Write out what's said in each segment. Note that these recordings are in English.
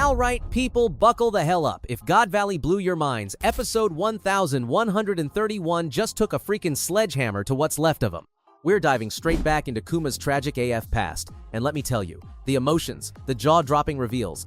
Alright, people, buckle the hell up. If God Valley blew your minds, episode 1131 just took a freaking sledgehammer to what's left of him. We're diving straight back into Kuma's tragic AF past, and let me tell you, the emotions, the jaw-dropping reveals.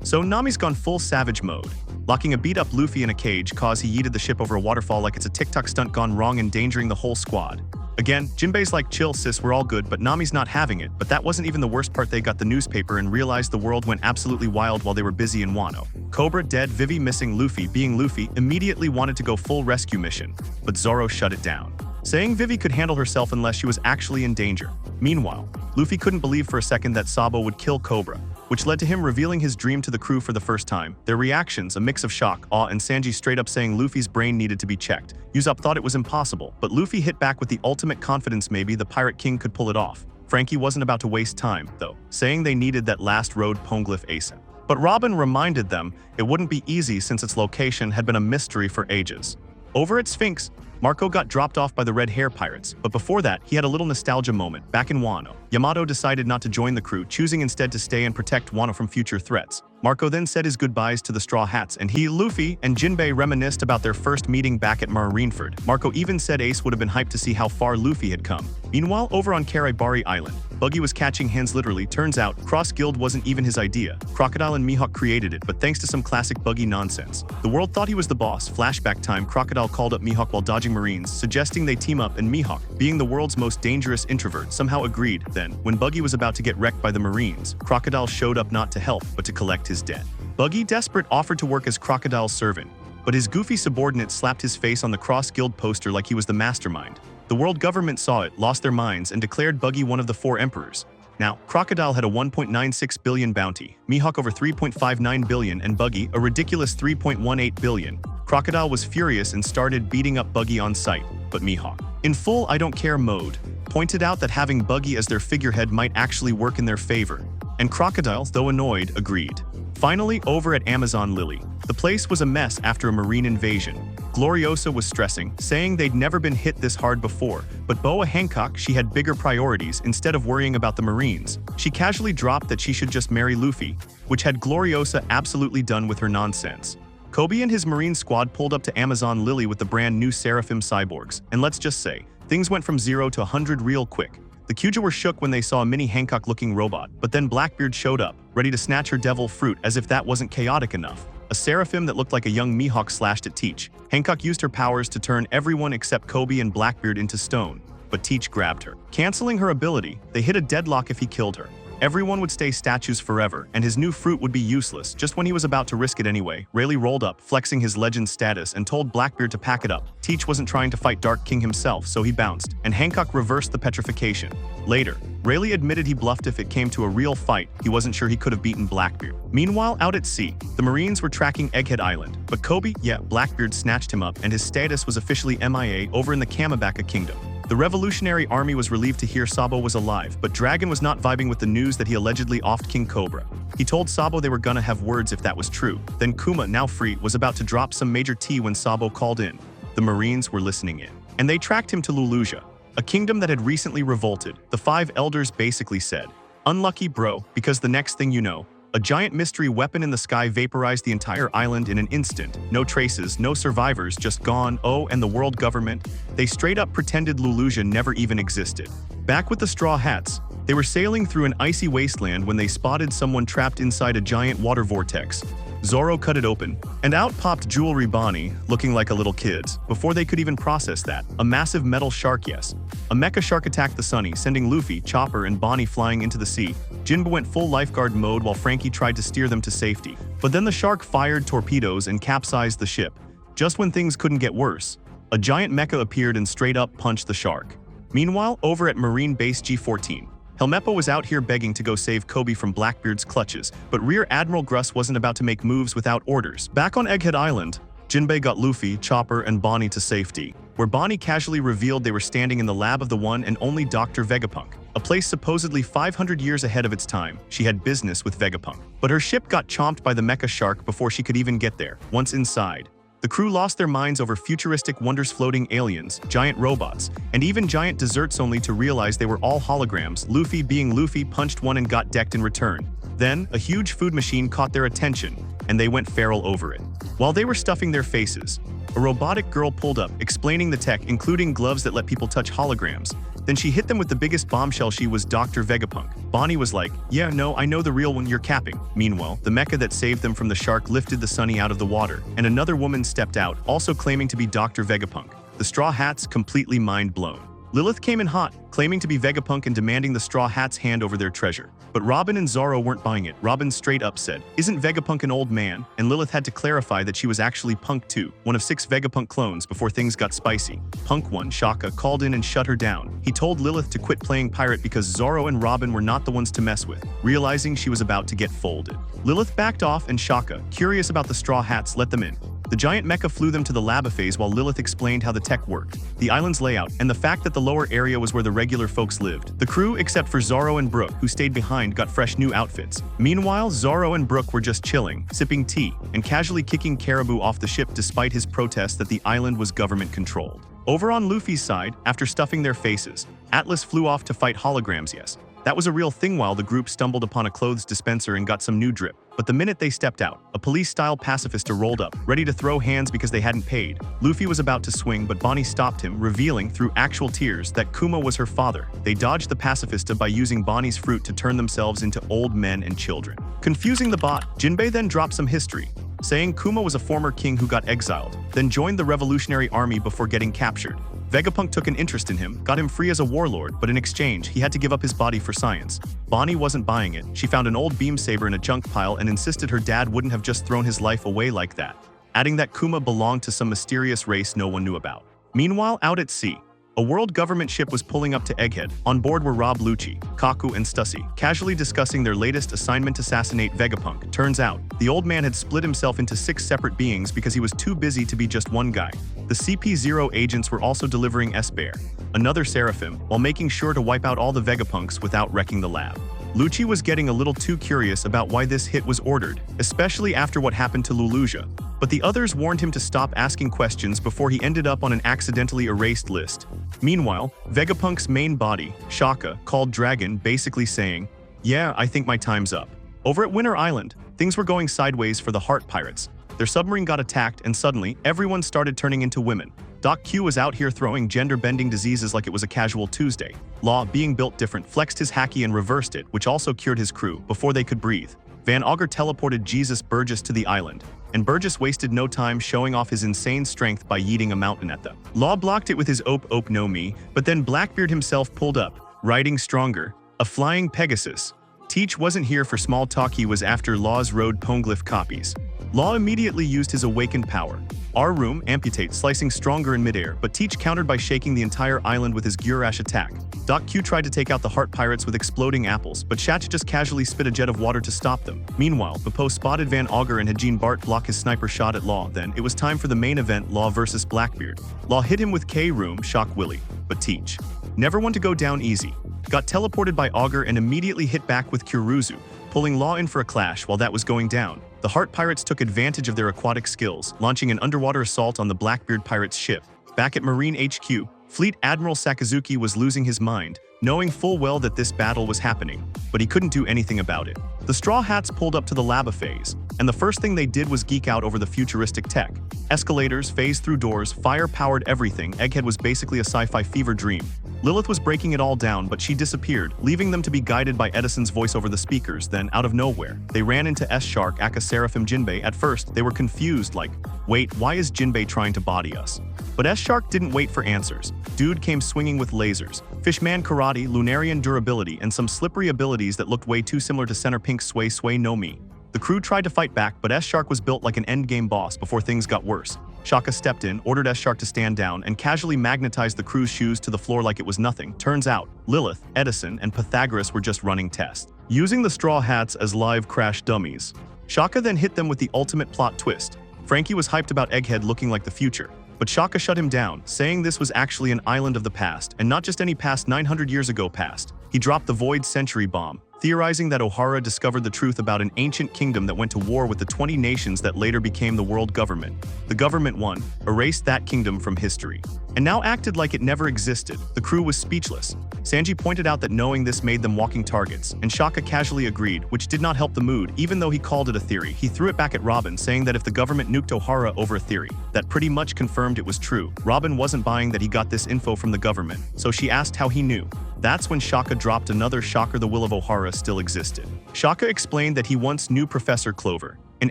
So Nami's gone full savage mode. Locking a beat-up Luffy in a cage cause he yeeted the ship over a waterfall like it's a TikTok stunt gone wrong, endangering the whole squad. Again, Jinbei's like, chill sis, we're all good, but Nami's not having it. But that wasn't even the worst part. They got the newspaper and realized the world went absolutely wild while they were busy in Wano. Cobra dead, Vivi missing, Luffy, being Luffy, immediately wanted to go full rescue mission, but Zoro shut it down, saying Vivi could handle herself unless she was actually in danger. Meanwhile, Luffy couldn't believe for a second that Sabo would kill Cobra, which led to him revealing his dream to the crew for the first time. Their reactions, a mix of shock, awe, and Sanji straight up saying Luffy's brain needed to be checked. Usopp thought it was impossible, but Luffy hit back with the ultimate confidence. Maybe the Pirate King could pull it off. Frankie wasn't about to waste time, though, saying they needed that last road Poneglyph ASAP. But Robin reminded them it wouldn't be easy since its location had been a mystery for ages. Over at Sphinx, Marco got dropped off by the Red Hair Pirates, but before that, he had a little nostalgia moment. Back in Wano, Yamato decided not to join the crew, choosing instead to stay and protect Wano from future threats. Marco then said his goodbyes to the Straw Hats, and he, Luffy, and Jinbei reminisced about their first meeting back at Marineford. Marco even said Ace would have been hyped to see how far Luffy had come. Meanwhile, over on Karibari Island, Buggy was catching hands literally. Turns out, Cross Guild wasn't even his idea. Crocodile and Mihawk created it, but thanks to some classic Buggy nonsense, the world thought he was the boss. Flashback time, Crocodile called up Mihawk while dodging Marines, suggesting they team up, and Mihawk, being the world's most dangerous introvert, somehow agreed. Then, when Buggy was about to get wrecked by the Marines, Crocodile showed up not to help, but to collect his debt. Buggy, desperate, offered to work as Crocodile's servant, but his goofy subordinate slapped his face on the Cross Guild poster like he was the mastermind. The world government saw it, lost their minds, and declared Buggy one of the 4 emperors. Now, Crocodile had a 1.96 billion bounty, Mihawk over 3.59 billion, and Buggy a ridiculous 3.18 billion. Crocodile was furious and started beating up Buggy on sight, but Mihawk, in full I don't care mode, pointed out that having Buggy as their figurehead might actually work in their favor, and Crocodile, though annoyed, agreed. Finally, over at Amazon Lily, the place was a mess after a marine invasion. Gloriosa was stressing, saying they'd never been hit this hard before, but Boa Hancock, she had bigger priorities. Instead of worrying about the Marines, she casually dropped that she should just marry Luffy, which had Gloriosa absolutely done with her nonsense. Kobe and his Marine squad pulled up to Amazon Lily with the brand new Seraphim cyborgs, and let's just say, things went from 0 to 100 real quick. The Kuja were shook when they saw a mini Hancock-looking robot, but then Blackbeard showed up, ready to snatch her devil fruit. As if that wasn't chaotic enough, a Seraphim that looked like a young Mihawk slashed at Teach. Hancock used her powers to turn everyone except Kobe and Blackbeard into stone, but Teach grabbed her. Canceling her ability, they hit a deadlock. If he killed her, everyone would stay statues forever, and his new fruit would be useless. Just when he was about to risk it anyway, Rayleigh rolled up, flexing his legend status, and told Blackbeard to pack it up. Teach wasn't trying to fight Dark King himself, so he bounced, and Hancock reversed the petrification. Later, Rayleigh admitted he bluffed. If it came to a real fight, he wasn't sure he could have beaten Blackbeard. Meanwhile, out at sea, the Marines were tracking Egghead Island, but Kobe, Blackbeard snatched him up, and his status was officially MIA over in the Kamabaka Kingdom. The Revolutionary Army was relieved to hear Sabo was alive, but Dragon was not vibing with the news that he allegedly offed King Cobra. He told Sabo they were gonna have words if that was true. Then Kuma, now free, was about to drop some major tea when Sabo called in. The Marines were listening in, and they tracked him to Lulusia, a kingdom that had recently revolted. The 5 elders basically said, "Unlucky bro, because the next thing you know, a giant mystery weapon in the sky vaporized the entire island in an instant. No traces, no survivors, just gone." Oh, and the world government, they straight up pretended Lulusia never even existed. Back with the Straw Hats, they were sailing through an icy wasteland when they spotted someone trapped inside a giant water vortex. Zoro cut it open, and out popped Jewelry Bonnie, looking like a little kid. Before they could even process that, a massive metal shark, yes, a mecha shark, attacked the Sunny, sending Luffy, Chopper, and Bonnie flying into the sea. Jinbe went full lifeguard mode while Frankie tried to steer them to safety. But then the shark fired torpedoes and capsized the ship. Just when things couldn't get worse, a giant mecha appeared and straight up punched the shark. Meanwhile, over at Marine Base G14, Helmeppo was out here begging to go save Kobe from Blackbeard's clutches, but Rear Admiral Gruss wasn't about to make moves without orders. Back on Egghead Island, Jinbei got Luffy, Chopper, and Bonnie to safety, where Bonnie casually revealed they were standing in the lab of the one and only Dr. Vegapunk, a place supposedly 500 years ahead of its time. She had business with Vegapunk, but her ship got chomped by the mecha shark before she could even get there. Once inside, The crew lost their minds over futuristic wonders, floating aliens, giant robots, and even giant desserts, only to realize they were all holograms. Luffy, being Luffy, punched one and got decked in return. Then, a huge food machine caught their attention, and they went feral over it. While they were stuffing their faces, a robotic girl pulled up, explaining the tech, including gloves that let people touch holograms. Then she hit them with the biggest bombshell. She was Dr. Vegapunk. Bonnie was like, "Yeah, no, I know the real one, you're capping." Meanwhile, the mecha that saved them from the shark lifted the Sunny out of the water, and another woman stepped out, also claiming to be Dr. Vegapunk. The Straw Hats completely mind blown. Lilith came in hot, claiming to be Vegapunk and demanding the Straw Hats hand over their treasure. But Robin and Zoro weren't buying it. Robin straight up said, "Isn't Vegapunk an old man?" And Lilith had to clarify that she was actually Punk 2, one of 6 Vegapunk clones, before things got spicy. Punk 1, Shaka, called in and shut her down. He told Lilith to quit playing pirate because Zoro and Robin were not the ones to mess with, realizing she was about to get folded. Lilith backed off, and Shaka, curious about the Straw Hats, let them in. The giant mecha flew them to the lab phase while Lilith explained how the tech worked, the island's layout, and the fact that the lower area was where the regular folks lived. The crew, except for Zoro and Brook, who stayed behind, got fresh new outfits. Meanwhile, Zoro and Brook were just chilling, sipping tea, and casually kicking Caribou off the ship despite his protest that the island was government-controlled. Over on Luffy's side, after stuffing their faces, Atlas flew off to fight holograms. Yes, that was a real thing. While the group stumbled upon a clothes dispenser and got some new drip. But the minute they stepped out, a police-style pacifista rolled up, ready to throw hands because they hadn't paid. Luffy was about to swing, but Bonnie stopped him, revealing through actual tears that Kuma was her father. They dodged the pacifista by using Bonnie's fruit to turn themselves into old men and children. Confusing the bot, Jinbei then dropped some history, saying Kuma was a former king who got exiled, then joined the Revolutionary Army before getting captured. Vegapunk took an interest in him, got him free as a warlord, but in exchange, he had to give up his body for science. Bonnie wasn't buying it. She found an old beam saber in a junk pile and insisted her dad wouldn't have just thrown his life away like that, adding that Kuma belonged to some mysterious race no one knew about. Meanwhile, out at sea, a world government ship was pulling up to Egghead. On board were Rob Lucci, Kaku, and Stussy, casually discussing their latest assignment: assassinate Vegapunk. Turns out, the old man had split himself into 6 separate beings because he was too busy to be just one guy. The CP0 agents were also delivering S-Bear, another Seraphim, while making sure to wipe out all the Vegapunks without wrecking the lab. Lucci was getting a little too curious about why this hit was ordered, especially after what happened to Lulusia. But the others warned him to stop asking questions before he ended up on an accidentally erased list. Meanwhile, Vegapunk's main body, Shaka, called Dragon, basically saying, "Yeah, I think my time's up." Over at Winter Island, things were going sideways for the Heart Pirates. Their submarine got attacked, and suddenly, everyone started turning into women. Doc Q was out here throwing gender-bending diseases like it was a casual Tuesday. Law, being built different, flexed his haki and reversed it, which also cured his crew before they could breathe. Van Augur teleported Jesus Burgess to the island, and Burgess wasted no time showing off his insane strength by yeeting a mountain at them. Law blocked it with his Ope no Mi, but then Blackbeard himself pulled up, riding stronger, a flying Pegasus. Teach wasn't here for small talk. He was after Law's road poneglyph copies. Law immediately used his awakened power. Our room, amputate, slicing stronger in midair, but Teach countered by shaking the entire island with his Gyurash attack. Doc Q tried to take out the Heart Pirates with exploding apples, but Shatch just casually spit a jet of water to stop them. Meanwhile, Bepo spotted Van Augur and had Jean Bart block his sniper shot at Law. Then, it was time for the main event, Law versus Blackbeard. Law hit him with K-Room, Shock Willie, but Teach, never one to go down easy, got teleported by Augur and immediately hit back with Kuruzu, pulling Law in for a clash. While that was going down, the Heart Pirates took advantage of their aquatic skills, launching an underwater assault on the Blackbeard Pirates ship. Back at Marine HQ, Fleet Admiral Sakazuki was losing his mind, knowing full well that this battle was happening, but he couldn't do anything about it. The Straw Hats pulled up to the lava phase, and the first thing they did was geek out over the futuristic tech. Escalators, phased through doors, fire-powered everything. Egghead was basically a sci-fi fever dream. Lilith was breaking it all down, but she disappeared, leaving them to be guided by Edison's voice over the speakers. Then, out of nowhere, they ran into S-Shark, aka Seraphim Jinbei. At first, they were confused, like, wait, why is Jinbei trying to body us? But S-Shark didn't wait for answers. Dude came swinging with lasers, Fishman karate, Lunarian durability, and some slippery abilities that looked way too similar to Center Pink's Sway no Mi. The crew tried to fight back, but S-Shark was built like an endgame boss before things got worse. Shaka stepped in, ordered S-Shark to stand down, and casually magnetized the crew's shoes to the floor like it was nothing. Turns out, Lilith, Edison, and Pythagoras were just running tests, using the Straw Hats as live crash dummies. Shaka then hit them with the ultimate plot twist. Frankie was hyped about Egghead looking like the future, but Shaka shut him down, saying this was actually an island of the past, and not just any past 900 years ago past. He dropped the Void Century Bomb, theorizing that O'Hara discovered the truth about an ancient kingdom that went to war with the 20 nations that later became the world government. The government won, erased that kingdom from history, and now acted like it never existed. The crew was speechless. Sanji pointed out that knowing this made them walking targets, and Shaka casually agreed, which did not help the mood. Even though he called it a theory, he threw it back at Robin, saying that if the government nuked O'Hara over a theory, that pretty much confirmed it was true. Robin wasn't buying that he got this info from the government, so she asked how he knew. That's when Shaka dropped another shocker: the will of O'Hara still existed. Shaka explained that he once knew Professor Clover, an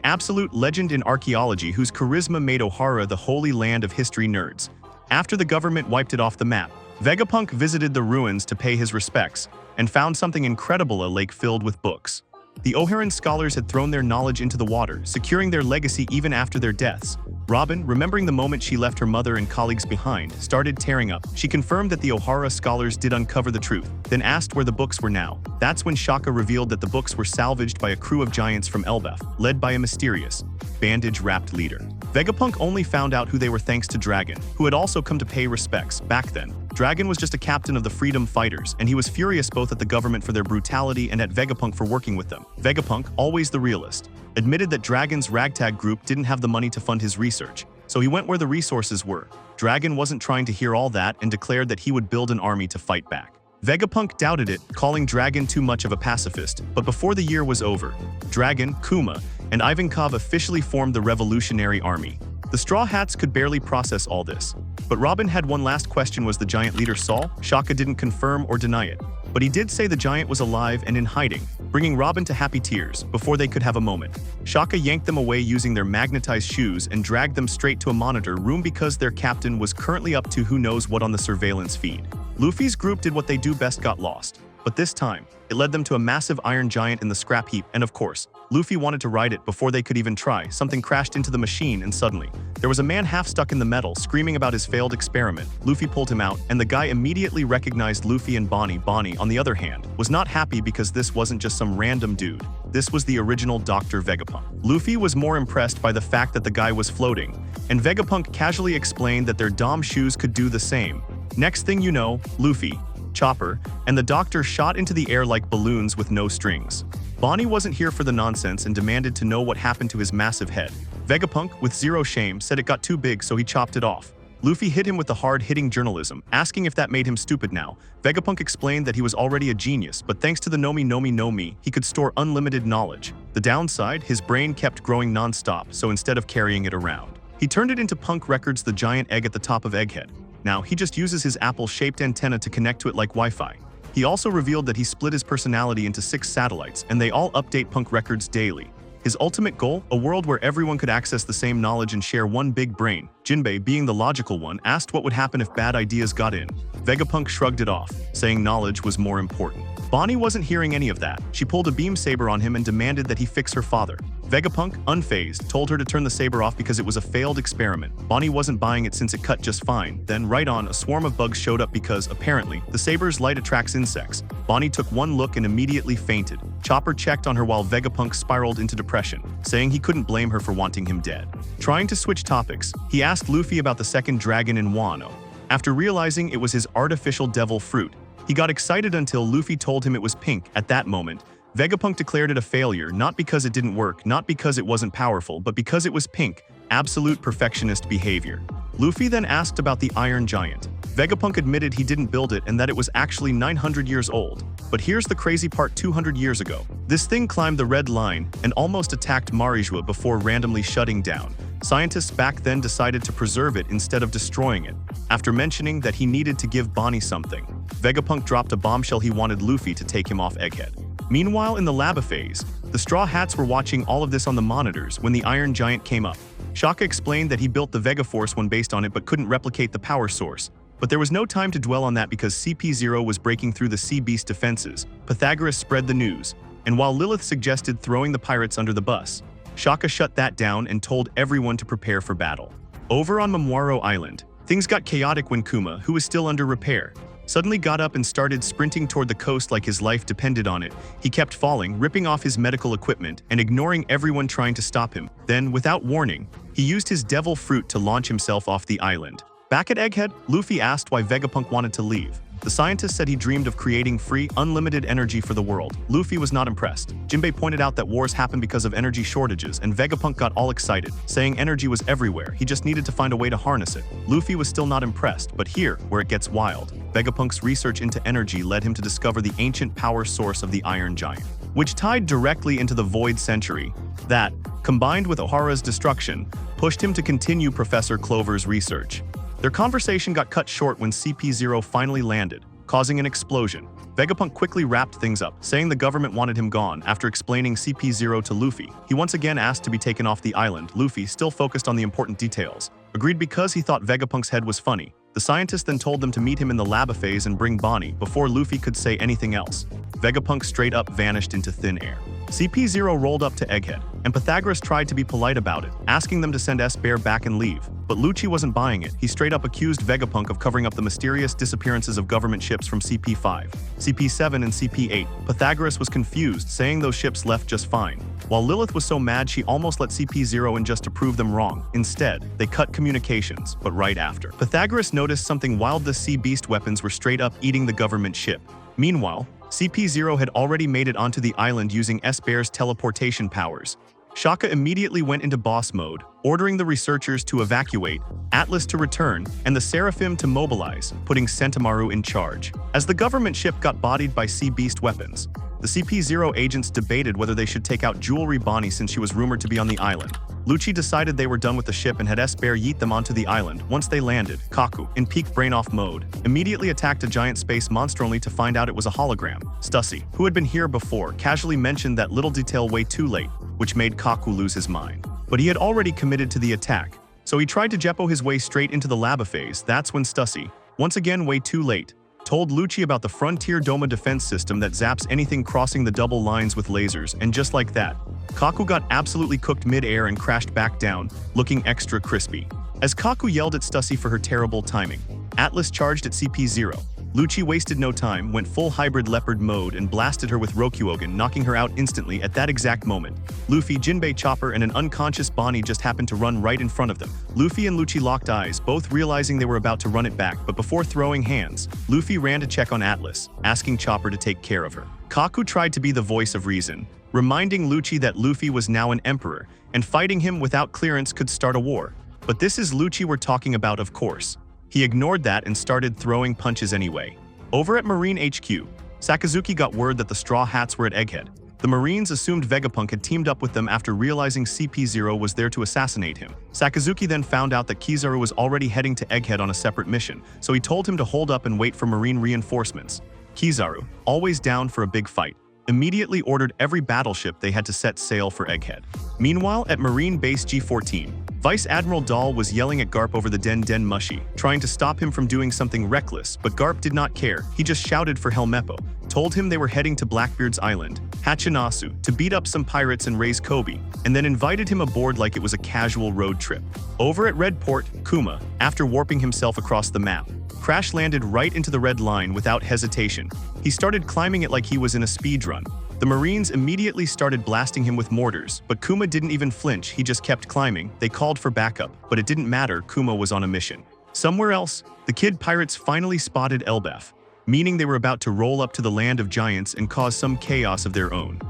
absolute legend in archaeology whose charisma made O'Hara the holy land of history nerds. After the government wiped it off the map, Vegapunk visited the ruins to pay his respects and found something incredible: a lake filled with books. The O'Haran scholars had thrown their knowledge into the water, securing their legacy even after their deaths. Robin, remembering the moment she left her mother and colleagues behind, started tearing up. She confirmed that the O'Hara scholars did uncover the truth, then asked where the books were now. That's when Shaka revealed that the books were salvaged by a crew of giants from Elbaf, led by a mysterious, bandage-wrapped leader. Vegapunk only found out who they were thanks to Dragon, who had also come to pay respects. Back then, Dragon was just a captain of the Freedom Fighters, and he was furious both at the government for their brutality and at Vegapunk for working with them. Vegapunk, always the realist, admitted that Dragon's ragtag group didn't have the money to fund his research, so he went where the resources were. Dragon wasn't trying to hear all that and declared that he would build an army to fight back. Vegapunk doubted it, calling Dragon too much of a pacifist, but before the year was over, Dragon, Kuma, and Ivankov officially formed the Revolutionary Army. The Straw Hats could barely process all this. But Robin had one last question: was the giant leader Saul? Shaka didn't confirm or deny it, but he did say the giant was alive and in hiding, bringing Robin to happy tears. Before they could have a moment, Shaka yanked them away using their magnetized shoes and dragged them straight to a monitor room because their captain was currently up to who knows what on the surveillance feed. Luffy's group did what they do best: got lost. But this time, it led them to a massive iron giant in the scrap heap, and of course, Luffy wanted to ride it before they could even try. Something crashed into the machine, and suddenly, there was a man half stuck in the metal, screaming about his failed experiment. Luffy pulled him out, and the guy immediately recognized Luffy and Bonnie. Bonnie, on the other hand, was not happy because this wasn't just some random dude. This was the original Dr. Vegapunk. Luffy was more impressed by the fact that the guy was floating, and Vegapunk casually explained that their Dom shoes could do the same. Next thing you know, Luffy, Chopper, and the Doctor shot into the air like balloons with no strings. Bonnie wasn't here for the nonsense and demanded to know what happened to his massive head. Vegapunk, with zero shame, said it got too big, so he chopped it off. Luffy hit him with the hard-hitting journalism, asking if that made him stupid now. Vegapunk explained that he was already a genius, but thanks to the Nomi Nomi Nomi, he could store unlimited knowledge. The downside, his brain kept growing non-stop, so instead of carrying it around, he turned it into Punk Records, the giant egg at the top of Egghead. Now, he just uses his apple-shaped antenna to connect to it like Wi-Fi. He also revealed that he split his personality into 6 satellites, and they all update Punk Records daily. His ultimate goal? A world where everyone could access the same knowledge and share one big brain. Jinbei, being the logical one, asked what would happen if bad ideas got in. Vegapunk shrugged it off, saying knowledge was more important. Bonnie wasn't hearing any of that. She pulled a beam saber on him and demanded that he fix her father. Vegapunk, unfazed, told her to turn the saber off because it was a failed experiment. Bonnie wasn't buying it since it cut just fine. Then, right on, a swarm of bugs showed up because, apparently, the saber's light attracts insects. Bonnie took one look and immediately fainted. Chopper checked on her while Vegapunk spiraled into depression, saying he couldn't blame her for wanting him dead. Trying to switch topics, he asked Luffy about the second dragon in Wano. After realizing it was his artificial devil fruit, he got excited until Luffy told him it was pink. At that moment, Vegapunk declared it a failure, not because it didn't work, not because it wasn't powerful, but because it was pink. Absolute perfectionist behavior. Luffy then asked about the Iron Giant. Vegapunk admitted he didn't build it and that it was actually 900 years old. But here's the crazy part: 200 years ago, this thing climbed the Red Line and almost attacked Marijua before randomly shutting down. Scientists back then decided to preserve it instead of destroying it. After mentioning that he needed to give Bonnie something, Vegapunk dropped a bombshell: he wanted Luffy to take him off Egghead. Meanwhile, in the lava phase, the Straw Hats were watching all of this on the monitors when the Iron Giant came up. Shaka explained that he built the Vegaforce one based on it but couldn't replicate the power source. But there was no time to dwell on that because CP0 was breaking through the Sea Beast defenses. Pythagoras spread the news, and while Lilith suggested throwing the pirates under the bus, Shaka shut that down and told everyone to prepare for battle. Over on Momwaro Island, things got chaotic when Kuma, who was still under repair, suddenly got up and started sprinting toward the coast like his life depended on it. He kept falling, ripping off his medical equipment, and ignoring everyone trying to stop him. Then, without warning, he used his devil fruit to launch himself off the island. Back at Egghead, Luffy asked why Vegapunk wanted to leave. The scientist said he dreamed of creating free, unlimited energy for the world. Luffy was not impressed. Jinbei pointed out that wars happen because of energy shortages, and Vegapunk got all excited, saying energy was everywhere, he just needed to find a way to harness it. Luffy was still not impressed, but here, where it gets wild. Vegapunk's research into energy led him to discover the ancient power source of the Iron Giant, which tied directly into the Void Century. That, combined with Ohara's destruction, pushed him to continue Professor Clover's research. Their conversation got cut short when CP0 finally landed, causing an explosion. Vegapunk quickly wrapped things up, saying the government wanted him gone. After explaining CP0 to Luffy, he once again asked to be taken off the island. Luffy, still focused on the important details, agreed because he thought Vegapunk's head was funny. The scientist then told them to meet him in the lab phase and bring Bonnie before Luffy could say anything else. Vegapunk straight up vanished into thin air. CP0 rolled up to Egghead, and Pythagoras tried to be polite about it, asking them to send S-Bear back and leave. But Lucci wasn't buying it. He straight up accused Vegapunk of covering up the mysterious disappearances of government ships from CP5, CP7, and CP8. Pythagoras was confused, saying those ships left just fine. While Lilith was so mad she almost let CP0 in just to prove them wrong. Instead, they cut communications, but right after. Pythagoras noticed something wild: the sea beast weapons were straight up eating the government ship. Meanwhile, CP0 had already made it onto the island using S-Bear's teleportation powers. Shaka immediately went into boss mode, ordering the researchers to evacuate, Atlas to return, and the Seraphim to mobilize, putting Sentomaru in charge. As the government ship got bodied by sea beast weapons, the CP0 agents debated whether they should take out Jewelry Bonnie since she was rumored to be on the island. Lucci decided they were done with the ship and had S-Bear yeet them onto the island. Once they landed, Kaku, in peak brain-off mode, immediately attacked a giant space monster only to find out it was a hologram. Stussy, who had been here before, casually mentioned that little detail way too late, which made Kaku lose his mind. But he had already committed to the attack, so he tried to Jeppo his way straight into the lava phase. That's when Stussy, once again way too late, told Lucci about the Frontier Doma defense system that zaps anything crossing the double lines with lasers, and just like that, Kaku got absolutely cooked mid-air and crashed back down, looking extra crispy. As Kaku yelled at Stussy for her terrible timing, Atlas charged at CP0. Lucci wasted no time, went full hybrid leopard mode and blasted her with Rokuogen, knocking her out instantly. At that exact moment, Luffy, Jinbei, Chopper, and an unconscious Bonnie just happened to run right in front of them. Luffy and Lucci locked eyes, both realizing they were about to run it back, but before throwing hands, Luffy ran to check on Atlas, asking Chopper to take care of her. Kaku tried to be the voice of reason, reminding Lucci that Luffy was now an emperor, and fighting him without clearance could start a war. But this is Lucci we're talking about, of course. He ignored that and started throwing punches anyway. Over at Marine HQ, Sakazuki got word that the Straw Hats were at Egghead. The Marines assumed Vegapunk had teamed up with them after realizing CP0 was there to assassinate him. Sakazuki then found out that Kizaru was already heading to Egghead on a separate mission, so he told him to hold up and wait for Marine reinforcements. Kizaru, always down for a big fight, immediately ordered every battleship they had to set sail for Egghead. Meanwhile, at Marine Base G14, Vice Admiral Dahl was yelling at Garp over the Den Den Mushi, trying to stop him from doing something reckless, but Garp did not care. He just shouted for Helmeppo, told him they were heading to Blackbeard's Island, Hachinasu, to beat up some pirates and raise Kobe, and then invited him aboard like it was a casual road trip. Over at Red Port, Kuma, after warping himself across the map, crash-landed right into the red line without hesitation. He started climbing it like he was in a speedrun. The Marines immediately started blasting him with mortars, but Kuma didn't even flinch. He just kept climbing. They called for backup, but it didn't matter. Kuma was on a mission. Somewhere else, the Kid Pirates finally spotted Elbaf, meaning they were about to roll up to the land of giants and cause some chaos of their own.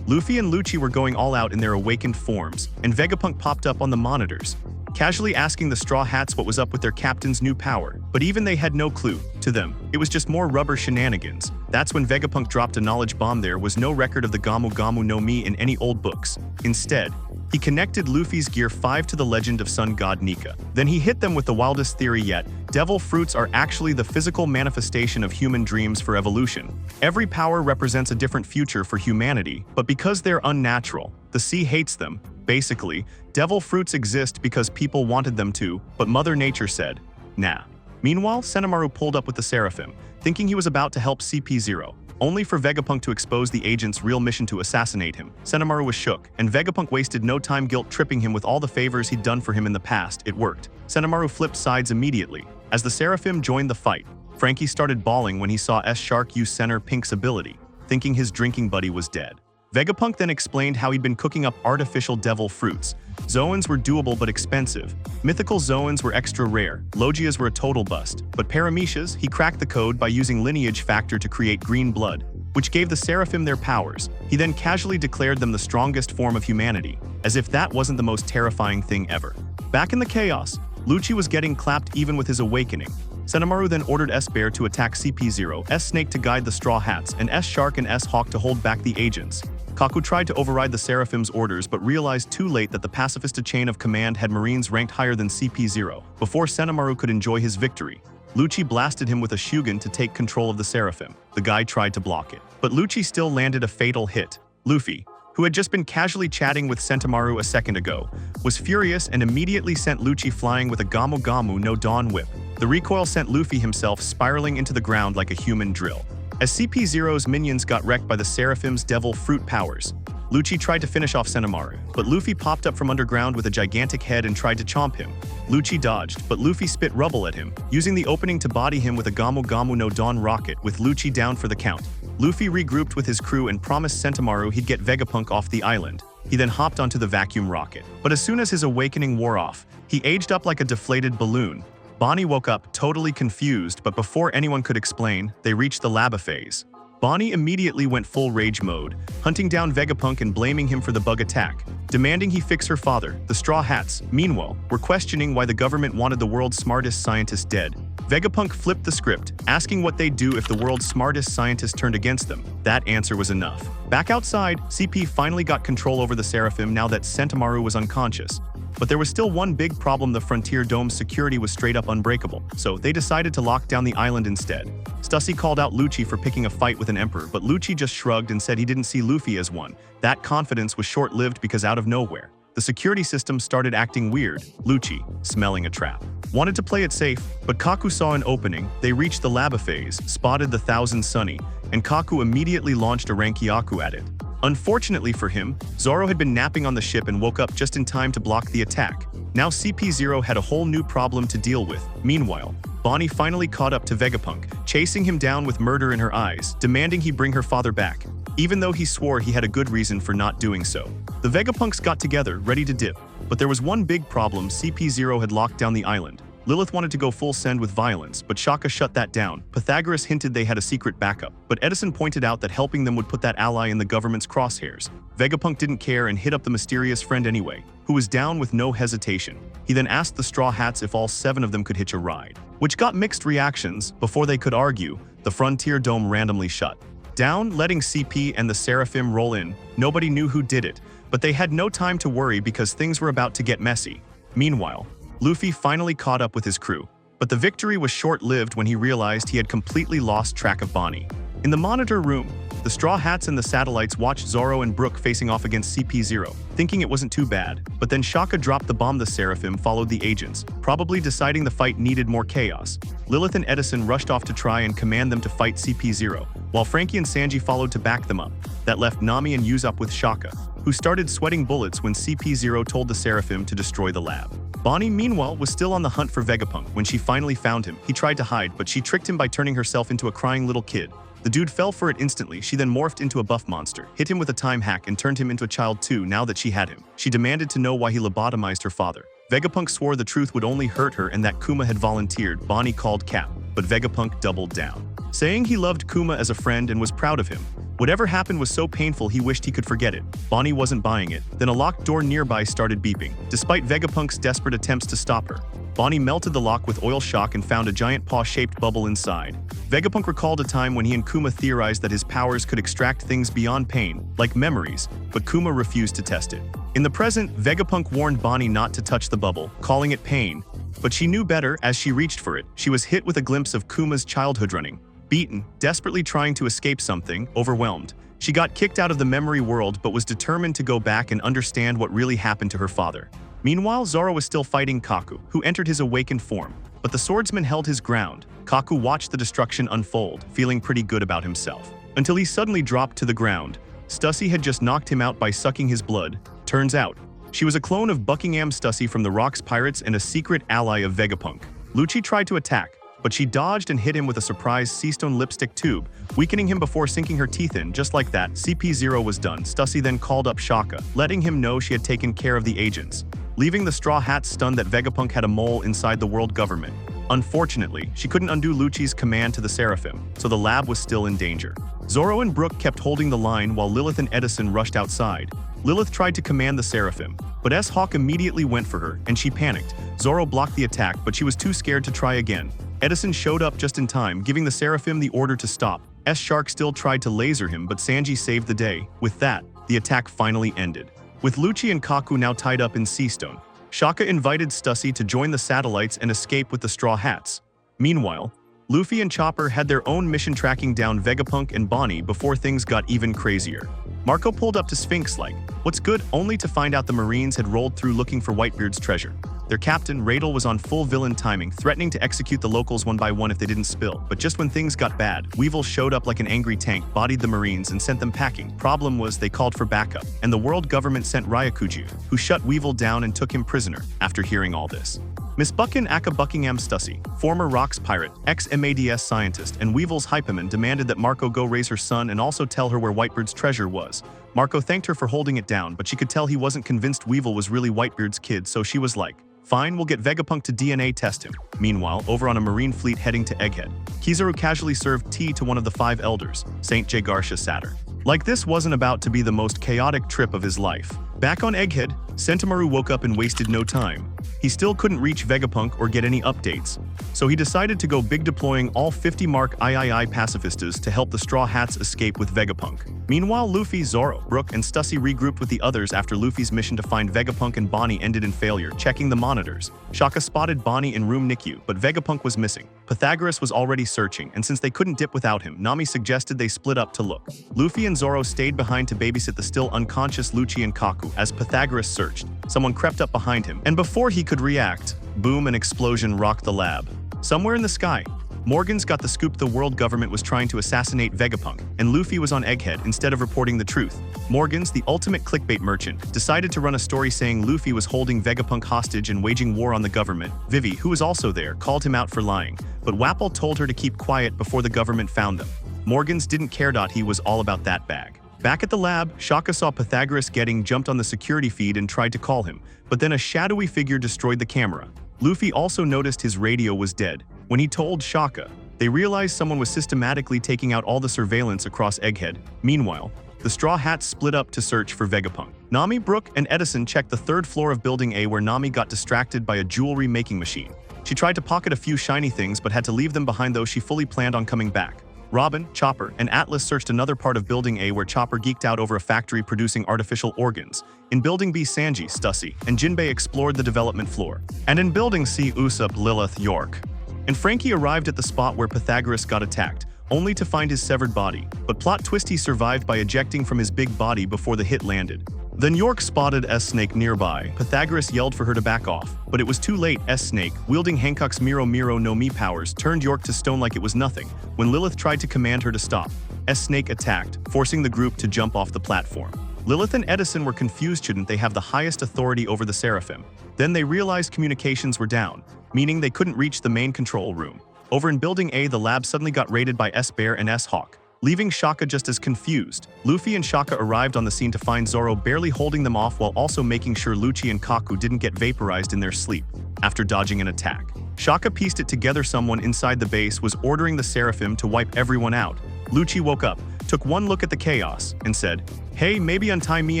Luffy and Lucci were going all out in their awakened forms, and Vegapunk popped up on the monitors, casually asking the Straw Hats what was up with their captain's new power, but even they had no clue. To them, it was just more rubber shenanigans. That's when Vegapunk dropped a knowledge bomb. There was no record of the Gamu Gamu no Mi in any old books. Instead, he connected Luffy's Gear 5 to the legend of Sun God Nika. Then he hit them with the wildest theory yet. Devil fruits are actually the physical manifestation of human dreams for evolution. Every power represents a different future for humanity, but because they're unnatural, the sea hates them. Basically, devil fruits exist because people wanted them to, but Mother Nature said, nah. Meanwhile, Sentomaru pulled up with the Seraphim, thinking he was about to help CP0, only for Vegapunk to expose the agent's real mission to assassinate him. Sentomaru was shook, and Vegapunk wasted no time guilt-tripping him with all the favors he'd done for him in the past. It worked. Sentomaru flipped sides immediately. As the Seraphim joined the fight, Frankie started bawling when he saw S-Shark use Center Pink's ability, thinking his drinking buddy was dead. Vegapunk then explained how he'd been cooking up artificial devil fruits. Zoans were doable but expensive. Mythical Zoans were extra rare. Logias were a total bust. But Paramecias, he cracked the code by using lineage factor to create green blood, which gave the Seraphim their powers. He then casually declared them the strongest form of humanity, as if that wasn't the most terrifying thing ever. Back in the chaos, Lucci was getting clapped even with his awakening. Sentomaru then ordered S-Bear to attack CP0, S-Snake to guide the Straw Hats, and S-Shark and S-Hawk to hold back the agents. Kaku tried to override the Seraphim's orders but realized too late that the Pacifista chain of command had Marines ranked higher than CP0. Before Sentomaru could enjoy his victory, Lucci blasted him with a Shugen to take control of the Seraphim. The guy tried to block it, but Lucci still landed a fatal hit. Luffy, who had just been casually chatting with Sentomaru a second ago, was furious and immediately sent Lucci flying with a Gamu Gamu no Dawn Whip. The recoil sent Luffy himself spiraling into the ground like a human drill. As CP0's minions got wrecked by the Seraphim's devil fruit powers, Lucci tried to finish off Sentomaru, but Luffy popped up from underground with a gigantic head and tried to chomp him. Lucci dodged, but Luffy spit rubble at him, using the opening to body him with a Gamu Gamu no Dawn rocket with Lucci down for the count. Luffy regrouped with his crew and promised Sentomaru he'd get Vegapunk off the island. He then hopped onto the vacuum rocket. But as soon as his awakening wore off, he aged up like a deflated balloon. Bonnie woke up totally confused, but before anyone could explain, they reached the lava phase. Bonnie immediately went full rage mode, hunting down Vegapunk and blaming him for the bug attack, demanding he fix her father. The Straw Hats, meanwhile, were questioning why the government wanted the world's smartest scientist dead. Vegapunk flipped the script, asking what they'd do if the world's smartest scientist turned against them. That answer was enough. Back outside, CP finally got control over the Seraphim now that Sentomaru was unconscious. But there was still one big problem: the Frontier Dome's security was straight up unbreakable, so they decided to lock down the island instead. Stussy called out Lucci for picking a fight with an emperor, but Lucci just shrugged and said he didn't see Luffy as one. That confidence was short-lived because out of nowhere, the security system started acting weird. Lucci, smelling a trap, wanted to play it safe, but Kaku saw an opening. They reached the lava phase, spotted the Thousand Sunny, and Kaku immediately launched a Rankyaku at it. Unfortunately for him, Zoro had been napping on the ship and woke up just in time to block the attack. Now CP0 had a whole new problem to deal with. Meanwhile, Bonnie finally caught up to Vegapunk, chasing him down with murder in her eyes, demanding he bring her father back, even though he swore he had a good reason for not doing so. The Vegapunks got together, ready to dip, but there was one big problem: CP0 had locked down the island. Lilith wanted to go full send with violence, but Shaka shut that down. Pythagoras hinted they had a secret backup, but Edison pointed out that helping them would put that ally in the government's crosshairs. Vegapunk didn't care and hit up the mysterious friend anyway, who was down with no hesitation. He then asked the Straw Hats if all 7 of them could hitch a ride, which got mixed reactions. Before they could argue, the Frontier Dome randomly shut down, letting CP and the Seraphim roll in. Nobody knew who did it, but they had no time to worry because things were about to get messy. Meanwhile, Luffy finally caught up with his crew, but the victory was short-lived when he realized he had completely lost track of Bonnie. In the monitor room, the Straw Hats and the Satellites watched Zoro and Brook facing off against CP0, thinking it wasn't too bad, but then Shaka dropped the bomb. The Seraphim followed the agents, probably deciding the fight needed more chaos. Lilith and Edison rushed off to try and command them to fight CP0, while Frankie and Sanji followed to back them up. That left Nami and Usopp with Shaka, who started sweating bullets when CP0 told the Seraphim to destroy the lab. Bonnie, meanwhile, was still on the hunt for Vegapunk. When she finally found him, he tried to hide, but she tricked him by turning herself into a crying little kid. The dude fell for it instantly. She then morphed into a buff monster, hit him with a time hack, and turned him into a child too. Now that she had him, she demanded to know why he lobotomized her father. Vegapunk swore the truth would only hurt her and that Kuma had volunteered. Bonnie called Cap, but Vegapunk doubled down, saying he loved Kuma as a friend and was proud of him. Whatever happened was so painful he wished he could forget it. Bonnie wasn't buying it. Then a locked door nearby started beeping. Despite Vegapunk's desperate attempts to stop her, Bonnie melted the lock with oil shock and found a giant paw-shaped bubble inside. Vegapunk recalled a time when he and Kuma theorized that his powers could extract things beyond pain, like memories, but Kuma refused to test it. In the present, Vegapunk warned Bonnie not to touch the bubble, calling it pain, but she knew better. As she reached for it, she was hit with a glimpse of Kuma's childhood running. Beaten, desperately trying to escape something, overwhelmed. She got kicked out of the memory world but was determined to go back and understand what really happened to her father. Meanwhile, Zoro was still fighting Kaku, who entered his awakened form, but the swordsman held his ground. Kaku watched the destruction unfold, feeling pretty good about himself, until he suddenly dropped to the ground. Stussy had just knocked him out by sucking his blood. Turns out, she was a clone of Buckingham Stussy from the Rocks Pirates and a secret ally of Vegapunk. Lucci tried to attack, but she dodged and hit him with a surprise sea-stone lipstick tube, weakening him before sinking her teeth in. Just like that, CP0 was done. Stussy then called up Shaka, letting him know she had taken care of the agents, leaving the Straw Hats stunned that Vegapunk had a mole inside the world government. Unfortunately, she couldn't undo Lucci's command to the Seraphim, so the lab was still in danger. Zoro and Brook kept holding the line while Lilith and Edison rushed outside. Lilith tried to command the Seraphim, but S-Hawk immediately went for her, and she panicked. Zoro blocked the attack, but she was too scared to try again. Edison showed up just in time, giving the Seraphim the order to stop. S-Shark still tried to laser him, but Sanji saved the day. With that, the attack finally ended. With Lucci and Kaku now tied up in Sea-Stone, Shaka invited Stussy to join the satellites and escape with the Straw Hats. Meanwhile, Luffy and Chopper had their own mission tracking down Vegapunk and Bonnie before things got even crazier. Marco pulled up to Sphinx like, "What's good?" only to find out the Marines had rolled through looking for Whitebeard's treasure. Their captain, Radel, was on full villain timing, threatening to execute the locals one by one if they didn't spill. But just when things got bad, Weevil showed up like an angry tank, bodied the Marines, and sent them packing. Problem was, they called for backup, and the world government sent Ryakuju, who shut Weevil down and took him prisoner. After hearing all this, Miss Buckin aka Buckingham Stussy, former Rocks pirate, ex-MADS scientist, and Weevil's hypeman, demanded that Marco go raise her son and also tell her where Whitebeard's treasure was. Marco thanked her for holding it down, but she could tell he wasn't convinced Weevil was really Whitebeard's kid, so she was like, "Fine, we'll get Vegapunk to DNA test him." Meanwhile, over on a marine fleet heading to Egghead, Kizaru casually served tea to one of the 5 elders, Saint Jagartia Saturn. Like this wasn't about to be the most chaotic trip of his life. Back on Egghead, Sentimaru woke up and wasted no time. He still couldn't reach Vegapunk or get any updates, so he decided to go big, deploying all 50 Mark III pacifistas to help the Straw Hats escape with Vegapunk. Meanwhile, Luffy, Zoro, Brook, and Stussy regrouped with the others after Luffy's mission to find Vegapunk and Bonnie ended in failure. Checking the monitors, Shaka spotted Bonnie in room NICU, but Vegapunk was missing. Pythagoras was already searching, and since they couldn't dip without him, Nami suggested they split up to look. Luffy and Zoro stayed behind to babysit the still unconscious Lucci and Kaku. As Pythagoras searched, someone crept up behind him, and before he could react, boom, an explosion rocked the lab. Somewhere in the sky, Morgans got the scoop the world government was trying to assassinate Vegapunk, and Luffy was on Egghead instead of reporting the truth. Morgans, the ultimate clickbait merchant, decided to run a story saying Luffy was holding Vegapunk hostage and waging war on the government. Vivi, who was also there, called him out for lying, but Wapple told her to keep quiet before the government found them. Morgans didn't care. He was all about that bag. Back at the lab, Shaka saw Pythagoras getting jumped on the security feed and tried to call him, but then a shadowy figure destroyed the camera. Luffy also noticed his radio was dead. When he told Shaka, they realized someone was systematically taking out all the surveillance across Egghead. Meanwhile, the Straw Hats split up to search for Vegapunk. Nami, Brook, and Edison checked the 3rd floor of Building A, where Nami got distracted by a jewelry making machine. She tried to pocket a few shiny things but had to leave them behind, though she fully planned on coming back. Robin, Chopper, and Atlas searched another part of Building A, where Chopper geeked out over a factory producing artificial organs. In Building B, Sanji, Stussy, and Jinbei explored the development floor. And in Building C, Usopp, Lilith, York, and Frankie arrived at the spot where Pythagoras got attacked, only to find his severed body. But plot twist, he survived by ejecting from his big body before the hit landed. Then York spotted S-Snake nearby. Pythagoras yelled for her to back off, but it was too late. S-Snake, wielding Hancock's Miro Miro no Mi powers, turned York to stone like it was nothing. When Lilith tried to command her to stop, S-Snake attacked, forcing the group to jump off the platform. Lilith and Edison were confused. Shouldn't they have the highest authority over the Seraphim? Then they realized communications were down, meaning they couldn't reach the main control room. Over in Building A, the lab suddenly got raided by S-Bear and S-Hawk, leaving Shaka just as confused. Luffy and Shaka arrived on the scene to find Zoro barely holding them off while also making sure Lucci and Kaku didn't get vaporized in their sleep. After dodging an attack, Shaka pieced it together. Someone inside the base was ordering the Seraphim to wipe everyone out. Lucci woke up, took one look at the chaos, and said, "Hey, maybe untie me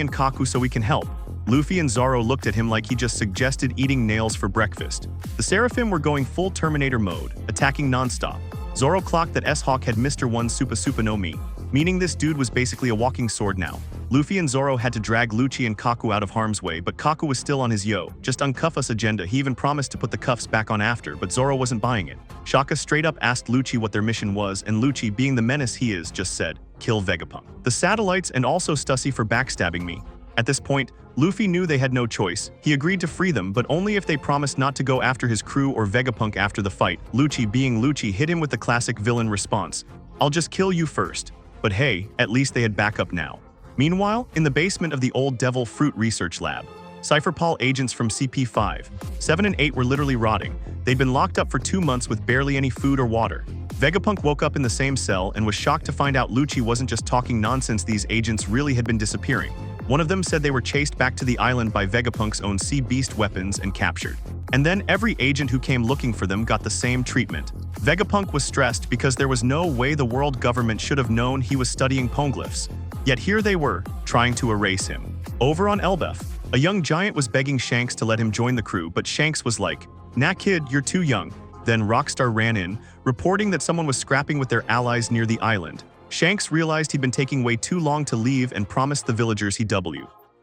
and Kaku so we can help." Luffy and Zoro looked at him like he just suggested eating nails for breakfast. The Seraphim were going full Terminator mode, attacking non-stop. Zoro clocked that S-Hawk had Mr. 1 Super no Mi, meaning this dude was basically a walking sword now. Luffy and Zoro had to drag Lucci and Kaku out of harm's way, but Kaku was still on his just uncuff us agenda. He even promised to put the cuffs back on after, but Zoro wasn't buying it. Shaka straight up asked Lucci what their mission was, and Lucci, being the menace he is, just said, "Kill Vegapunk." The satellites and also Stussy for backstabbing me. At this point, Luffy knew they had no choice. He agreed to free them, but only if they promised not to go after his crew or Vegapunk after the fight. Lucci, being Lucci, hit him with the classic villain response, "I'll just kill you first." But hey, at least they had backup now. Meanwhile, in the basement of the old Devil Fruit Research Lab, Cypher Paul agents from CP5. 7 and 8 were literally rotting. They'd been locked up for 2 months with barely any food or water. Vegapunk woke up in the same cell and was shocked to find out Lucci wasn't just talking nonsense, these agents really had been disappearing. One of them said they were chased back to the island by Vegapunk's own Sea Beast weapons and captured. And then every agent who came looking for them got the same treatment. Vegapunk was stressed because there was no way the world government should have known he was studying poneglyphs. Yet here they were, trying to erase him. Over on Elbef, a young giant was begging Shanks to let him join the crew, but Shanks was like, "Nah kid, you're too young." Then Rockstar ran in, reporting that someone was scrapping with their allies near the island. Shanks realized he'd been taking way too long to leave and promised the villagers he'd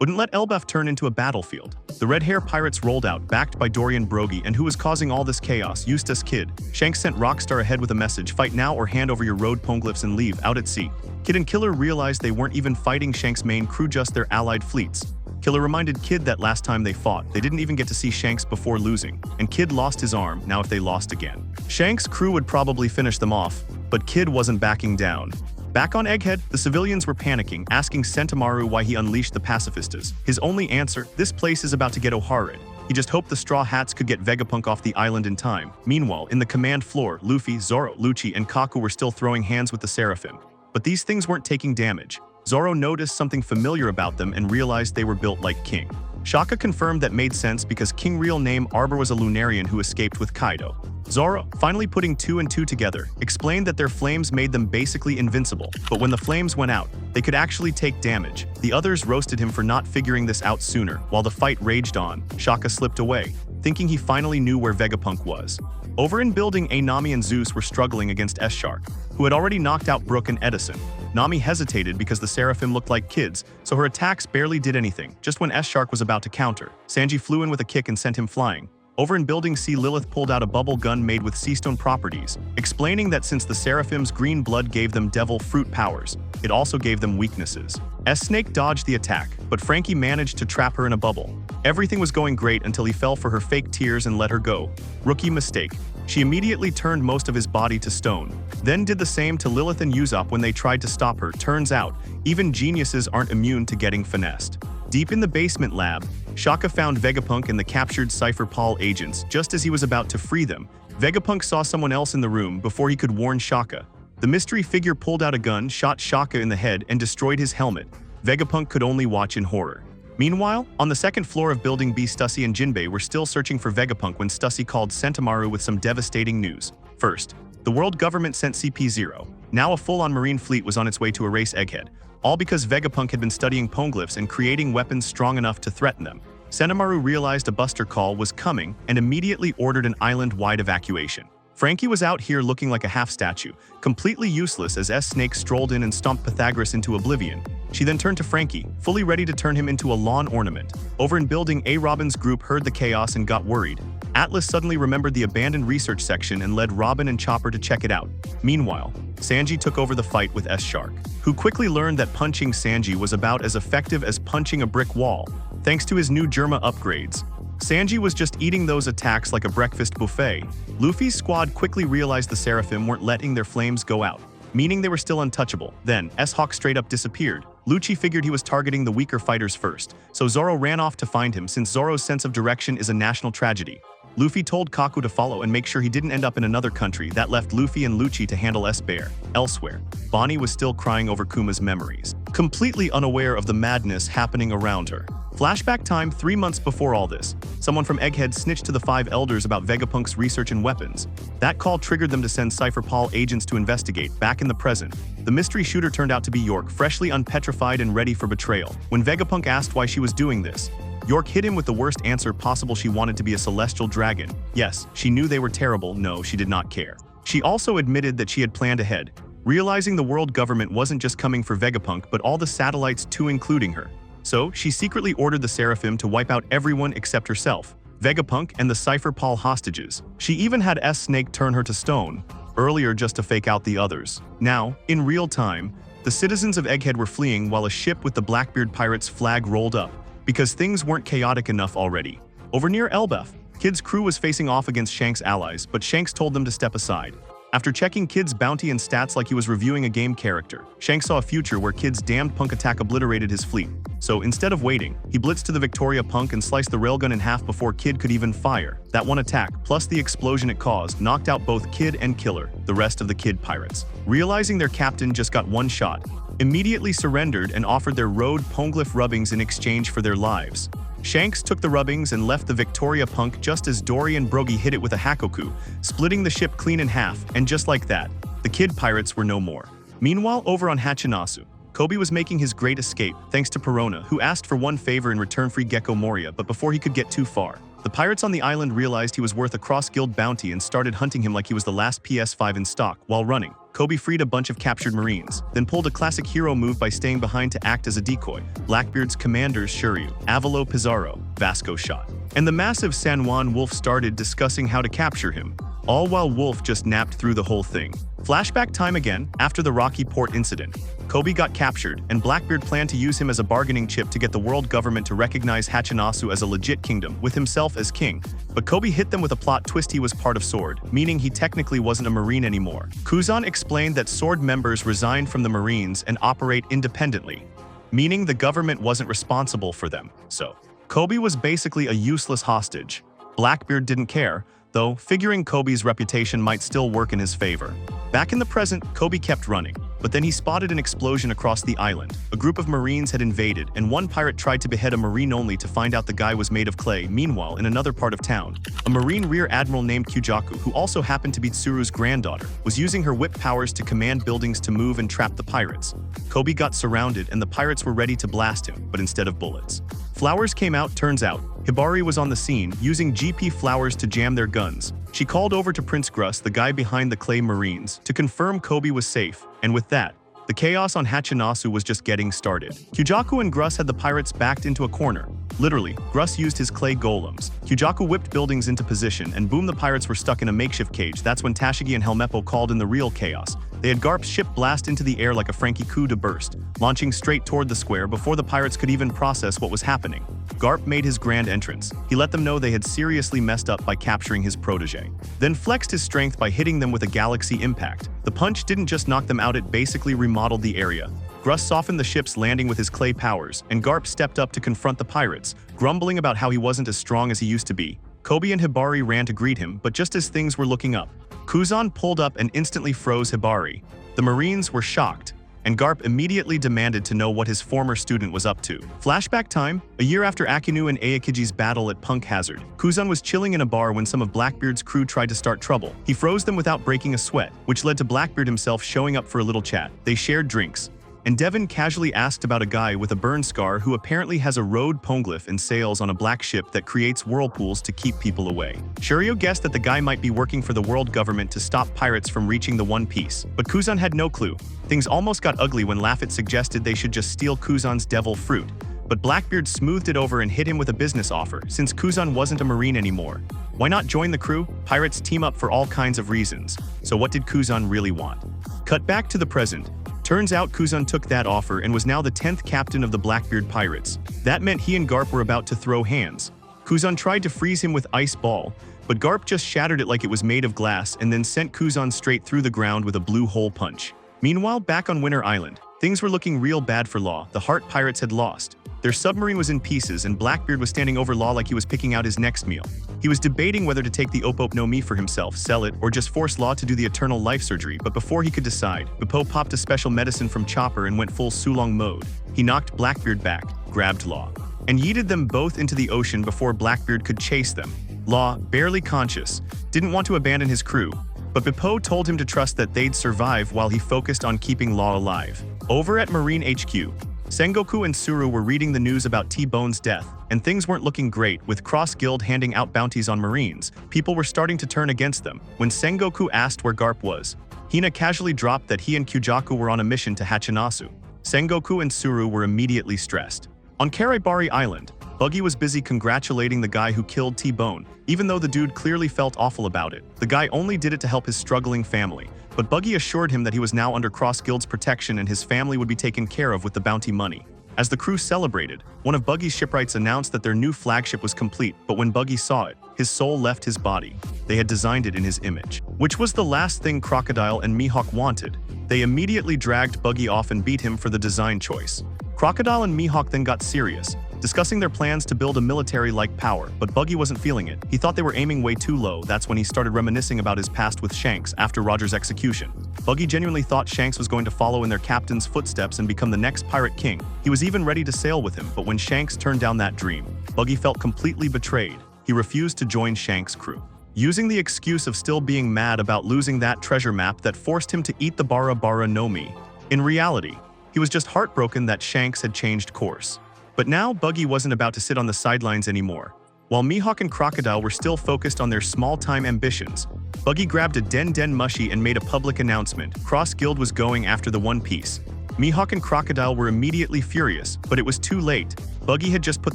wouldn't let Elbef turn into a battlefield. The Red Hair Pirates rolled out, backed by Dorian Brogy, and who was causing all this chaos? Eustace Kid. Shanks sent Rockstar ahead with a message: fight now or hand over your road poneglyphs and leave, out at sea. Kid and Killer realized they weren't even fighting Shanks' main crew, just their allied fleets. Killer reminded Kid that last time they fought, they didn't even get to see Shanks before losing, and Kid lost his arm. Now if they lost again, Shanks' crew would probably finish them off, but Kid wasn't backing down. Back on Egghead, the civilians were panicking, asking Sentomaru why he unleashed the pacifistas. His only answer: this place is about to get O'Harid. He just hoped the Straw Hats could get Vegapunk off the island in time. Meanwhile, in the command floor, Luffy, Zoro, Lucci, and Kaku were still throwing hands with the Seraphim. But these things weren't taking damage. Zoro noticed something familiar about them and realized they were built like King. Shaka confirmed that made sense because King real name Arbor was a Lunarian who escaped with Kaido. Zoro, finally putting 2 and 2 together, explained that their flames made them basically invincible, but when the flames went out, they could actually take damage. The others roasted him for not figuring this out sooner. While the fight raged on, Shaka slipped away, thinking he finally knew where Vegapunk was. Over in building A, Nami and Zeus were struggling against S-Shark, who had already knocked out Brook and Edison. Nami hesitated because the Seraphim looked like kids, so her attacks barely did anything. Just when S-Shark was about to counter, Sanji flew in with a kick and sent him flying. Over in Building C, Lilith pulled out a bubble gun made with seastone properties, explaining that since the Seraphim's green blood gave them devil fruit powers, it also gave them weaknesses. S-Snake dodged the attack, but Frankie managed to trap her in a bubble. Everything was going great until he fell for her fake tears and let her go. Rookie mistake. She immediately turned most of his body to stone, then did the same to Lilith and Usopp when they tried to stop her. Turns out, even geniuses aren't immune to getting finessed. Deep in the basement lab, Shaka found Vegapunk and the captured Cypher Paul agents. Just as he was about to free them, Vegapunk saw someone else in the room before he could warn Shaka. The mystery figure pulled out a gun, shot Shaka in the head, and destroyed his helmet. Vegapunk could only watch in horror. Meanwhile, on the second floor of Building B, Stussy and Jinbei were still searching for Vegapunk when Stussy called Sentomaru with some devastating news. First, the world government sent CP0. Now a full-on marine fleet was on its way to erase Egghead, all because Vegapunk had been studying poneglyphs and creating weapons strong enough to threaten them. Sentomaru realized a buster call was coming and immediately ordered an island-wide evacuation. Frankie was out here looking like a half-statue, completely useless as S-Snake strolled in and stomped Pythagoras into oblivion. She then turned to Frankie, fully ready to turn him into a lawn ornament. Over in Building A, Robin's group heard the chaos and got worried. Atlas suddenly remembered the abandoned research section and led Robin and Chopper to check it out. Meanwhile, Sanji took over the fight with S-Shark, who quickly learned that punching Sanji was about as effective as punching a brick wall, thanks to his new Germa upgrades. Sanji was just eating those attacks like a breakfast buffet. Luffy's squad quickly realized the Seraphim weren't letting their flames go out, meaning they were still untouchable. Then, S-Hawk straight up disappeared. Lucci figured he was targeting the weaker fighters first, so Zoro ran off to find him since Zoro's sense of direction is a national tragedy. Luffy told Kaku to follow and make sure he didn't end up in another country. That left Luffy and Lucci to handle S-Bear. Elsewhere, Bonnie was still crying over Kuma's memories, completely unaware of the madness happening around her. Flashback time 3 months before all this. Someone from Egghead snitched to the 5 elders about Vegapunk's research and weapons. That call triggered them to send Cypher Paul agents to investigate. Back in the present, the mystery shooter turned out to be York, freshly unpetrified and ready for betrayal. When Vegapunk asked why she was doing this, York hit him with the worst answer possible. She wanted to be a celestial dragon. Yes, she knew they were terrible. No, she did not care. She also admitted that she had planned ahead, realizing the world government wasn't just coming for Vegapunk but all the satellites too, including her. So, she secretly ordered the Seraphim to wipe out everyone except herself, Vegapunk, and the Cypher Paul hostages. She even had S-Snake turn her to stone, earlier just to fake out the others. Now, in real time, the citizens of Egghead were fleeing while a ship with the Blackbeard Pirates flag rolled up, because things weren't chaotic enough already. Over near Elbef, Kid's crew was facing off against Shanks' allies, but Shanks told them to step aside. After checking Kid's bounty and stats like he was reviewing a game character, Shanks saw a future where Kid's damned punk attack obliterated his fleet. So instead of waiting, he blitzed to the Victoria punk and sliced the railgun in half before Kid could even fire. That one attack, plus the explosion it caused, knocked out both Kid and Killer, the rest of the Kid pirates. Realizing their captain just got one shot, immediately surrendered and offered their road poneglyph rubbings in exchange for their lives. Shanks took the rubbings and left the Victoria punk just as Dory and Brogy hit it with a Hakoku, splitting the ship clean in half, and just like that, the Kid pirates were no more. Meanwhile, over on Hachinasu, Kobe was making his great escape thanks to Perona, who asked for one favor in return: free Gecko Moria, but before he could get too far, the pirates on the island realized he was worth a cross-guild bounty and started hunting him like he was the last PS5 in stock. While running, Kobe freed a bunch of captured Marines, then pulled a classic hero move by staying behind to act as a decoy. Blackbeard's commanders Shiryu, Avalo Pizarro, Vasco shot, and the massive San Juan Wolf started discussing how to capture him, all while Wolf just napped through the whole thing. Flashback time again, after the Rocky Port incident. Kobe got captured, and Blackbeard planned to use him as a bargaining chip to get the world government to recognize Hachinasu as a legit kingdom, with himself as king. But Kobe hit them with a plot twist: he was part of Sword, meaning he technically wasn't a Marine anymore. Kuzan explained that Sword members resigned from the Marines and operate independently, meaning the government wasn't responsible for them. So, Kobe was basically a useless hostage. Blackbeard didn't care, though, figuring Kobe's reputation might still work in his favor. Back in the present, Kobe kept running, but then he spotted an explosion across the island. A group of Marines had invaded, and one pirate tried to behead a Marine only to find out the guy was made of clay. Meanwhile, in another part of town, a Marine rear admiral named Kyujaku, who also happened to be Tsuru's granddaughter, was using her whip powers to command buildings to move and trap the pirates. Kobe got surrounded, and the pirates were ready to blast him, but instead of bullets, flowers came out. Turns out, Hibari was on the scene, using GP flowers to jam their guns. She called over to Prince Gruss, the guy behind the Clay Marines, to confirm Kobe was safe, and with that, the chaos on Hachinasu was just getting started. Kyujaku and Gruss had the pirates backed into a corner. Literally, Gruss used his clay golems. Kyujaku whipped buildings into position, and boom, the pirates were stuck in a makeshift cage. That's when Tashigi and Helmeppo called in the real chaos. They had Garp's ship blast into the air like a Frankie coup de burst, launching straight toward the square before the pirates could even process what was happening. Garp made his grand entrance. He let them know they had seriously messed up by capturing his protege, then flexed his strength by hitting them with a galaxy impact. The punch didn't just knock them out, it basically remodeled the area. Gruss softened the ship's landing with his clay powers, and Garp stepped up to confront the pirates, grumbling about how he wasn't as strong as he used to be. Kobe and Hibari ran to greet him, but just as things were looking up, Kuzan pulled up and instantly froze Hibari. The Marines were shocked, and Garp immediately demanded to know what his former student was up to. Flashback time, a year after Akinu and Aokiji's battle at Punk Hazard, Kuzan was chilling in a bar when some of Blackbeard's crew tried to start trouble. He froze them without breaking a sweat, which led to Blackbeard himself showing up for a little chat. They shared drinks, and Devin casually asked about a guy with a burn scar who apparently has a road poneglyph and sails on a black ship that creates whirlpools to keep people away. Shiryu guessed that the guy might be working for the world government to stop pirates from reaching the One Piece, but Kuzan had no clue. Things almost got ugly when Laffit suggested they should just steal Kuzan's devil fruit, but Blackbeard smoothed it over and hit him with a business offer. Since Kuzan wasn't a Marine anymore, why not join the crew? Pirates team up for all kinds of reasons. So what did Kuzan really want? Cut back to the present. Turns out Kuzan took that offer and was now the 10th captain of the Blackbeard Pirates. That meant he and Garp were about to throw hands. Kuzan tried to freeze him with Ice Ball, but Garp just shattered it like it was made of glass and then sent Kuzan straight through the ground with a blue hole punch. Meanwhile, back on Winter Island, things were looking real bad for Law. The Heart Pirates had lost. Their submarine was in pieces, and Blackbeard was standing over Law like he was picking out his next meal. He was debating whether to take the Opop no Mi for himself, sell it, or just force Law to do the eternal life surgery, but before he could decide, Bepo popped a special medicine from Chopper and went full Sulong mode. He knocked Blackbeard back, grabbed Law, and yeeted them both into the ocean before Blackbeard could chase them. Law, barely conscious, didn't want to abandon his crew, but Bepo told him to trust that they'd survive while he focused on keeping Law alive. Over at Marine HQ, Sengoku and Tsuru were reading the news about T-Bone's death, and things weren't looking great. With Cross Guild handing out bounties on Marines, people were starting to turn against them. When Sengoku asked where Garp was, Hina casually dropped that he and Kyujaku were on a mission to Hachinasu. Sengoku and Tsuru were immediately stressed. On Karebari Island, Buggy was busy congratulating the guy who killed T-Bone, even though the dude clearly felt awful about it. The guy only did it to help his struggling family, but Buggy assured him that he was now under Cross Guild's protection and his family would be taken care of with the bounty money. As the crew celebrated, one of Buggy's shipwrights announced that their new flagship was complete, but when Buggy saw it, his soul left his body. They had designed it in his image. which was the last thing Crocodile and Mihawk wanted. They immediately dragged Buggy off and beat him for the design choice. Crocodile and Mihawk then got serious, discussing their plans to build a military-like power, but Buggy wasn't feeling it. He thought they were aiming way too low. That's when he started reminiscing about his past with Shanks after Roger's execution. Buggy genuinely thought Shanks was going to follow in their captain's footsteps and become the next pirate king. He was even ready to sail with him, but when Shanks turned down that dream, Buggy felt completely betrayed. He refused to join Shanks' crew, using the excuse of still being mad about losing that treasure map that forced him to eat the Bara Bara no Mi. In reality, he was just heartbroken that Shanks had changed course. But now Buggy wasn't about to sit on the sidelines anymore. While Mihawk and Crocodile were still focused on their small-time ambitions, Buggy grabbed a Den Den Mushi and made a public announcement. Cross Guild was going after the One Piece. Mihawk and Crocodile were immediately furious, but it was too late. Buggy had just put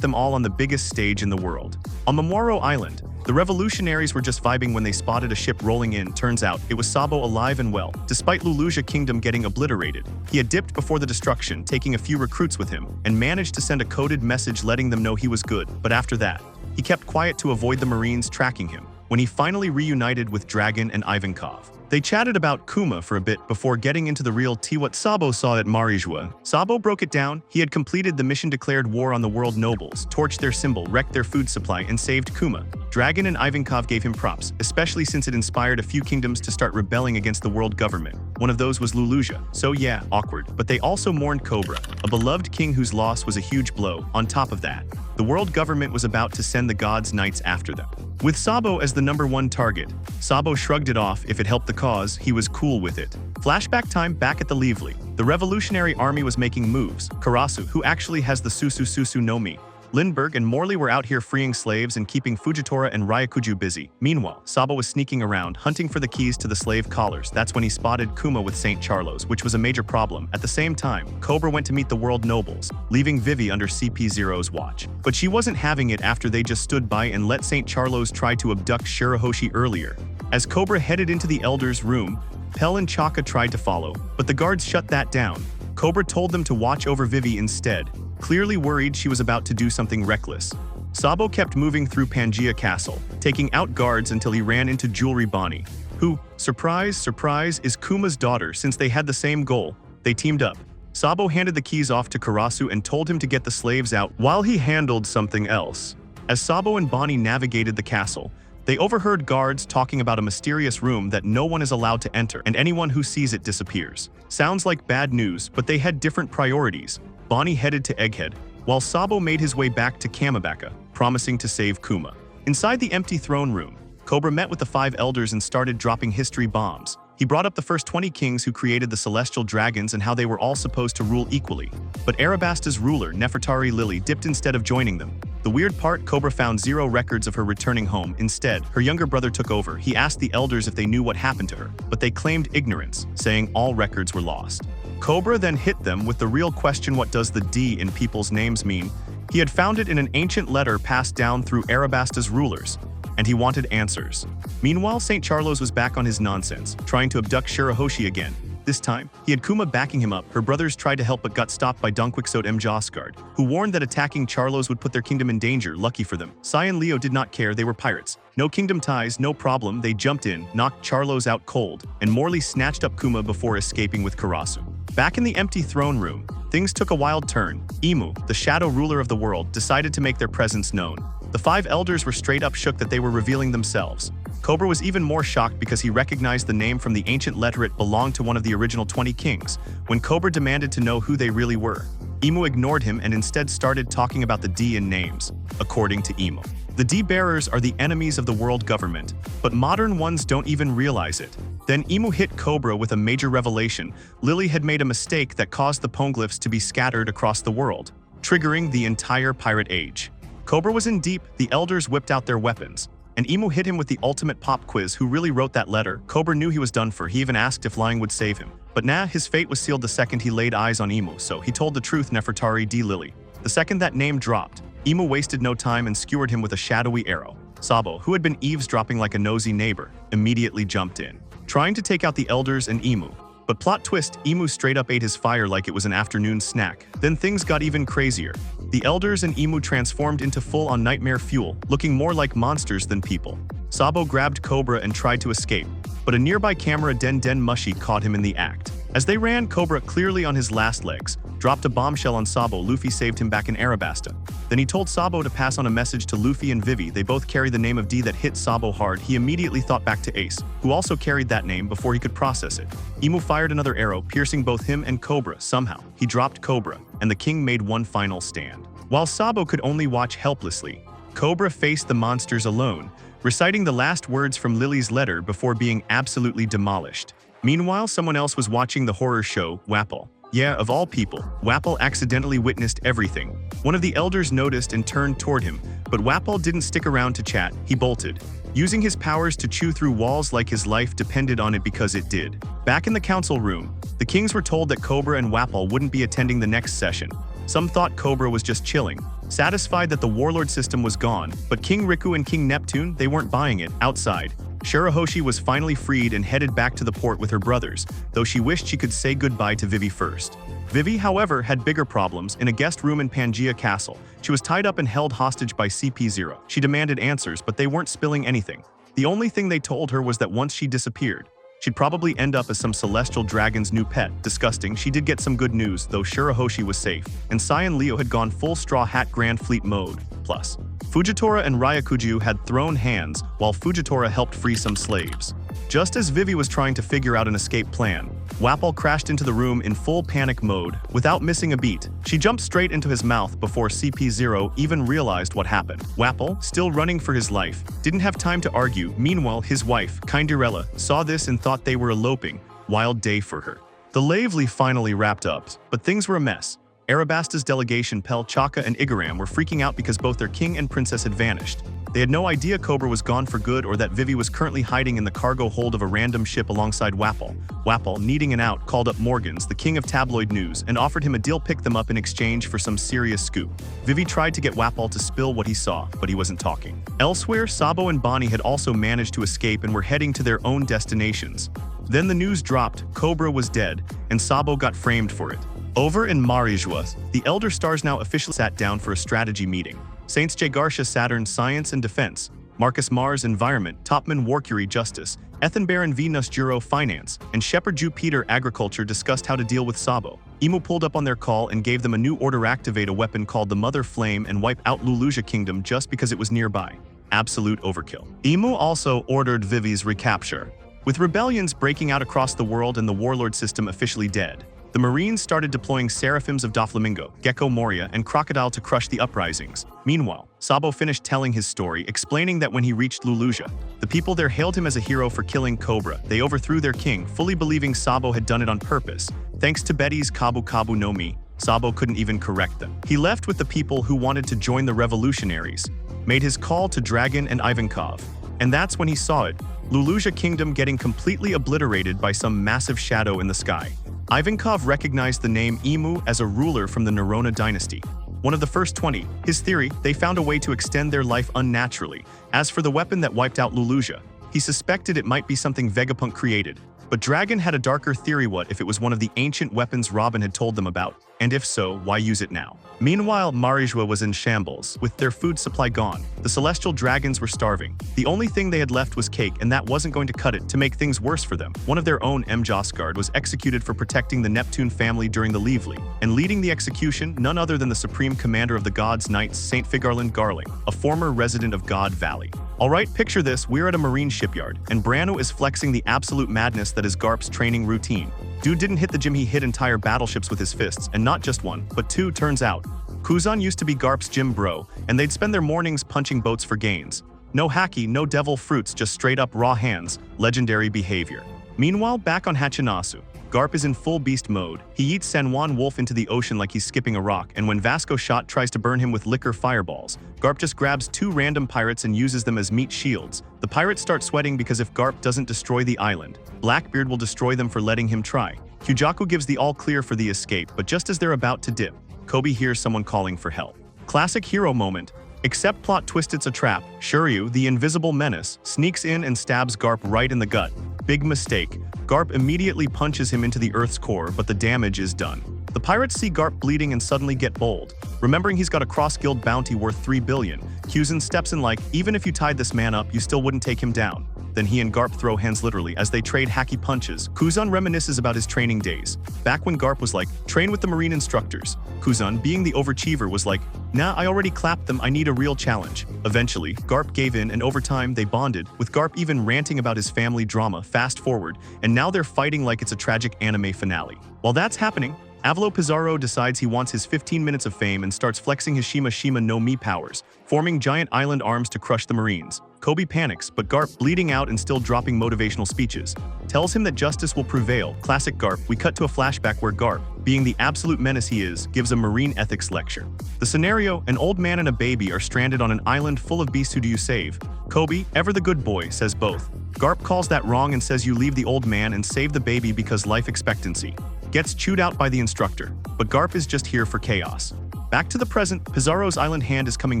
them all on the biggest stage in the world. On Momoro Island, the revolutionaries were just vibing when they spotted a ship rolling in. Turns out, it was Sabo alive and well. Despite Lulusia Kingdom getting obliterated, he had dipped before the destruction, taking a few recruits with him, and managed to send a coded message letting them know he was good. But after that, he kept quiet to avoid the Marines tracking him. When he finally reunited with Dragon and Ivankov, they chatted about Kuma for a bit before getting into the real tea. What Sabo saw at Marijua. Sabo broke it down. He had completed the mission, declared war on the world nobles, torched their symbol, wrecked their food supply, and saved Kuma. Dragon and Ivankov gave him props, especially since it inspired a few kingdoms to start rebelling against the world government. One of those was Lulusia. So yeah, awkward. But they also mourned Cobra, a beloved king whose loss was a huge blow. On top of that, the world government was about to send the gods' knights after them. With Sabo as the #1 target, Sabo shrugged it off. If it helped the cause, he was cool with it. Flashback time back at the Lively. The revolutionary army was making moves. Karasu, who actually has the Susu Susu no Mi, Lindbergh and Morley were out here freeing slaves and keeping Fujitora and Ryakuju busy. Meanwhile, Sabo was sneaking around, hunting for the keys to the slave collars. That's when he spotted Kuma with St. Charlos, which was a major problem. At the same time, Cobra went to meet the world nobles, leaving Vivi under CP0's watch. But she wasn't having it after they just stood by and let St. Charlos try to abduct Shirahoshi earlier. As Cobra headed into the Elder's room, Pell and Chaka tried to follow, but the guards shut that down. Cobra told them to watch over Vivi instead, clearly worried she was about to do something reckless. Sabo kept moving through Pangaea Castle, taking out guards until he ran into Jewelry Bonnie, who, surprise, surprise, is Kuma's daughter. Since they had the same goal, they teamed up. Sabo handed the keys off to Karasu and told him to get the slaves out while he handled something else. As Sabo and Bonnie navigated the castle, they overheard guards talking about a mysterious room that no one is allowed to enter, and anyone who sees it disappears. Sounds like bad news, but they had different priorities. Bonnie headed to Egghead, while Sabo made his way back to Kamabaka, promising to save Kuma. Inside the empty throne room, Cobra met with the 5 elders and started dropping history bombs. He brought up the first 20 kings who created the celestial dragons and how they were all supposed to rule equally. But Arabasta's ruler, Nefertari Lily, dipped instead of joining them. The weird part, Cobra found 0 records of her returning home. Instead, her younger brother took over. He asked the elders if they knew what happened to her, but they claimed ignorance, saying all records were lost. Cobra then hit them with the real question: what does the D in people's names mean? He had found it in an ancient letter passed down through Arabasta's rulers, and he wanted answers. Meanwhile, St. Charlos was back on his nonsense, trying to abduct Shirahoshi again. This time, he had Kuma backing him up. Her brothers tried to help but got stopped by Donquixote M. Josgard, who warned that attacking Charlos would put their kingdom in danger. Lucky for them, Sai and Leo did not care. They were pirates. No kingdom ties, no problem. They jumped in, knocked Charlos out cold, and Morley snatched up Kuma before escaping with Karasu. Back in the empty throne room, things took a wild turn. Imu, the shadow ruler of the world, decided to make their presence known. The 5 elders were straight up shook that they were revealing themselves. Cobra was even more shocked because he recognized the name from the ancient letter. It belonged to one of the original 20 kings. When Cobra demanded to know who they really were, Imu ignored him and instead started talking about the D in names. According to Imu, the D-bearers are the enemies of the world government, but modern ones don't even realize it. Then Imu hit Cobra with a major revelation. Lily had made a mistake that caused the poneglyphs to be scattered across the world, triggering the entire pirate age. Cobra was in deep. The elders whipped out their weapons, and Imu hit him with the ultimate pop quiz. Who really wrote that letter? Cobra knew he was done for. He even asked if lying would save him. But nah, his fate was sealed the second he laid eyes on Imu, so he told the truth. Nefertari D. Lily. The second that name dropped, Imu wasted no time and skewered him with a shadowy arrow. Sabo, who had been eavesdropping like a nosy neighbor, immediately jumped in, trying to take out the elders and Imu. But plot twist, Imu straight up ate his fire like it was an afternoon snack. Then things got even crazier. The elders and Imu transformed into full-on nightmare fuel, looking more like monsters than people. Sabo grabbed Cobra and tried to escape, but but a nearby camera Den Mushi caught him in the act. As they ran, Cobra, clearly on his last legs, dropped a bombshell on Sabo. Luffy saved him back in Arabasta. Then he told Sabo to pass on a message to Luffy and Vivi. They both carry the name of D that hit Sabo hard. He immediately thought back to Ace, who also carried that name before he could process it. Imu fired another arrow, piercing both him and Cobra. Somehow, he dropped Cobra, and the king made one final stand. While Sabo could only watch helplessly, Cobra faced the monsters alone, reciting the last words from Lily's letter before being absolutely demolished. Meanwhile, someone else was watching the horror show, Wapple. Yeah, of all people, Wapple accidentally witnessed everything. One of the elders noticed and turned toward him, but Wapple didn't stick around to chat. He bolted, using his powers to chew through walls like his life depended on it, because it did. Back in the council room, the kings were told that Cobra and Wapple wouldn't be attending the next session. Some thought Cobra was just chilling, satisfied that the warlord system was gone, but King Riku and King Neptune, they weren't buying it. Outside, Shirahoshi was finally freed and headed back to the port with her brothers, though she wished she could say goodbye to Vivi first. Vivi, however, had bigger problems. In a guest room in Pangaea Castle, she was tied up and held hostage by CP0. She demanded answers, but they weren't spilling anything. The only thing they told her was that once she disappeared, she'd probably end up as some celestial dragon's new pet. Disgusting. She did get some good news, though. Shirahoshi was safe, and Sai and Leo had gone full Straw Hat Grand Fleet mode. Plus, Fujitora and Ryakuju had thrown hands, while Fujitora helped free some slaves. Just as Vivi was trying to figure out an escape plan, Wapple crashed into the room in full panic mode. Without missing a beat, she jumped straight into his mouth before CP0 even realized what happened. Wapple, still running for his life, didn't have time to argue. Meanwhile, his wife, Kinderella, saw this and thought they were eloping. Wild day for her. The Lavely finally wrapped up, but things were a mess. Arabasta's delegation, Pel, Chaka, and Igaram, were freaking out because both their king and princess had vanished. They had no idea Cobra was gone for good or that Vivi was currently hiding in the cargo hold of a random ship alongside Wapple. Wapple, needing an out, called up Morgans, the king of tabloid news, and offered him a deal. Pick them up in exchange for some serious scoop. Vivi tried to get Wapple to spill what he saw, but he wasn't talking. Elsewhere, Sabo and Bonnie had also managed to escape and were heading to their own destinations. Then the news dropped, Cobra was dead, and Sabo got framed for it. Over in Marijua, the Elder Stars now officially sat down for a strategy meeting. Saints Jagartia Saturn Science and Defense, Marcus Mars Environment, Topman Warcury Justice, Ethan Baron Venus Juro Finance, and Shepherd Jupiter Agriculture discussed how to deal with Sabo. Imu pulled up on their call and gave them a new order: activate a weapon called the Mother Flame and wipe out Lulusia Kingdom just because it was nearby. Absolute overkill. Imu also ordered Vivi's recapture. With rebellions breaking out across the world and the warlord system officially dead, the Marines started deploying Seraphims of Doflamingo, Gecko Moria, and Crocodile to crush the uprisings. Meanwhile, Sabo finished telling his story, explaining that when he reached Lulusia, the people there hailed him as a hero for killing Cobra. They overthrew their king, fully believing Sabo had done it on purpose. Thanks to Betty's Kabu Kabu no Mi, Sabo couldn't even correct them. He left with the people who wanted to join the revolutionaries, made his call to Dragon and Ivankov. And that's when he saw it, Lulusia Kingdom getting completely obliterated by some massive shadow in the sky. Ivankov recognized the name Imu as a ruler from the Nerona dynasty, one of the first 20. His theory, they found a way to extend their life unnaturally. As for the weapon that wiped out Lulusia, he suspected it might be something Vegapunk created. But Dragon had a darker theory: what if it was one of the ancient weapons Robin had told them about? And if so, why use it now? Meanwhile, Marijua was in shambles, with their food supply gone. The celestial dragons were starving. The only thing they had left was cake, and that wasn't going to cut it. To make things worse for them, one of their own, Mjosgard, was executed for protecting the Neptune family during the Lively, and leading the execution, none other than the supreme commander of the Gods Knights, Saint Figarland Garling, a former resident of God Valley. Alright, picture this: we're at a marine shipyard, and Brano is flexing the absolute madness that is Garp's training routine. Dude didn't hit the gym, he hit entire battleships with his fists, and not just one, but two. Turns out, Kuzan used to be Garp's gym bro, and they'd spend their mornings punching boats for gains. No hacky, no devil fruits, just straight up raw hands. Legendary behavior. Meanwhile, back on Hachinasu, Garp is in full beast mode. He eats San Juan Wolf into the ocean like he's skipping a rock, and when Vasco Shot tries to burn him with liquor fireballs, Garp just grabs two random pirates and uses them as meat shields. The pirates start sweating because if Garp doesn't destroy the island, Blackbeard will destroy them for letting him try. Hujaku gives the all clear for the escape, but just as they're about to dip, Kobe hears someone calling for help. Classic hero moment. Except plot twist, it's a trap. Shiryu, the invisible menace, sneaks in and stabs Garp right in the gut. Big mistake. Garp immediately punches him into the Earth's core, but the damage is done. The pirates see Garp bleeding and suddenly get bold. Remembering he's got a cross-guild bounty worth 3 billion, Kuzan steps in like, even if you tied this man up, you still wouldn't take him down. Then he and Garp throw hands literally as they trade hacky punches. Kuzan reminisces about his training days. Back when Garp was like, train with the marine instructors. Kuzan, being the overachiever, was like, nah, I already clapped them, I need a real challenge. Eventually, Garp gave in and over time they bonded, with Garp even ranting about his family drama. Fast forward, and now they're fighting like it's a tragic anime finale. While that's happening, Avalo Pizarro decides he wants his 15 minutes of fame and starts flexing his Shima no Mi powers, forming giant island arms to crush the Marines. Kobe panics, but Garp, bleeding out and still dropping motivational speeches, tells him that justice will prevail. Classic Garp. We cut to a flashback where Garp, being the absolute menace he is, gives a marine ethics lecture. The scenario: an old man and a baby are stranded on an island full of beasts. Who do you save? Kobe, ever the good boy, says both. Garp calls that wrong and says you leave the old man and save the baby because life expectancy. Gets chewed out by the instructor, but Garp is just here for chaos. Back to the present, Pizarro's island hand is coming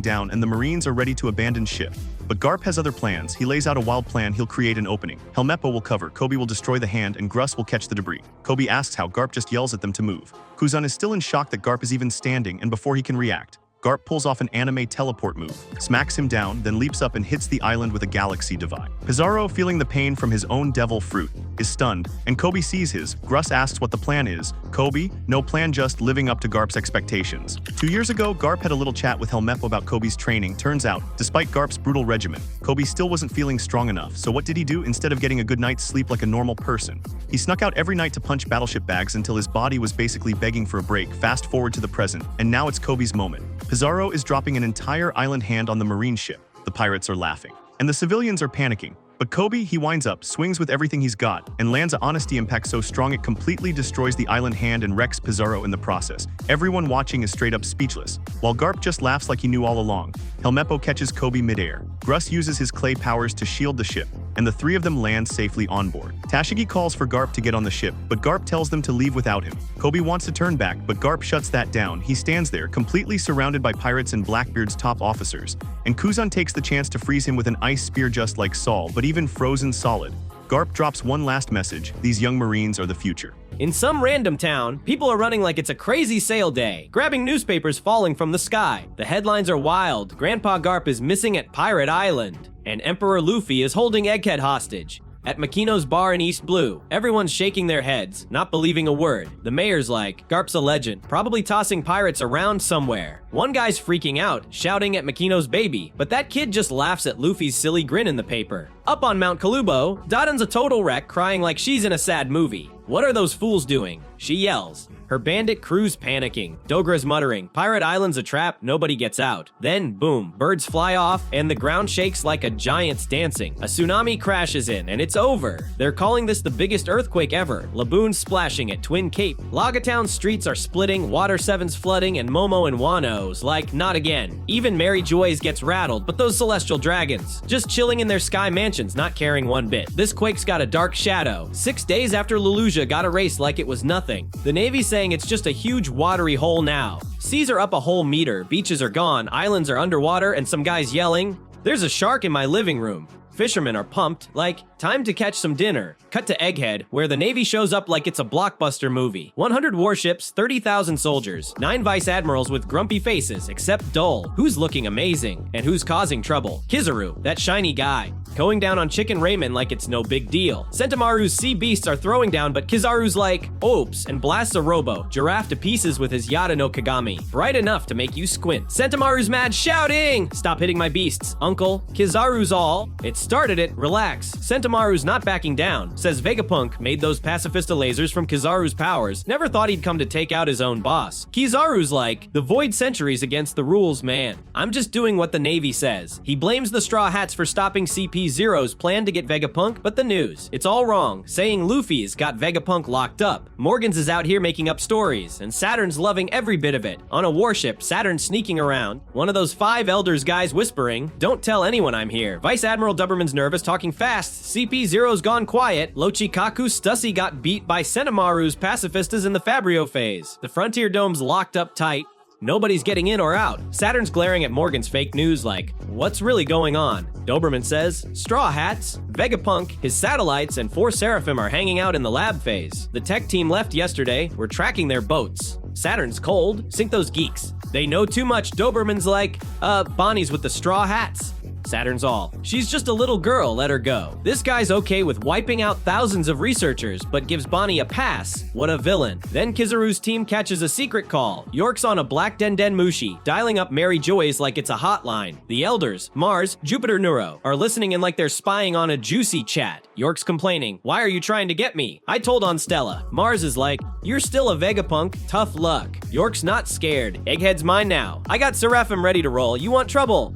down and the Marines are ready to abandon ship. But Garp has other plans. He lays out a wild plan. He'll create an opening. Helmeppo will cover, Kobe will destroy the hand, and Gruss will catch the debris. Kobe asks how, Garp just yells at them to move. Kuzan is still in shock that Garp is even standing, and before he can react, Garp pulls off an anime teleport move, smacks him down, then leaps up and hits the island with a galaxy divide. Pizarro, feeling the pain from his own devil fruit, is stunned, and Kobe sees his. Gruss asks what the plan is. Kobe, no plan, just living up to Garp's expectations. 2 years ago, Garp had a little chat with Helmeppo about Kobe's training. Turns out, despite Garp's brutal regimen, Kobe still wasn't feeling strong enough, so what did he do? Instead of getting a good night's sleep like a normal person, he snuck out every night to punch battleship bags until his body was basically begging for a break. Fast forward to the present, and now it's Kobe's moment. Pizarro is dropping an entire island hand on the marine ship. The pirates are laughing, and the civilians are panicking. But Kobe, he winds up, swings with everything he's got, and lands a honesty impact so strong it completely destroys the island hand and wrecks Pizarro in the process. Everyone watching is straight up speechless, while Garp just laughs like he knew all along. Helmeppo catches Kobe midair. Gruss uses his clay powers to shield the ship, and the three of them land safely on board. Tashigi calls for Garp to get on the ship, but Garp tells them to leave without him. Kobe wants to turn back, but Garp shuts that down. He stands there, completely surrounded by pirates and Blackbeard's top officers, and Kuzan takes the chance to freeze him with an ice spear just like Saul, but even frozen solid. Garp drops one last message: these young Marines are the future. In some random town, people are running like it's a crazy sale day, grabbing newspapers falling from the sky. The headlines are wild. Grandpa Garp is missing at Pirate Island, and Emperor Luffy is holding Egghead hostage. At Makino's bar in East Blue, everyone's shaking their heads, not believing a word. The mayor's like, Garp's a legend, probably tossing pirates around somewhere. One guy's freaking out, shouting at Makino's baby, but that kid just laughs at Luffy's silly grin in the paper. Up on Mount Kalubo, Dadan's a total wreck, crying like she's in a sad movie. What are those fools doing? She yells. Her bandit crew's panicking. Dogra's muttering, Pirate Island's a trap, nobody gets out. Then, boom, birds fly off, and the ground shakes like a giant's dancing. A tsunami crashes in, and it's over. They're calling this the biggest earthquake ever. Laboon's splashing at Twin Cape. Lagatown's streets are splitting, Water 7's flooding, and Momo and Wano's like, not again. Even Mary Joy's gets rattled, but those celestial dragons, just chilling in their sky mansions, not caring one bit. This quake's got a dark shadow. 6 days after Leluja got erased like it was nothing. The Navy's saying it's just a huge watery hole now. Seas are up a whole meter, beaches are gone, islands are underwater, and some guy's yelling, "There's a shark in my living room." Fishermen are pumped, like, time to catch some dinner. Cut to Egghead, where the Navy shows up like it's a blockbuster movie. 100 warships, 30,000 soldiers, 9 vice admirals with grumpy faces, except Dole, who's looking amazing, and who's causing trouble. Kizaru, that shiny guy, going down on Chicken Ramen like it's no big deal. Sentamaru's sea beasts are throwing down, but Kizaru's like, oops, and blasts a robo, giraffe to pieces with his Yada no Kagami, bright enough to make you squint. Sentamaru's mad, shouting, stop hitting my beasts, uncle. Kizaru's all, it started it, relax. Sentamaru's not backing down, says Vegapunk made those pacifista lasers from Kizaru's powers, never thought he'd come to take out his own boss. Kizaru's like, the void centuries against the rules, man. I'm just doing what the Navy says. He blames the Straw Hats for stopping CP0's plan to get Vegapunk, but the news, it's all wrong, saying Luffy's got Vegapunk locked up. Morgans is out here making up stories, and Saturn's loving every bit of it. On a warship, Saturn's sneaking around. One of those 5 elders guys whispering, don't tell anyone I'm here. Vice Admiral Dubberman's nervous, talking fast. CP0's gone quiet. Lochikaku Stussy got beat by Senamaru's pacifistas in the Fabrio phase. The Frontier Dome's locked up tight. Nobody's getting in or out. Saturn's glaring at Morgan's fake news like, what's really going on? Doberman says, Straw Hats, Vegapunk, his satellites, and 4 Seraphim are hanging out in the lab phase. The tech team left yesterday. We're tracking their boats. Saturn's cold. Sink those geeks. They know too much. Doberman's like, Bonnie's with the Straw Hats. Saturn's all, she's just a little girl, let her go. This guy's okay with wiping out thousands of researchers, but gives Bonnie a pass. What a villain. Then Kizaru's team catches a secret call. York's on a black Den Mushi, dialing up Mary Joy's like it's a hotline. The elders, Mars, Jupiter Neuro, are listening in like they're spying on a juicy chat. York's complaining, why are you trying to get me? I told on Stella. Mars is like, you're still a Vegapunk, tough luck. York's not scared. Egghead's mine now. I got Seraphim ready to roll. You want trouble?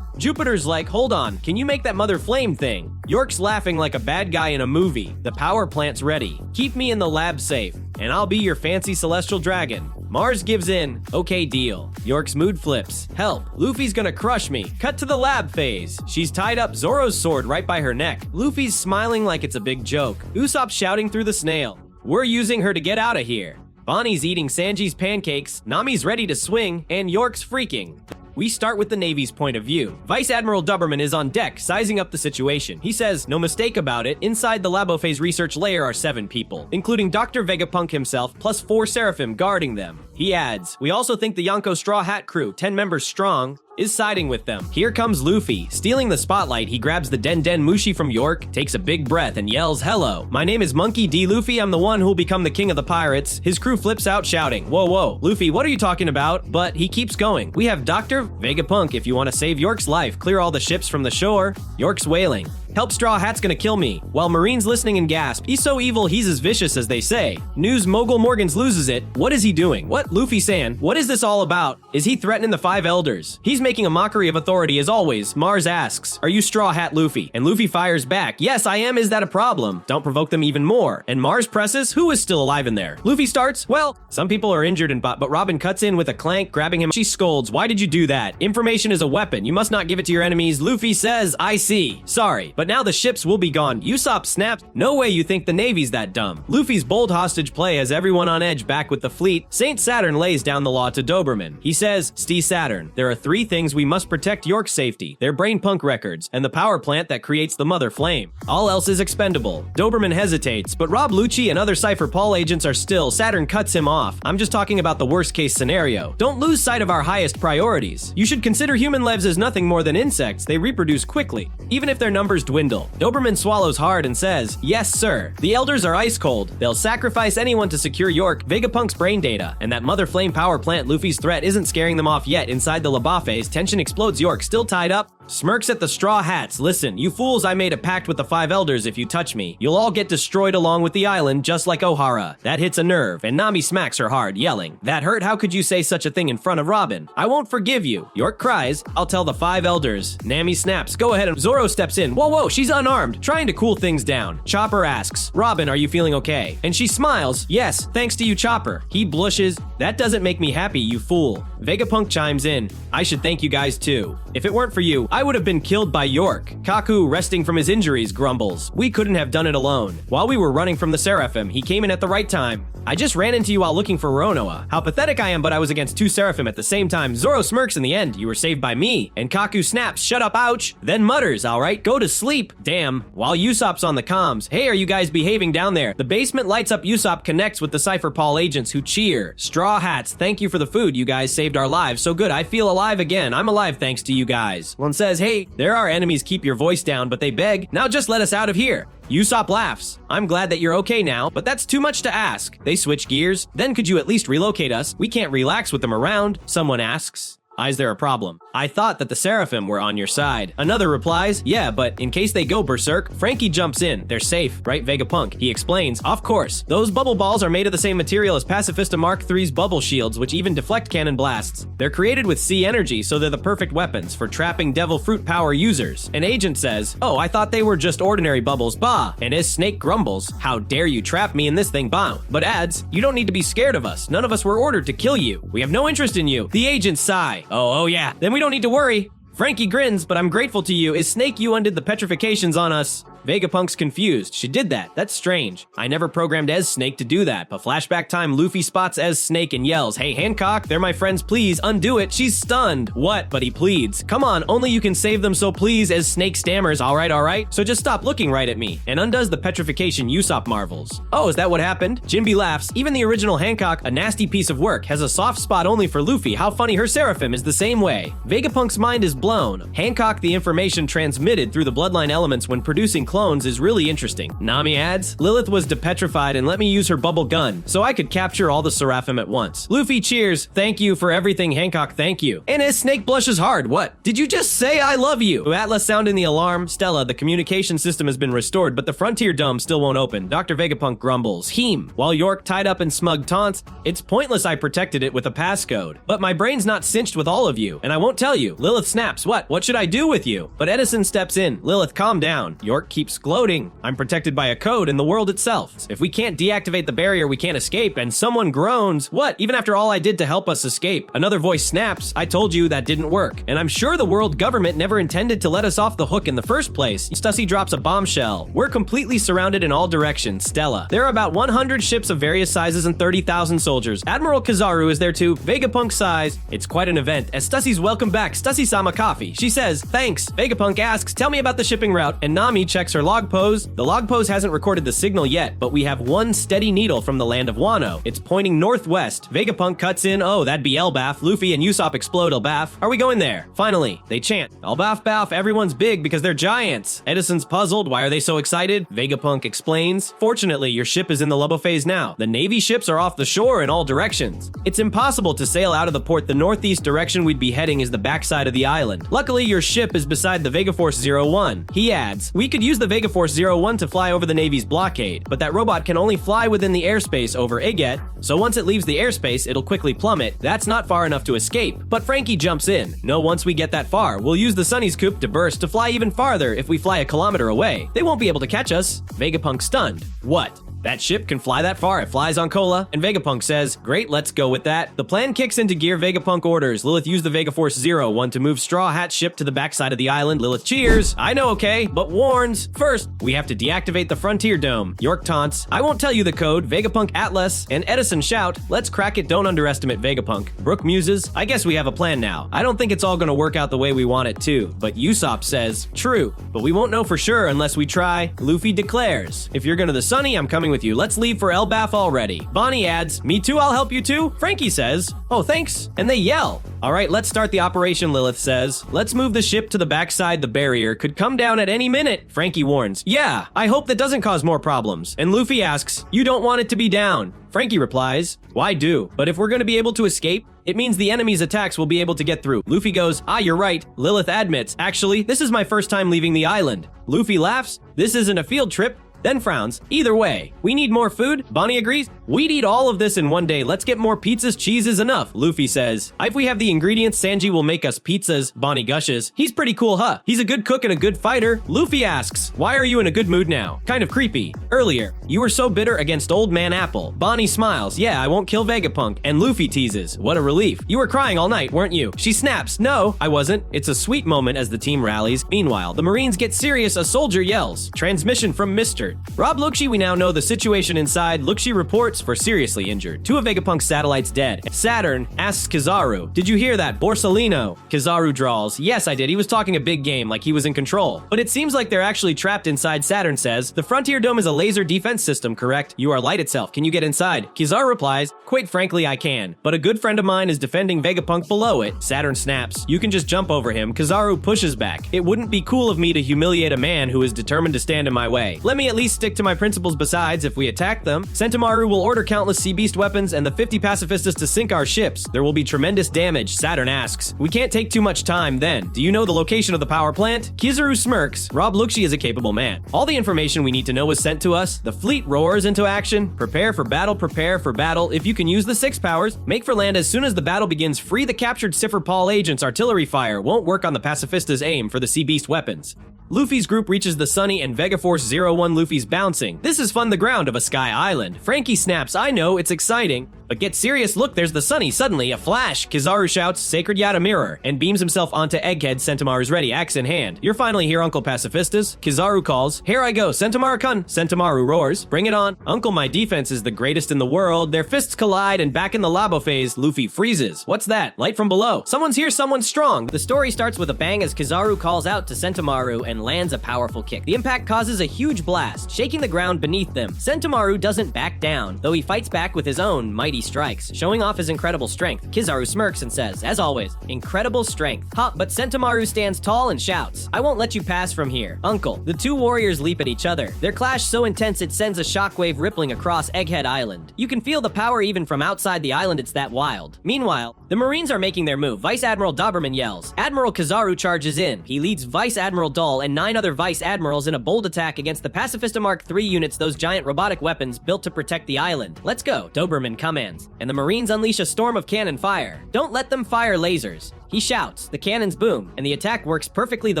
Jupiter's like, hold on, can you make that mother flame thing? York's laughing like a bad guy in a movie. The power plant's ready. Keep me in the lab safe, and I'll be your fancy celestial dragon. Mars gives in. Okay, deal. York's mood flips. Help. Luffy's gonna crush me. Cut to the lab phase. She's tied up Zoro's sword right by her neck. Luffy's smiling like it's a big joke. Usopp's shouting through the snail. We're using her to get out of here. Bonnie's eating Sanji's pancakes, Nami's ready to swing, and York's freaking. We start with the Navy's point of view. Vice Admiral Doberman is on deck, sizing up the situation. He says, no mistake about it, inside the Labophase research layer are 7 people, including Dr. Vegapunk himself, plus 4 Seraphim guarding them. He adds, we also think the Yonko Straw Hat crew, 10 members strong, is siding with them. Here comes Luffy. Stealing the spotlight, he grabs the Den Mushi from York, takes a big breath, and yells, hello. My name is Monkey D. Luffy. I'm the one who'll become the king of the pirates. His crew flips out shouting, whoa, whoa. Luffy, what are you talking about? But he keeps going. We have Dr. Vegapunk if you want to save York's life. Clear all the ships from the shore. York's wailing. Help Straw Hat's gonna kill me. While Marine's listening and gasp, he's so evil he's as vicious as they say. News mogul Morgans loses it. What is he doing? What? Luffy-san, what is this all about? Is he threatening the 5 elders? He's making a mockery of authority as always. Mars asks, are you Straw Hat Luffy? And Luffy fires back, yes I am, is that a problem? Don't provoke them even more. And Mars presses, who is still alive in there? Luffy starts, well, some people are injured and but Robin cuts in with a clank, grabbing him. She scolds, why did you do that? Information is a weapon. You must not give it to your enemies. Luffy says, I see. Sorry, but now the ships will be gone. Usopp snaps, no way you think the Navy's that dumb. Luffy's bold hostage play has everyone on edge back with the fleet. Saint Saturn lays down the law to Doberman. He says, Stee Saturn, there are 3 things we must protect York's safety. Their brain punk records, and the power plant that creates the mother flame. All else is expendable. Doberman hesitates, but Rob Lucci and other Cypher Paul agents are still. Saturn cuts him off. I'm just talking about the worst case scenario. Don't lose sight of our highest priorities. You should consider human lives as nothing more than insects. They reproduce quickly, even if their numbers dwindle. Doberman swallows hard and says, yes sir. The elders are ice cold. They'll sacrifice anyone to secure York, Vegapunk's brain data, and that mother flame power plant Luffy's threat isn't scaring them off yet. Inside the Labophase, tension explodes. York, still tied up, smirks at the Straw Hats. Listen, you fools, I made a pact with the 5 elders. If you touch me, you'll all get destroyed along with the island, just like Ohara. That hits a nerve, and Nami smacks her hard, yelling, that hurt? How could you say such a thing in front of Robin? I won't forgive you. York cries, I'll tell the 5 elders. Nami snaps, go ahead, and Zoro steps in. Whoa, whoa, she's unarmed, trying to cool things down. Chopper asks, Robin, are you feeling okay? And she smiles, yes, thanks to you, Chopper. He blushes, that doesn't make me happy, you fool. Vegapunk chimes in, I should thank you guys too. If it weren't for you, I would have been killed by York. Kaku, resting from his injuries, grumbles, we couldn't have done it alone. While we were running from the Seraphim, he came in at the right time. I just ran into you while looking for Ronoa. How pathetic I am, but I was against 2 Seraphim at the same time. Zoro smirks in the end, you were saved by me. And Kaku snaps, shut up, ouch. Then mutters, alright, go to sleep. Damn. While Usopp's on the comms, hey, are you guys behaving down there? The basement lights up. Usopp connects with the Cypher Paul agents who cheer. Straw Hats, thank you for the food. You guys saved our lives. So good, I feel alive again. I'm alive thanks to you guys. One says, hey, there are enemies, keep your voice down, but they beg, now just let us out of here. Usopp laughs. I'm glad that you're okay now, but that's too much to ask. They switch gears. Then could you at least relocate us? We can't relax with them around, someone asks. Is there a problem? I thought that the Seraphim were on your side. Another replies, yeah, but in case they go berserk, Frankie jumps in. They're safe, right, Vegapunk? He explains, of course. Those bubble balls are made of the same material as Pacifista Mark III's bubble shields, which even deflect cannon blasts. They're created with sea energy, so they're the perfect weapons for trapping devil fruit power users. An agent says, oh, I thought they were just ordinary bubbles, bah. And his snake grumbles, how dare you trap me in this thing, bah. But adds, you don't need to be scared of us. None of us were ordered to kill you. We have no interest in you. The agents sigh. Oh yeah, then we don't need to worry. Frankie grins, but I'm grateful to you. Is Snake, you undid the petrifications on us. Vegapunk's confused. She did that. That's strange. I never programmed as Snake to do that, but flashback time, Luffy spots as Snake and yells, "Hey, Hancock, they're my friends, please, undo it, she's stunned." What? But he pleads. Come on, only you can save them, so please, as Snake stammers, all right, so just stop looking right at me, and undoes the petrification. Usopp marvels. Oh, is that what happened? Jinbe laughs. Even the original Hancock, a nasty piece of work, has a soft spot only for Luffy. How funny, her Seraphim is the same way. Vegapunk's mind is blown. Hancock, the information transmitted through the bloodline elements when producing clones, is really interesting. Nami adds, Lilith was depetrified and let me use her bubble gun, so I could capture all the Seraphim at once. Luffy cheers. Thank you for everything, Hancock, thank you. And as Snake blushes hard. What? Did you just say I love you? Atlas sounding the alarm. Stella, the communication system has been restored, but the Frontier Dome still won't open. Dr. Vegapunk grumbles. While York tied up in smug taunts, it's pointless, I protected it with a passcode. But my brain's not cinched with all of you, and I won't tell you. Lilith snaps. What should I do with you? But Edison steps in. Lilith, calm down. York keeps gloating. I'm protected by a code in the world itself. If we can't deactivate the barrier, we can't escape, and someone groans. What? Even after all I did to help us escape? Another voice snaps. I told you that didn't work. And I'm sure the world government never intended to let us off the hook in the first place. Stussy drops a bombshell. We're completely surrounded in all directions. Stella. There are about 100 ships of various sizes and 30,000 soldiers. Admiral Kizaru is there too. Vegapunk sighs. It's quite an event. As Stussy's welcome back, Stussy-sama coffee. She says, thanks. Vegapunk asks, tell me about the shipping route, and Nami checks her log pose. The log pose hasn't recorded the signal yet, but we have one steady needle from the land of Wano. It's pointing northwest. Vegapunk cuts in, oh, that'd be Elbaf. Luffy and Usopp explode Elbaf. Are we going there? Finally, they chant, Elbaf Baf, everyone's big because they're giants. Edison's puzzled, why are they so excited? Vegapunk explains, fortunately, your ship is in the Lubbo phase now. The Navy ships are off the shore in all directions. It's impossible to sail out of the port. The northeast direction we'd be heading is the backside of the island. Luckily, your ship is beside the Vegaforce 01. He adds, we could use the Vegaforce 01 to fly over the Navy's blockade, but that robot can only fly within the airspace over Eget, so once it leaves the airspace, it'll quickly plummet. That's not far enough to escape. But Frankie jumps in. No, once we get that far, we'll use the Sunny's Coop to burst to fly even farther if we fly a kilometer away. They won't be able to catch us. Vegapunk stunned. What? That ship can fly that far. It flies on Cola. And Vegapunk says, great, let's go with that. The plan kicks into gear. Vegapunk orders. Lilith used the Vegaforce 01 to move Straw Hat's ship to the backside of the island. Lilith cheers. I know, okay, but warns. First, we have to deactivate the Frontier Dome. York taunts. I won't tell you the code. Vegapunk Atlas and Edison shout, let's crack it, don't underestimate Vegapunk. Brooke muses, I guess we have a plan now. I don't think it's all gonna work out the way we want it to. But Usopp says, true, but we won't know for sure unless we try. Luffy declares, if you're gonna the Sunny, I'm coming with you. Let's leave for Elbaf already. Bonnie adds, me too, I'll help you too. Frankie says, oh, thanks. And they yell. All right, let's start the operation, Lilith says. Let's move the ship to the backside. The barrier could come down at any minute. Frankie warns, yeah, I hope that doesn't cause more problems. And Luffy asks, you don't want it to be down. Frankie replies, why do? But if we're going to be able to escape, it means the enemy's attacks will be able to get through. Luffy goes, you're right. Lilith admits, actually, this is my first time leaving the island. Luffy laughs, this isn't a field trip. Then frowns. Either way, we need more food. Bonnie agrees. We'd eat all of this in one day. Let's get more pizzas. Cheese is enough. Luffy says, if we have the ingredients, Sanji will make us pizzas. Bonnie gushes. He's pretty cool, huh? He's a good cook and a good fighter. Luffy asks, why are you in a good mood now? Kind of creepy. Earlier, you were so bitter against Old Man Apple. Bonnie smiles. Yeah, I won't kill Vegapunk. And Luffy teases. What a relief. You were crying all night, weren't you? She snaps. No, I wasn't. It's a sweet moment as the team rallies. Meanwhile, the Marines get serious. A soldier yells. Transmission from Mr. Rob Lukshi, we now know the situation inside. Lukshi reports for seriously injured. 2 of Vegapunk's satellites dead. Saturn asks Kizaru, did you hear that? Borsalino. Kizaru drawls, yes I did. He was talking a big game like he was in control. But it seems like they're actually trapped inside. Saturn says, the Frontier Dome is a laser defense system, correct? You are light itself. Can you get inside? Kizaru replies, quite frankly I can. But a good friend of mine is defending Vegapunk below it. Saturn snaps, you can just jump over him. Kizaru pushes back. It wouldn't be cool of me to humiliate a man who is determined to stand in my way. Let me at least stick to my principles. Besides, if we attack them, Sentomaru will order countless sea beast weapons and the 50 pacifistas to sink our ships. There will be tremendous damage. Saturn asks, we can't take too much time then. Do you know the location of the power plant? Kizaru smirks. Rob Lukshi is a capable man. All the information we need to know was sent to us. The fleet roars into action. Prepare for battle, prepare for battle. If you can use the 6 powers, make for land as soon as the battle begins. Free the captured Cipher Paul agents. Artillery fire won't work on the pacifistas' aim for the sea beast weapons. Luffy's group reaches the Sunny and Vegaforce 01 Luffy's bouncing. This is fun the ground of a sky island. Frankie snaps, I know, it's exciting. But get serious, look, there's the Sunny. Suddenly, a flash. Kizaru shouts, Sacred Yata Mirror, and beams himself onto Egghead. Sentomaru's ready, axe in hand. You're finally here, Uncle Pacifistas. Kizaru calls, here I go, Sentomaru-kun. Sentomaru roars, bring it on. Uncle, my defense is the greatest in the world. Their fists collide, and back in the Labo phase, Luffy freezes. What's that? Light from below. Someone's here, someone's strong. The story starts with a bang as Kizaru calls out to Sentomaru and lands a powerful kick. The impact causes a huge blast, shaking the ground beneath them. Sentomaru doesn't back down, though he fights back with his own mighty strikes, showing off his incredible strength. Kizaru smirks and says, as always, incredible strength. Ha, but Sentomaru stands tall and shouts, I won't let you pass from here. Uncle. The two warriors leap at each other. Their clash so intense it sends a shockwave rippling across Egghead Island. You can feel the power even from outside the island, it's that wild. Meanwhile, the Marines are making their move. Vice Admiral Doberman yells. Admiral Kizaru charges in. He leads Vice Admiral Dull and 9 other Vice Admirals in a bold attack against the Pacifista Mark III units, those giant robotic weapons built to protect the island. Let's go, Doberman commands. And the Marines unleash a storm of cannon fire. Don't let them fire lasers. He shouts, the cannons boom, and the attack works perfectly. The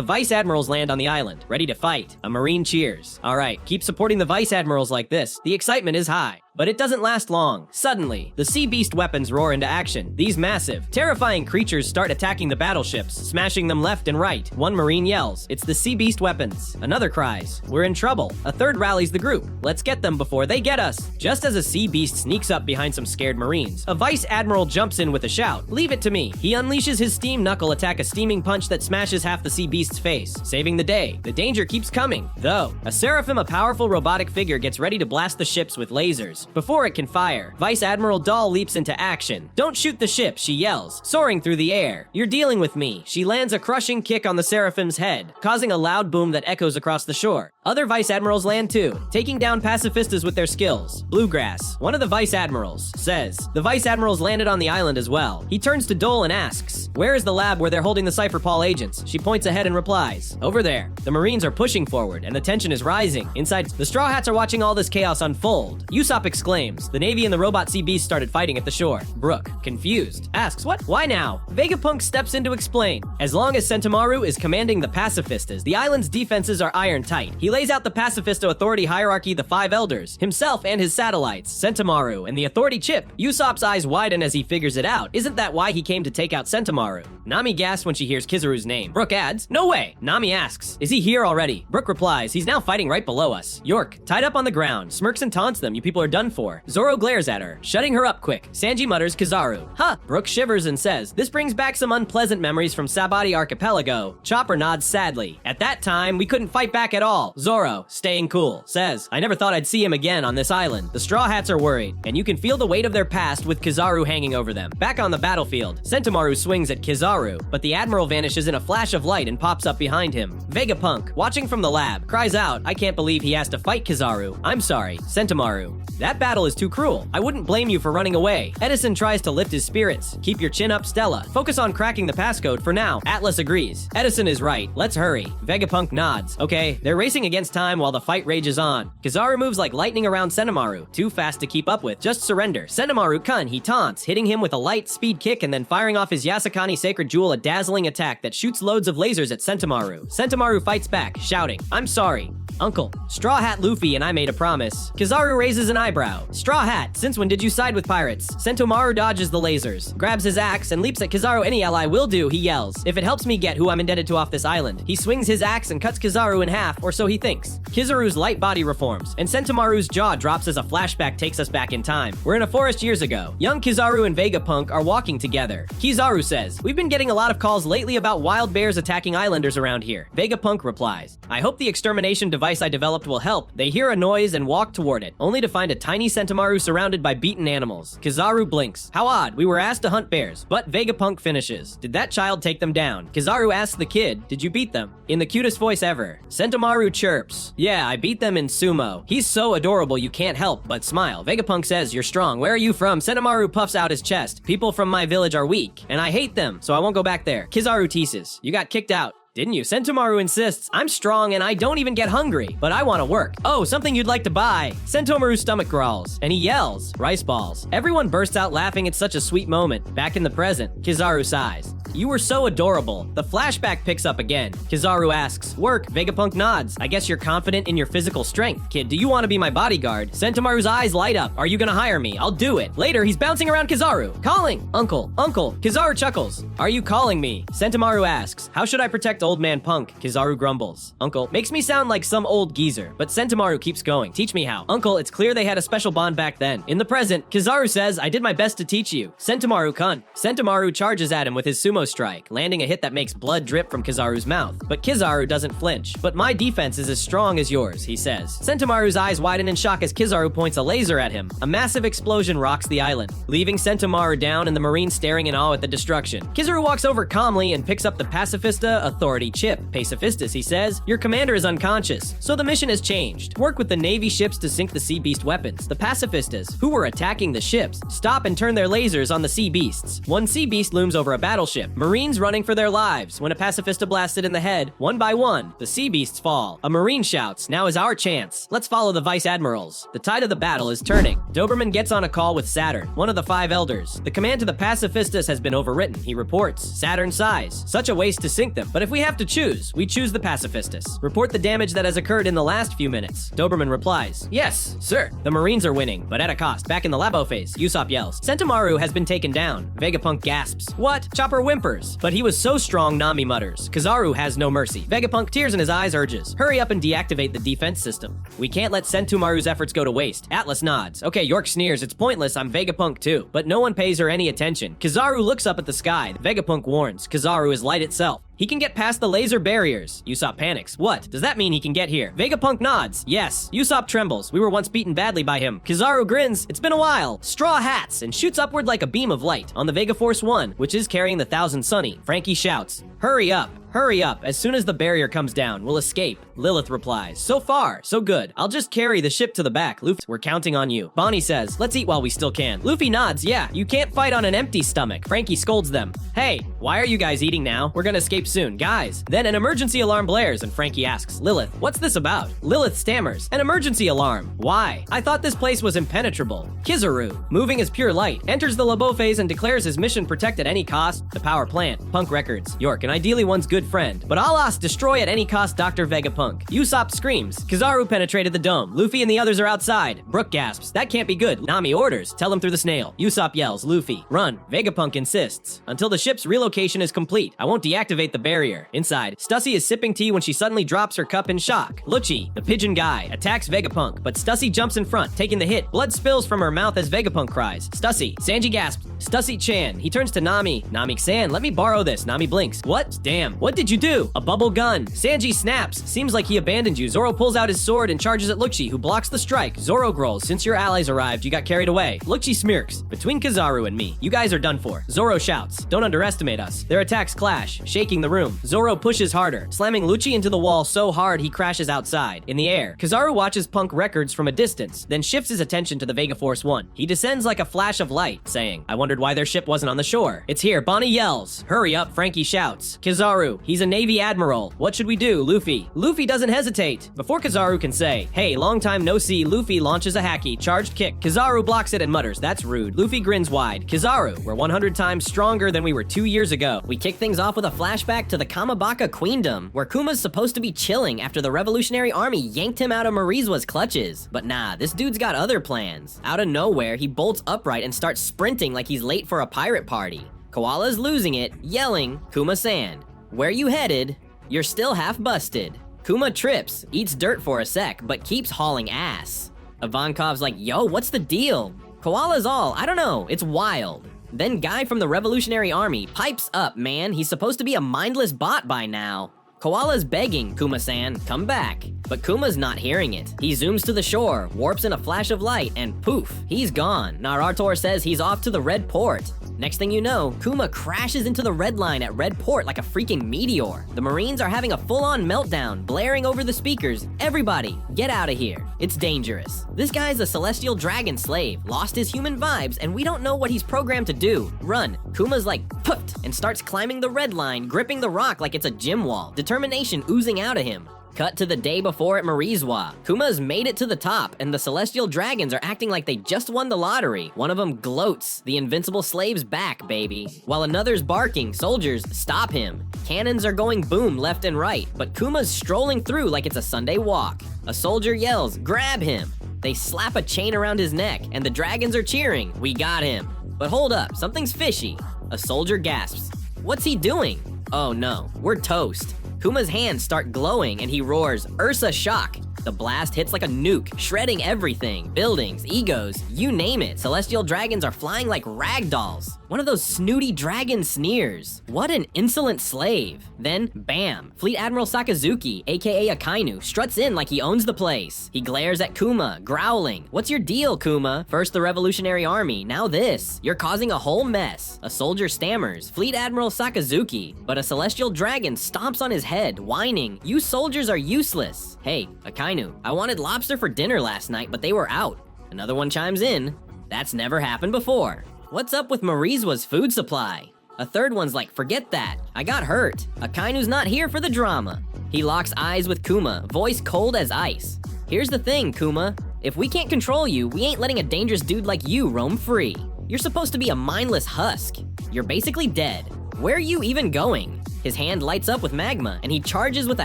Vice Admirals land on the island, ready to fight. A Marine cheers. Alright, keep supporting the Vice Admirals like this. The excitement is high. But it doesn't last long. Suddenly, the Sea Beast weapons roar into action. These massive, terrifying creatures start attacking the battleships, smashing them left and right. One Marine yells, it's the Sea Beast weapons. Another cries, we're in trouble. A third rallies the group. Let's get them before they get us. Just as a Sea Beast sneaks up behind some scared Marines, a Vice Admiral jumps in with a shout, leave it to me. He unleashes his Steam Knuckle attack, a steaming punch that smashes half the Sea Beast's face, saving the day. The danger keeps coming, though. A Seraphim, a powerful robotic figure, gets ready to blast the ships with lasers. Before it can fire, Vice Admiral Doll leaps into action. Don't shoot the ship, she yells, soaring through the air. You're dealing with me. She lands a crushing kick on the Seraphim's head, causing a loud boom that echoes across the shore. Other Vice Admirals land too, taking down Pacifistas with their skills. Bluegrass, one of the Vice Admirals, says. The Vice Admirals landed on the island as well. He turns to Dole and asks, where is the lab where they're holding the Cypher Paul agents? She points ahead and replies, over there. The Marines are pushing forward, and the tension is rising. Inside, the Straw Hats are watching all this chaos unfold. Usopp exclaims, the Navy and the robot Sea Beast started fighting at the shore. Brooke, confused, asks, what? Why now? Vegapunk steps in to explain. As long as Sentomaru is commanding the Pacifistas, the island's defenses are iron tight. He lays out the Pacifista authority hierarchy, the 5 elders, himself and his satellites, Sentomaru, and the authority chip. Usopp's eyes widen as he figures it out. Isn't that why he came to take out Sentomaru? Nami gasps when she hears Kizaru's name. Brooke adds, no way. Nami asks, is he here already? Brooke replies, he's now fighting right below us. York, tied up on the ground, smirks and taunts them. You people are done for. Zoro glares at her, shutting her up quick. Sanji mutters Kizaru. Huh. Brooke shivers and says, this brings back some unpleasant memories from Sabati Archipelago. Chopper nods sadly. At that time, we couldn't fight back at all. Zoro, staying cool, says, I never thought I'd see him again on this island. The Straw Hats are worried, and you can feel the weight of their past with Kizaru hanging over them. Back on the battlefield, Sentomaru swings at Kizaru, but the Admiral vanishes in a flash of light and pops up behind him. Vegapunk, watching from the lab, cries out, I can't believe he has to fight Kizaru. I'm sorry, Sentomaru. That battle is too cruel. I wouldn't blame you for running away. Edison tries to lift his spirits. Keep your chin up, Stella. Focus on cracking the passcode for now. Atlas agrees. Edison is right. Let's hurry. Vegapunk nods. Okay, they're racing against time while the fight rages on. Kizaru moves like lightning around Sentomaru, too fast to keep up with. Just surrender. Sentomaru-kun, he taunts, hitting him with a light speed kick and then firing off his Yasakani Sacred Jewel, a dazzling attack that shoots loads of lasers at Sentomaru. Sentomaru fights back, shouting, I'm sorry. Uncle, Straw Hat Luffy and I made a promise. Kizaru raises an eyebrow. Straw Hat, since when did you side with pirates? Sentomaru dodges the lasers, grabs his axe, and leaps at Kizaru. Any ally will do, he yells. If it helps me get who I'm indebted to off this island. He swings his axe and cuts Kizaru in half, or so he thinks. Kizaru's light body reforms, and Sentomaru's jaw drops as a flashback takes us back in time. We're in a forest years ago. Young Kizaru and Vegapunk are walking together. Kizaru says, we've been getting a lot of calls lately about wild bears attacking islanders around here. Vegapunk replies, I hope the extermination device I developed will help. They hear a noise and walk toward it, only to find a tiny Sentomaru surrounded by beaten animals. Kizaru blinks. How odd, we were asked to hunt bears, but Vegapunk finishes. Did that child take them down? Kizaru asks the kid, did you beat them? In the cutest voice ever. Sentomaru chirps. Yeah, I beat them in sumo. He's so adorable you can't help but smile. Vegapunk says, you're strong. Where are you from? Sentomaru puffs out his chest. People from my village are weak, and I hate them, so I won't go back there. Kizaru teases. You got kicked out, didn't you? Sentomaru insists, I'm strong and I don't even get hungry, but I want to work. Oh, something you'd like to buy. Sentomaru's stomach growls, and he yells, rice balls. Everyone bursts out laughing at such a sweet moment. Back in the present, Kizaru sighs. You were so adorable. The flashback picks up again. Kizaru asks, work. Vegapunk nods. I guess you're confident in your physical strength. Kid, do you want to be my bodyguard? Sentomaru's eyes light up. Are you gonna hire me? I'll do it. Later, he's bouncing around Kizaru. Calling. Uncle. Kizaru chuckles. Are you calling me? Sentomaru asks, how should I protect old man Punk? Kizaru grumbles. Uncle, makes me sound like some old geezer, but Sentomaru keeps going. Teach me how. Uncle, it's clear they had a special bond back then. In the present, Kizaru says, I did my best to teach you. Sentomaru cunt. Sentomaru charges at him with his sumo strike, landing a hit that makes blood drip from Kizaru's mouth. But Kizaru doesn't flinch. But my defense is as strong as yours, he says. Sentomaru's eyes widen in shock as Kizaru points a laser at him. A massive explosion rocks the island, leaving Sentomaru down and the Marines staring in awe at the destruction. Kizaru walks over calmly and picks up the Pacifista Authority chip. Pacifistas, he says, your commander is unconscious, so the mission has changed. Work with the Navy ships to sink the Sea Beast weapons. The Pacifistas, who were attacking the ships, stop and turn their lasers on the Sea Beasts. One Sea Beast looms over a battleship, Marines running for their lives. When a Pacifista blasted in the head, one by one, the Sea Beasts fall. A Marine shouts, now is our chance. Let's follow the Vice Admirals. The tide of the battle is turning. Doberman gets on a call with Saturn, one of the 5 elders. The command to the Pacifistas has been overwritten, he reports. Saturn sighs. Such a waste to sink them. But if we have to choose, we choose the Pacifistas. Report the damage that has occurred in the last few minutes. Doberman replies, yes, sir. The Marines are winning, but at a cost. Back in the Labo phase, Usopp yells, Sentomaru has been taken down. Vegapunk gasps. What? Chopper whimpers. But he was so strong, Nami mutters. Kizaru has no mercy. Vegapunk, tears in his eyes, urges, hurry up and deactivate the defense system. We can't let Sentomaru's efforts go to waste. Atlas nods. Okay, York sneers. It's pointless. I'm Vegapunk too. But no one pays her any attention. Kizaru looks up at the sky. Vegapunk warns. Kizaru is light itself. He can get past the laser barriers. Usopp panics. What? Does that mean he can get here? Vegapunk nods. Yes. Usopp trembles. We were once beaten badly by him. Kizaru grins. It's been a while. Straw hats and shoots upward like a beam of light. On the Vega Force 1, which is carrying the Thousand Sunny, Frankie shouts, hurry up. Hurry up. As soon as the barrier comes down, we'll escape. Lilith replies, so far, so good. I'll just carry the ship to the back. Luffy, we're counting on you. Bonnie says, let's eat while we still can. Luffy nods, yeah, you can't fight on an empty stomach. Frankie scolds them. Hey, why are you guys eating now? We're gonna escape soon, guys. Then an emergency alarm blares and Frankie asks, Lilith, what's this about? Lilith stammers, an emergency alarm. Why? I thought this place was impenetrable. Kizaru, moving as pure light, enters the Labo phase and declares his mission protect at any cost. The power plant, Punk Records, York, and ideally one's good friend. But Alas, destroy at any cost Dr. Vegapunk. Usopp screams. Kizaru penetrated the dome. Luffy and the others are outside. Brook gasps. That can't be good. Nami orders. Tell him through the snail. Usopp yells. Luffy, run. Vegapunk insists. Until the ship's relocation is complete, I won't deactivate the barrier. Inside, Stussy is sipping tea when she suddenly drops her cup in shock. Lucci, the pigeon guy, attacks Vegapunk, but Stussy jumps in front, taking the hit. Blood spills from her mouth as Vegapunk cries. Stussy. Sanji gasps. Stussy-chan. He turns to Nami. Nami-san, let me borrow this. Nami blinks. What? Damn. What did you do? A bubble gun. Sanji snaps. Seems like he abandoned you. Zoro pulls out his sword and charges at Lucci, who blocks the strike. Zoro growls. Since your allies arrived, you got carried away. Lucci smirks. Between Kizaru and me, you guys are done for. Zoro shouts. Don't underestimate us. Their attacks clash, shaking the room. Zoro pushes harder, slamming Lucci into the wall so hard he crashes outside. In the air, Kizaru watches Punk Records from a distance, then shifts his attention to the Vega Force 1. He descends like a flash of light, saying, I wondered why their ship wasn't on the shore. It's here. Bonnie yells. Hurry up, Frankie shouts. Kizaru, he's a Navy admiral. What should we do, Luffy? Luffy doesn't hesitate. Before Kizaru can say, hey, long time no see, Luffy launches a hacky, charged kick. Kizaru blocks it and mutters, that's rude. Luffy grins wide. Kizaru, we're 100 times stronger than we were 2 years ago. We kick things off with a flashback to the Kamabaka Queendom, where Kuma's supposed to be chilling after the Revolutionary Army yanked him out of Marizua's clutches. But nah, this dude's got other plans. Out of nowhere, he bolts upright and starts sprinting like he's late for a pirate party. Koala's losing it, yelling, Kuma-san, where you headed? You're still half busted. Kuma trips, eats dirt for a sec, but keeps hauling ass. Ivankov's like, yo, what's the deal? Koala's all, I don't know, it's wild. Then guy from the Revolutionary Army pipes up, man, he's supposed to be a mindless bot by now. Koala's begging, Kuma-san, come back. But Kuma's not hearing it. He zooms to the shore, warps in a flash of light, and poof, he's gone. Naruto says he's off to the Red Port. Next thing you know, Kuma crashes into the red line at Red Port like a freaking meteor. The Marines are having a full-on meltdown, blaring over the speakers. Everybody, get out of here. It's dangerous. This guy's a celestial dragon slave, lost his human vibes, and we don't know what he's programmed to do. Run. Kuma's like, put, and starts climbing the red line, gripping the rock like it's a gym wall. Determination oozing out of him. Cut to the day before at Marizois. Kuma's made it to the top, and the Celestial Dragons are acting like they just won the lottery. One of them gloats, the invincible slave's back, baby. While another's barking, soldiers stop him. Cannons are going boom left and right, but Kuma's strolling through like it's a Sunday walk. A soldier yells, "Grab him!" They slap a chain around his neck, and the dragons are cheering, "We got him!" But hold up, something's fishy. A soldier gasps. What's he doing? Oh no, we're toast. Kuma's hands start glowing and he roars, "Ursa Shock!" The blast hits like a nuke, shredding everything. Buildings, egos, you name it. Celestial dragons are flying like rag dolls. One of those snooty dragon sneers. What an insolent slave. Then, bam, Fleet Admiral Sakazuki, aka Akainu, struts in like he owns the place. He glares at Kuma, growling, "What's your deal, Kuma? First the Revolutionary Army, now this. You're causing a whole mess." A soldier stammers, "Fleet Admiral Sakazuki," but a celestial dragon stomps on his head, whining, "You soldiers are useless." Hey, Akainu, I wanted lobster for dinner last night, but they were out. Another one chimes in, "That's never happened before." What's up with Marizois' food supply? A third one's like, "Forget that, I got hurt." Akainu's not here for the drama. He locks eyes with Kuma, voice cold as ice. "Here's the thing, Kuma. If we can't control you, we ain't letting a dangerous dude like you roam free. You're supposed to be a mindless husk. You're basically dead. Where are you even going?" His hand lights up with magma, and he charges with a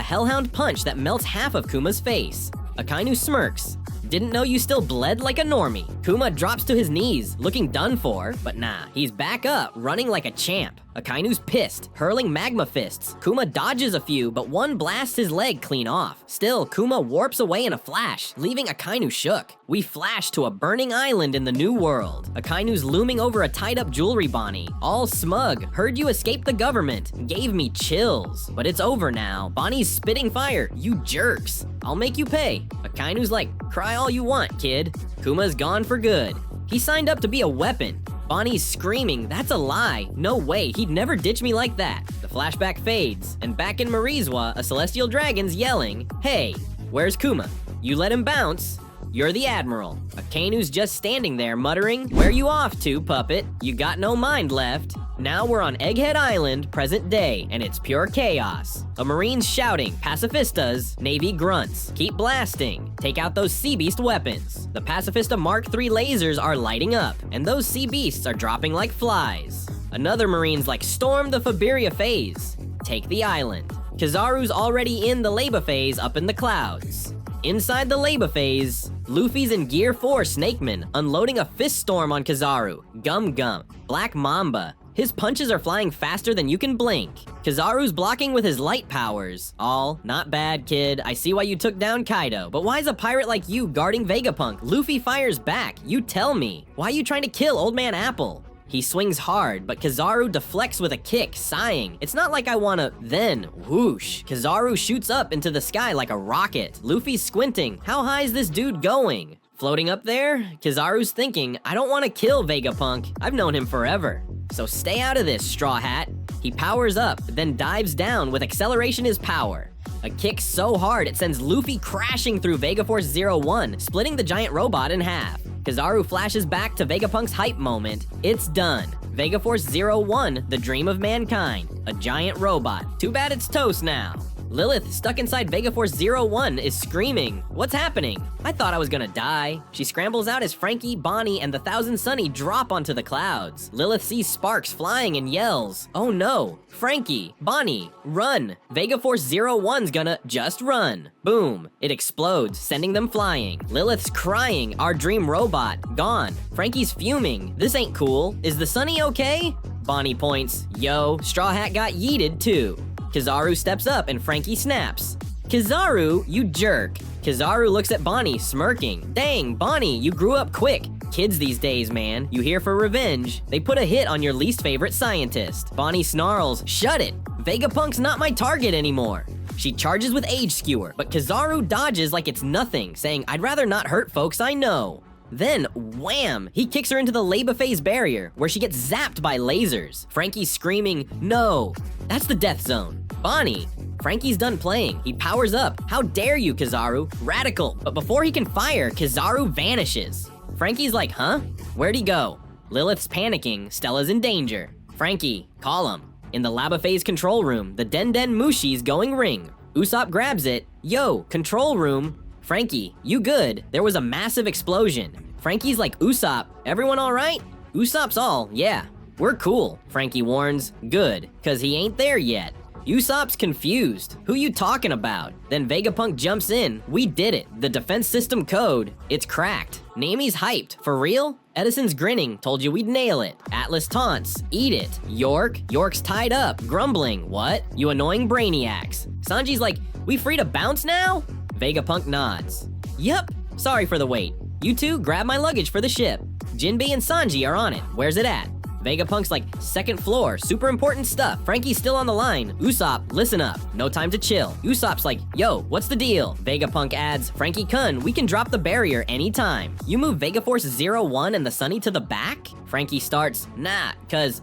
hellhound punch that melts half of Kuma's face. Akainu smirks. "Didn't know you still bled like a normie." Kuma drops to his knees, looking done for, but nah, he's back up, running like a champ. Akainu's pissed, hurling magma fists. Kuma dodges a few, but one blasts his leg clean off. Still, Kuma warps away in a flash, leaving Akainu shook. We flash to a burning island in the new world. Akainu's looming over a tied-up jewelry Bonnie, all smug. "Heard you escaped the government." Gave me chills. But it's over now. Bonnie's spitting fire. "You jerks. I'll make you pay." Akainu's like, "Cry all you want, kid." Kuma's gone for good. He signed up to be a weapon. Bonnie's screaming, "That's a lie. No way, he'd never ditch me like that." The flashback fades, and back in Marizois, a celestial dragon's yelling, "Hey, where's Kuma? You let him bounce? You're the Admiral." Akainu's just standing there muttering, "Where you off to, puppet? You got no mind left." Now we're on Egghead Island, present day, and it's pure chaos. A Marine's shouting, "Pacifistas," Navy grunts, "Keep blasting, take out those sea beast weapons." The Pacifista Mark III lasers are lighting up, and those sea beasts are dropping like flies. Another Marine's like, "Storm the Faberia phase, take the island." Kizaru's already in the Leba phase up in the clouds. Inside the Leba phase, Luffy's in Gear 4 Snakeman, unloading a fist storm on Kizaru. Gum Gum, Black Mamba. His punches are flying faster than you can blink. Kizaru's blocking with his light powers. All, "Not bad, kid. I see why you took down Kaido. But why's a pirate like you guarding Vegapunk?" Luffy fires back. "You tell me. Why you trying to kill Old Man Apple?" He swings hard, but Kizaru deflects with a kick, sighing. "It's not like I wanna..." Then, whoosh, Kizaru shoots up into the sky like a rocket. Luffy's squinting. How high is this dude going? Floating up there, Kizaru's thinking, "I don't want to kill Vegapunk. I've known him forever. So stay out of this, Straw Hat." He powers up, then dives down with acceleration is power. A kick so hard it sends Luffy crashing through Vegaforce 01, splitting the giant robot in half. Kizaru flashes back to Vegapunk's hype moment. It's done. Vegaforce 01, the dream of mankind. A giant robot. Too bad it's toast now. Lilith, stuck inside Vegaforce 01, is screaming, "What's happening? I thought I was gonna die." She scrambles out as Frankie, Bonnie, and the Thousand Sunny drop onto the clouds. Lilith sees sparks flying and yells, "Oh no! Frankie, Bonnie, run! Vegaforce 01's gonna just run." Boom! It explodes, sending them flying. Lilith's crying, "Our dream robot, gone." Frankie's fuming, "This ain't cool. Is the Sunny okay?" Bonnie points, "Yo, Straw Hat got yeeted too." Kizaru steps up and Frankie snaps. "Kizaru, you jerk." Kizaru looks at Bonnie, smirking. "Dang, Bonnie, you grew up quick. Kids these days, man. You here for revenge. They put a hit on your least favorite scientist." Bonnie snarls, "Shut it. Vegapunk's not my target anymore." She charges with Age Skewer, but Kizaru dodges like it's nothing, saying, "I'd rather not hurt folks I know." Then, wham! He kicks her into the Leba phase barrier, where she gets zapped by lasers. Frankie's screaming, "No!" That's the death zone. Bonnie! Frankie's done playing. He powers up. "How dare you, Kizaru? Radical!" But before he can fire, Kizaru vanishes. Frankie's like, "Huh? Where'd he go?" Lilith's panicking. Stella's in danger. "Frankie, call him." In the Laba phase control room, the Den Den Mushi's going ring. Usopp grabs it. Yo, control room. Frankie, you good? There was a massive explosion. Frankie's like, Usopp, everyone all right? Usopp's all, yeah. We're cool, Frankie warns. Good, cause he ain't there yet. Usopp's confused. Who you talking about? Then Vegapunk jumps in. We did it. The defense system code. It's cracked. Nami's hyped. For real? Edison's grinning. Told you we'd nail it. Atlas taunts. Eat it. York's tied up. Grumbling. What? You annoying brainiacs. Sanji's like, we free to bounce now? Vegapunk nods. Yup. Sorry for the wait. You two grab my luggage for the ship. Jinbei and Sanji are on it. Where's it at? Vegapunk's like, second floor, super important stuff. Frankie's still on the line. Usopp, listen up. No time to chill. Usopp's like, yo, what's the deal? Vegapunk adds, Frankie-kun, we can drop the barrier anytime. You move Vegaforce 01 and the Sunny to the back? Frankie starts, nah,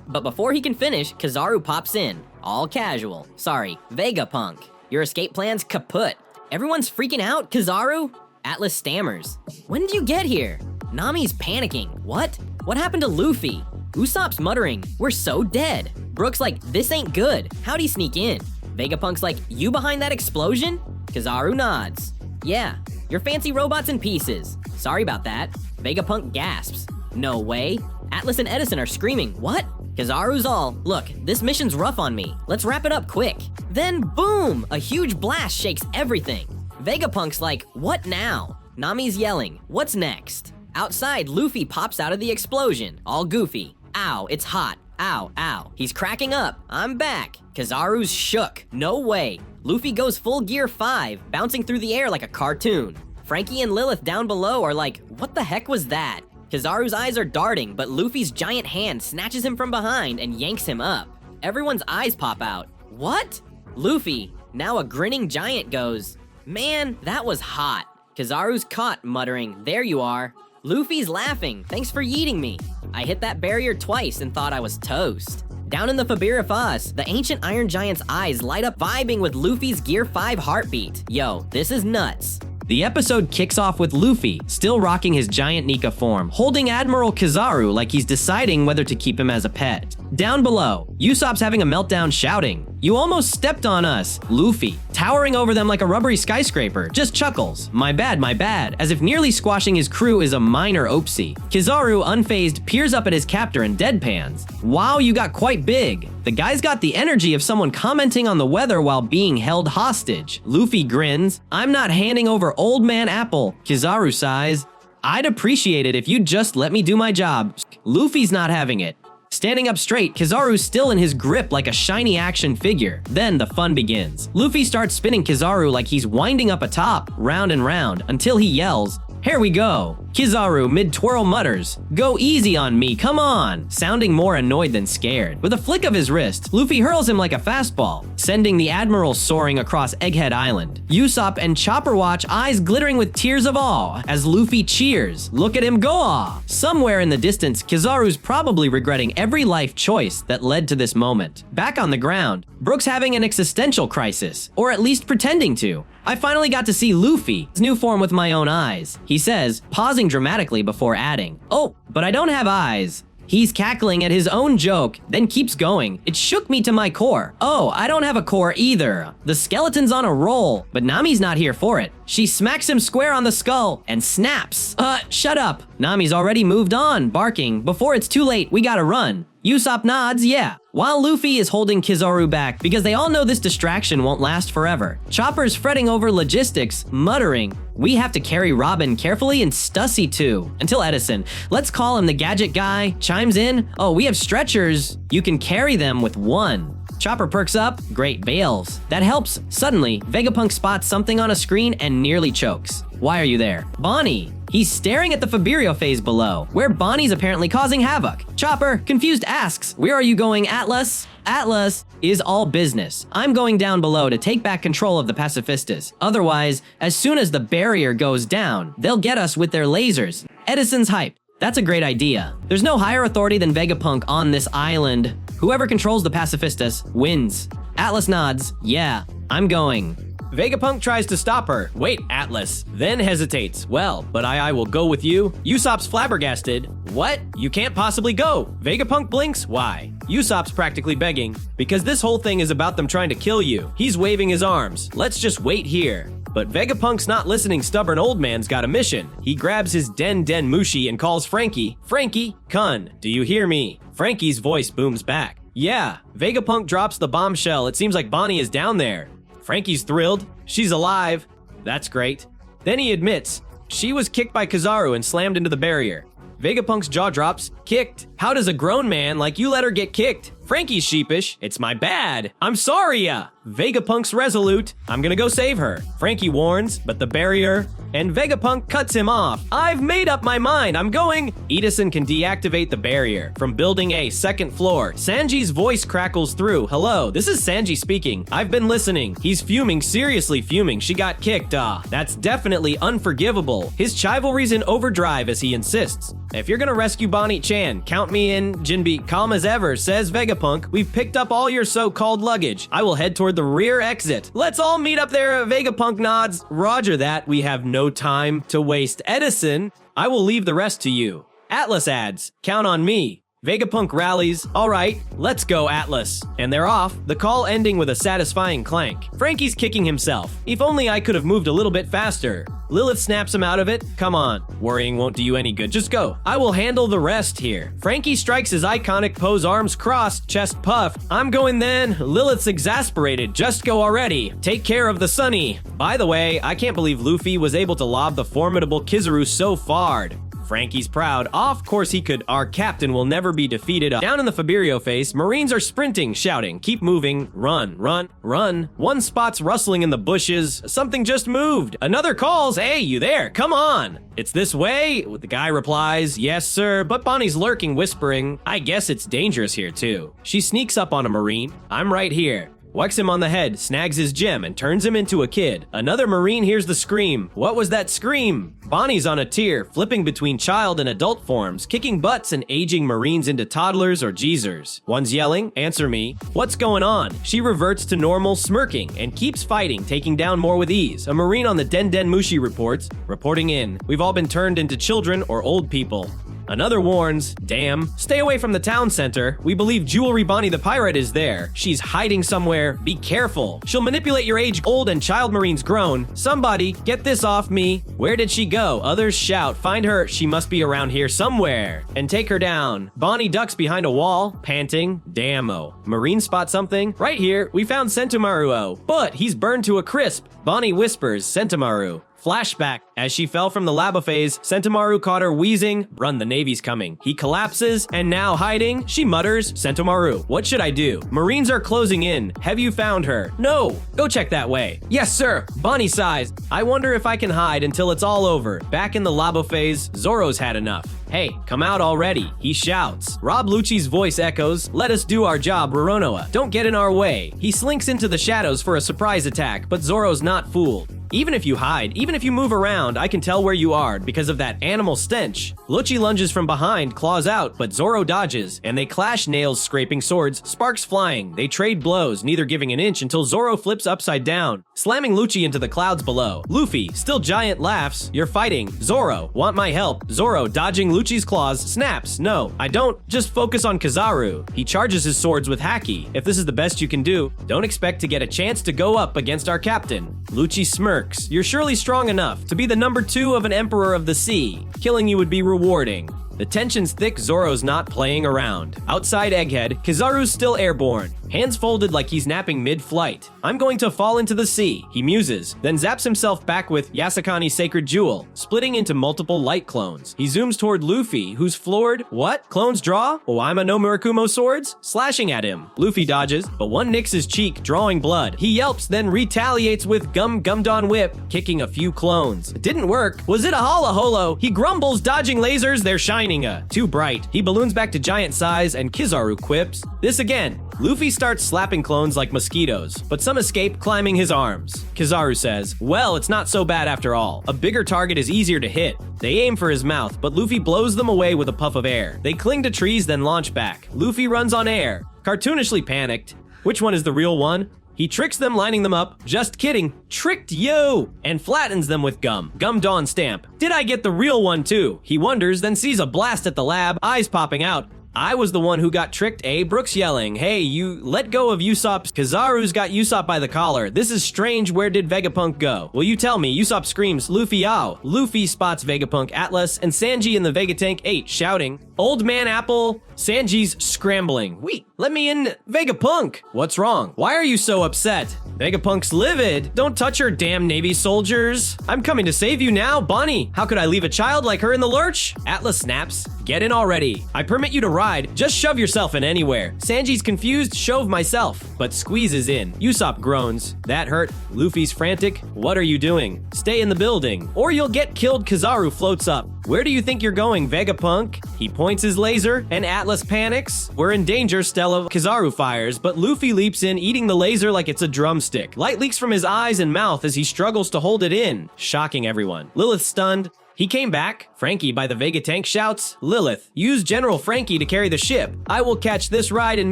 but before he can finish, Kizaru pops in. All casual. Sorry, Vegapunk. Your escape plan's kaput. Everyone's freaking out, Kizaru? Atlas stammers. When did you get here? Nami's panicking. What? What happened to Luffy? Usopp's muttering, we're so dead. Brook's like, this ain't good. How'd he sneak in? Vegapunk's like, you behind that explosion? Kizaru nods. Yeah, your fancy robot's in pieces. Sorry about that. Vegapunk gasps. No way. Atlas and Edison are screaming, what? Kizaru's all, look, this mission's rough on me. Let's wrap it up quick. Then boom, a huge blast shakes everything. Vegapunk's like, what now? Nami's yelling, what's next? Outside, Luffy pops out of the explosion, all goofy. Ow, it's hot. Ow, ow. He's cracking up. I'm back. Kizaru's shook. No way. Luffy goes full gear 5, bouncing through the air like a cartoon. Frankie and Lilith down below are like, what the heck was that? Kizaru's eyes are darting, but Luffy's giant hand snatches him from behind and yanks him up. Everyone's eyes pop out. What? Luffy, now a grinning giant, goes, man, that was hot. Kizaru's caught, muttering, there you are. Luffy's laughing, thanks for yeeting me. I hit that barrier twice and thought I was toast. Down in the Fabira Foss, the ancient Iron Giant's eyes light up vibing with Luffy's Gear 5 heartbeat. Yo, this is nuts. The episode kicks off with Luffy, still rocking his giant Nika form, holding Admiral Kizaru like he's deciding whether to keep him as a pet. Down below, Usopp's having a meltdown shouting, you almost stepped on us. Luffy, towering over them like a rubbery skyscraper, just chuckles, my bad, as if nearly squashing his crew is a minor oopsie. Kizaru, unfazed, peers up at his captor and deadpans. Wow, you got quite big. The guy's got the energy of someone commenting on the weather while being held hostage. Luffy grins, I'm not handing over Old Man Apple. Kizaru sighs, I'd appreciate it if you'd just let me do my job. Luffy's not having it. Standing up straight, Kizaru's still in his grip like a shiny action figure. Then the fun begins. Luffy starts spinning Kizaru like he's winding up a top, round and round, until he yells, here we go. Kizaru mid-twirl mutters, go easy on me, come on, sounding more annoyed than scared. With a flick of his wrist, Luffy hurls him like a fastball, sending the Admiral soaring across Egghead Island. Usopp and Chopper watch, eyes glittering with tears of awe, as Luffy cheers. Look at him go aw! Somewhere in the distance, Kizaru's probably regretting every life choice that led to this moment. Back on the ground, Brook's having an existential crisis, or at least pretending to. I finally got to see Luffy's new form with my own eyes. He says, pausing dramatically before adding, oh, but I don't have eyes. He's cackling at his own joke, then keeps going. It shook me to my core. Oh, I don't have a core either. The skeleton's on a roll, but Nami's not here for it. She smacks him square on the skull and snaps. Shut up. Nami's already moved on, barking, before it's too late, we gotta run. Usopp nods, yeah. While Luffy is holding Kizaru back because they all know this distraction won't last forever. Chopper's fretting over logistics, muttering, we have to carry Robin carefully and Stussy too. Until Edison, let's call him the gadget guy, chimes in, oh, we have stretchers. You can carry them with one. Chopper perks up, great bails. That helps. Suddenly, Vegapunk spots something on a screen and nearly chokes. Why are you there? Bonnie. He's staring at the Faberio phase below, where Bonnie's apparently causing havoc. Chopper, confused, asks, where are you going, Atlas? Atlas is all business. I'm going down below to take back control of the pacifistas. Otherwise, as soon as the barrier goes down, they'll get us with their lasers. Edison's hype. That's a great idea. There's no higher authority than Vegapunk on this island. Whoever controls the pacifistas wins. Atlas nods, yeah, I'm going. Vegapunk tries to stop her. Wait, Atlas. Then hesitates. Well, but I will go with you. Usopp's flabbergasted. What? You can't possibly go. Vegapunk blinks. Why? Usopp's practically begging, because this whole thing is about them trying to kill you. He's waving his arms. Let's just wait here. But Vegapunk's not listening. Stubborn old man's got a mission. He grabs his Den Mushi and calls Frankie. Frankie, Kun, do you hear me? Frankie's voice booms back. Yeah. Vegapunk drops the bombshell. It seems like Bonnie is down there. Frankie's thrilled. She's alive. That's great. Then he admits, she was kicked by Kizaru and slammed into the barrier. Vegapunk's jaw drops. Kicked? How does a grown man like you let her get kicked? Frankie's sheepish. It's my bad. I'm sorry Vegapunk's resolute. I'm gonna go save her. Frankie warns, but the barrier... And Vegapunk cuts him off. I've made up my mind. I'm going... Edison can deactivate the barrier from building A, second floor. Sanji's voice crackles through. Hello, this is Sanji speaking. I've been listening. He's fuming, seriously fuming. She got kicked. That's definitely unforgivable. His chivalry's in overdrive as he insists. If you're gonna rescue Bonnie-chan, count me in. Jinbe, calm as ever, says Vegapunk. We've picked up all your so-called luggage. I will head toward the rear exit. Let's all meet up there. Vegapunk nods. Roger that. We have no time to waste. Edison, I will leave the rest to you. Atlas adds, count on me. Vegapunk rallies. All right, let's go, Atlas. And they're off, the call ending with a satisfying clank. Frankie's kicking himself. If only I could have moved a little bit faster. Lilith snaps him out of it. Come on, worrying won't do you any good. Just go. I will handle the rest here. Frankie strikes his iconic pose, arms crossed, chest puffed. I'm going then. Lilith's exasperated. Just go already. Take care of the Sunny. By the way, I can't believe Luffy was able to lob the formidable Kizaru so far. Frankie's proud. Of course he could. Our captain will never be defeated. Down in the Faberio face, Marines are sprinting, shouting, keep moving, run, run, run. One spot's rustling in the bushes. Something just moved. Another calls, hey, you there, come on. It's this way? The guy replies, yes, sir, but Bonnie's lurking, whispering, I guess it's dangerous here too. She sneaks up on a Marine. I'm right here. Whacks him on the head, snags his gem, and turns him into a kid. Another Marine hears the scream. What was that scream? Bonnie's on a tear, flipping between child and adult forms, kicking butts and aging Marines into toddlers or geezers. One's yelling, answer me. What's going on? She reverts to normal, smirking, and keeps fighting, taking down more with ease. A Marine on the Den Mushi reports, reporting in. We've all been turned into children or old people. Another warns, damn, stay away from the town center. We believe Jewelry Bonnie the pirate is there. She's hiding somewhere. Be careful. She'll manipulate your age old and child Marines grown. Somebody, get this off me. Where did she go? Others shout, find her. She must be around here somewhere. And take her down. Bonnie ducks behind a wall, panting, damn-o. Marine spot something. Right here, we found Sentomaru-o, but he's burned to a crisp. Bonnie whispers, Sentomaru. Flashback. As she fell from the lava phase, Sentomaru caught her wheezing. Run, the Navy's coming. He collapses, and now hiding, she mutters, Sentomaru, what should I do? Marines are closing in. Have you found her? No. Go check that way. Yes, sir. Bonnie sighs. I wonder if I can hide until it's all over. Back in the lava phase, Zoro's had enough. Hey, come out already, he shouts. Rob Lucci's voice echoes, let us do our job, Roronoa. Don't get in our way. He slinks into the shadows for a surprise attack, but Zoro's not fooled. Even if you hide, even if you move around, I can tell where you are because of that animal stench. Lucci lunges from behind, claws out, but Zoro dodges, and they clash, nails scraping swords, sparks flying. They trade blows, neither giving an inch until Zoro flips upside down, slamming Lucci into the clouds below. Luffy, still giant, laughs. You're fighting. Zoro, want my help. Zoro, dodging Lucci's claws, snaps. No, I don't. Just focus on Kizaru. He charges his swords with Haki. If this is the best you can do, don't expect to get a chance to go up against our captain. Lucci smirks. You're surely strong enough to be the number 2 of an Emperor of the Sea. Killing you would be rewarding. The tension's thick, Zoro's not playing around. Outside Egghead, Kizaru's still airborne, hands folded like he's napping mid-flight. I'm going to fall into the sea, he muses, then zaps himself back with Yasakani's sacred jewel, splitting into multiple light clones. He zooms toward Luffy, who's floored. What? Clones draw? Oima no Murakumo swords? Slashing at him. Luffy dodges, but one nicks his cheek, drawing blood. He yelps, then retaliates with Gumdon Whip, kicking a few clones. It didn't work. Was it a holla holo? He grumbles, dodging lasers, they're shining. Too bright. He balloons back to giant size, and Kizaru quips, this again. Luffy starts slapping clones like mosquitoes, but some escape, climbing his arms. Kizaru says, well, it's not so bad after all. A bigger target is easier to hit. They aim for his mouth, but Luffy blows them away with a puff of air. They cling to trees, then launch back. Luffy runs on air, cartoonishly panicked. Which one is the real one? He tricks them, lining them up. Just kidding. Tricked you! And flattens them with gum. Gum Dawn stamp. Did I get the real one too? He wonders, then sees a blast at the lab, eyes popping out. I was the one who got tricked, eh? Brooks yelling, hey, you let go of Usopp. Kizaru's got Usopp by the collar. This is strange, where did Vegapunk go? Will you tell me? Usopp screams, Luffy ow. Luffy spots Vegapunk, Atlas, and Sanji in the Vegatank 8, shouting, Old Man Apple. Sanji's scrambling. Wait, let me in, Vegapunk. What's wrong? Why are you so upset? Vegapunk's livid. Don't touch her, damn Navy soldiers. I'm coming to save you now, Bonnie. How could I leave a child like her in the lurch? Atlas snaps. Get in already. I permit you to ride. Just shove yourself in anywhere. Sanji's confused, shove myself, but squeezes in. Usopp groans. That hurt. Luffy's frantic. What are you doing? Stay in the building, or you'll get killed. Kizaru floats up. Where do you think you're going, Vegapunk? He points his laser, and Atlas panics. We're in danger, Stella. Kizaru fires, but Luffy leaps in, eating the laser like it's a drumstick. Light leaks from his eyes and mouth as he struggles to hold it in, shocking everyone. Lilith stunned. He came back. Frankie by the Vegatank shouts, Lilith, use General Frankie to carry the ship. I will catch this ride and